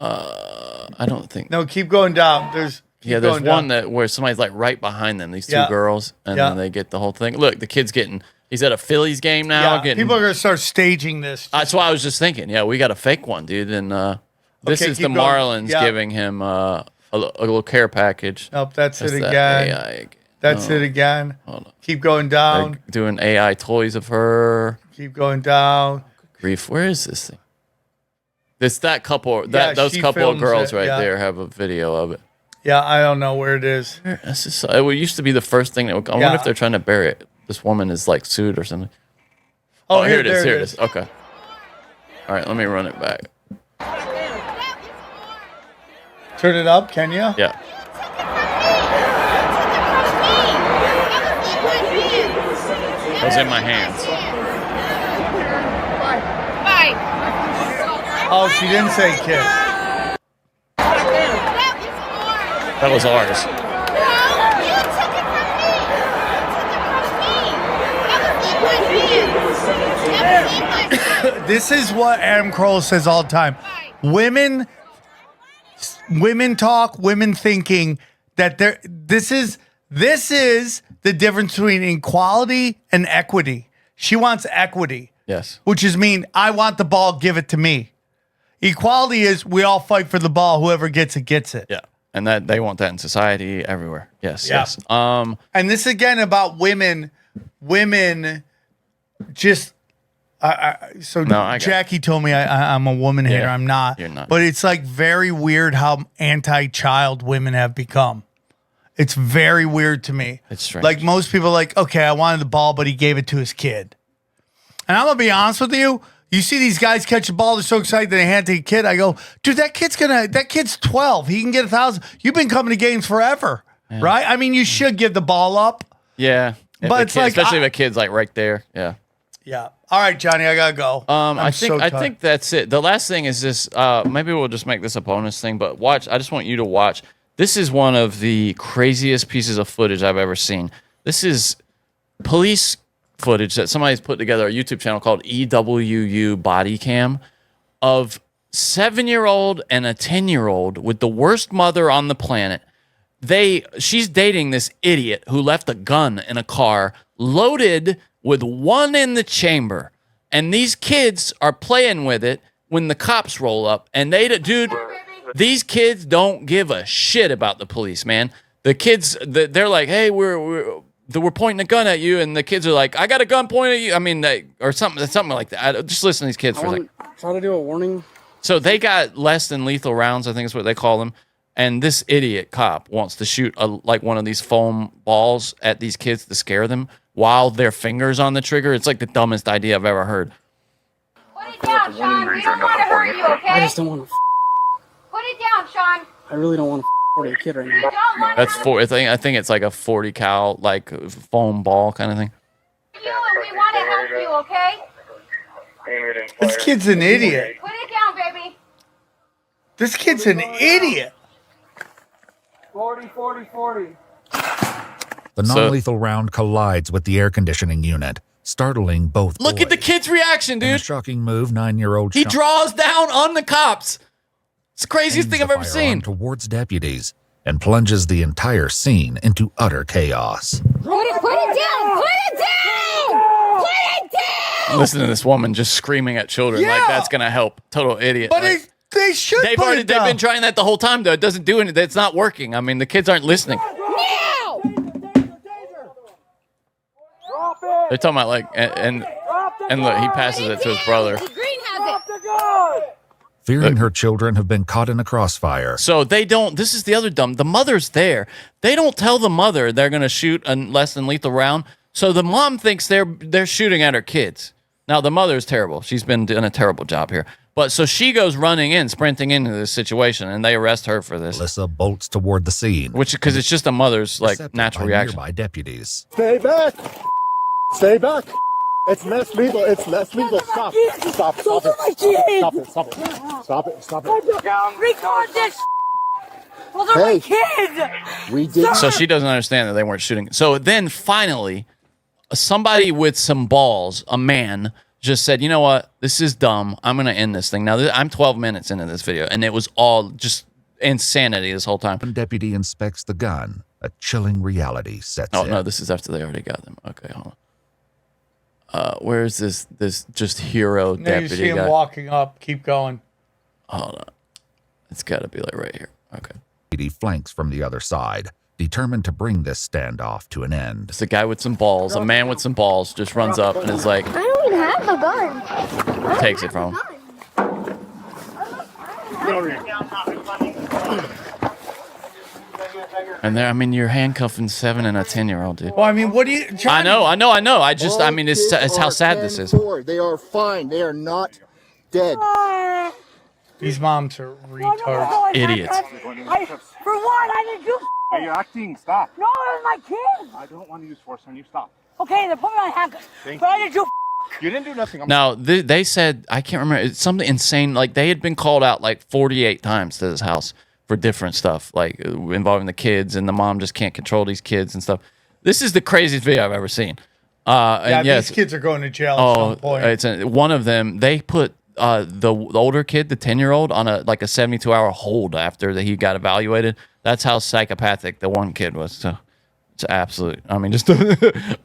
I don't think. No, keep going down. There's There's one that where somebody's like right behind them. These two Yeah. girls, and Yeah. then they get the whole thing. Look, the kid's getting. He's at a Phillies game now. Yeah, Getting. people are gonna start staging this. That's why I was just thinking. Yeah, we got a fake one, dude. And this Okay, is the keep going. Marlins Yeah. giving him a little care package. Nope, that's it that again. AI. That's No. it again. Hold on. Keep going down. They're doing AI toys of her. Keep going down. Grief. Where is this thing? That couple. Yeah, Those she couple of films girls it, right yeah. there have a video of it. Yeah, I don't know where it is. This is, it used to be the first thing that would. I wonder Yeah. if they're trying to bury it. This woman is like sued or something. Oh, here it is. there Here it is. Okay. All right, let me run it back. Turn it up, can you? Yeah. It was in my hands. Oh, she didn't say kid. That was ours. This is what Adam Carolla says all the time. Women talk, women thinking that this is the difference between equality and equity. She wants equity. Yes. Which is mean I want the ball, give it to me. Equality is we all fight for the ball, whoever gets it gets it. Yeah. And that they want that in society everywhere. Yes. Yeah. Yes. And this again about women just so No, I got Jackie told me I'm a woman hater. Yeah, I'm not. you're not. But it's like very weird how anti-child women have become. It's very weird to me. It's strange. Like most people are like, okay, I wanted the ball, but he gave it to his kid. And I'm gonna be honest with you. You see these guys catch the ball, they're so excited that they hand it to a kid. I go, dude, that kid's 12. He can get 1,000. You've been coming to games forever, right? I mean, you should give the ball up. Yeah. If But the it's kid- like, especially if a kid's like right there. Yeah. Yeah. All right, Johnny, I gotta go. I so tired. think that's it. The last thing is this. Maybe we'll just make this a bonus thing, but watch. I just want you to watch. This is one of the craziest pieces of footage I've ever seen. This is police footage that somebody's put together a YouTube channel called EWU Body Cam of 7-year-old and a 10-year-old with the worst mother on the planet. She's dating this idiot who left a gun in a car loaded with one in the chamber. And these kids are playing with it when the cops roll up. And these kids don't give a shit about the police, man. The kids, they're like, hey, we're they were pointing a gun at you, and the kids are like, I got a gun pointed at you. I mean, or something like that. Just listen to these kids for a second. Try to do a warning. So they got less than lethal rounds, I think is what they call them. And this idiot cop wants to shoot like one of these foam balls at these kids to scare them while their fingers on the trigger. It's like the dumbest idea I've ever heard. Put it down, Sean. We don't want to hurt you, okay? I just don't want to. Put it down, Sean. I really don't want to 40 a kid right now. That's I think it's like a 40 cal like foam ball kind of thing. You and we want to help you, okay? This kid's an idiot. Put it down, baby. This kid's an idiot. 40. The non-lethal round collides with the air conditioning unit, startling both Look at the kid's reaction, dude. In a shocking move, 9-year-old He draws down on the cops. It's the craziest thing I've ever seen. Towards deputies and plunges the entire scene into utter chaos. Put it down. Put it down. Put it down. Listen to this woman just screaming at children like that's gonna help. Total idiot. But like, they should. They've been trying that the whole time though. It doesn't do anything. It's not working. I mean, the kids aren't listening. Now. They're talking about like and look, he passes it to his brother. The green has it. Fearing her children have been caught in a crossfire. So they don't. This is the other dumb. The mother's there. They don't tell the mother they're going to shoot a less than lethal round. So the mom thinks they're shooting at her kids. Now the mother is terrible. She's been doing a terrible job here. But so she goes running in, sprinting into this situation, and they arrest her for this. Melissa bolts toward the scene, Because it's just a mother's like natural reaction. By deputies. Stay back. Stay back. It's less legal. It's less legal. Stop. Stop. Stop it. Stop it. Stop it. Stop it. Stop it. Record this. Those are my kids. We did. So she doesn't understand that they weren't shooting. So then finally, somebody with some balls, a man, just said, you know what? This is dumb. I'm going to end this thing. Now, I'm 12 minutes into this video, and it was all just insanity this whole time. When deputy inspects the gun, a chilling reality sets in. Oh, no, this is after they already got them. Okay, hold on. Where's this just hero No, deputy you see him guy? walking up. Keep going. Hold on. It's got to be like right here. Okay. Deputy flanks from the other side, determined to bring this standoff to an end. It's a guy with some balls, a man with some balls, just runs up and is like, I don't even have the gun. takes it from him. And there, I mean, you're handcuffing 7 and a 10-year-old, dude. Well, I mean, what do you? Johnny, I know. I mean, it's how sad this is. They are fine. They are not dead. These moms are retards. Idiots. For what? I didn't do. Hey, you're acting. Stop. No, it was my kids. I don't want to use force on you. Stop. Okay, then put me on handcuffs. Thank But I didn't do. You didn't do nothing. Now, they said, I can't remember, it's something insane. Like, they had been called out like 48 times to this house for different stuff, like involving the kids, and the mom just can't control these kids and stuff. This is the craziest video I've ever seen. Yeah, and yes, these kids are going to jail at some point. one of them, they put the older kid, the 10-year-old, on a 72-hour hold after he got evaluated. That's how psychopathic the one kid was. So it's absolute. I mean, just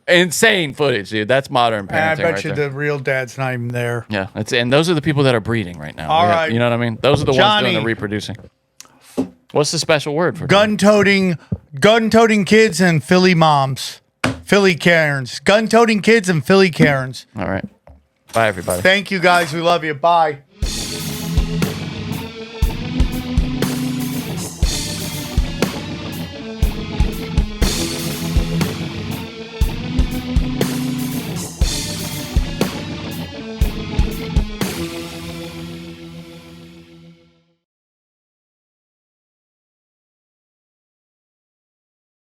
insane footage, dude. That's modern parenting. And I bet right you there. the real dad's not even there. Yeah, and those are the people that are breeding right now. All right. You know what I mean? Those are the ones Johnny. doing the reproducing. What's the special word for gun-toting kids and Philly moms, Philly Karens, gun-toting kids and Philly Karens. All right. Bye, everybody. Thank you, guys. We love you. Bye.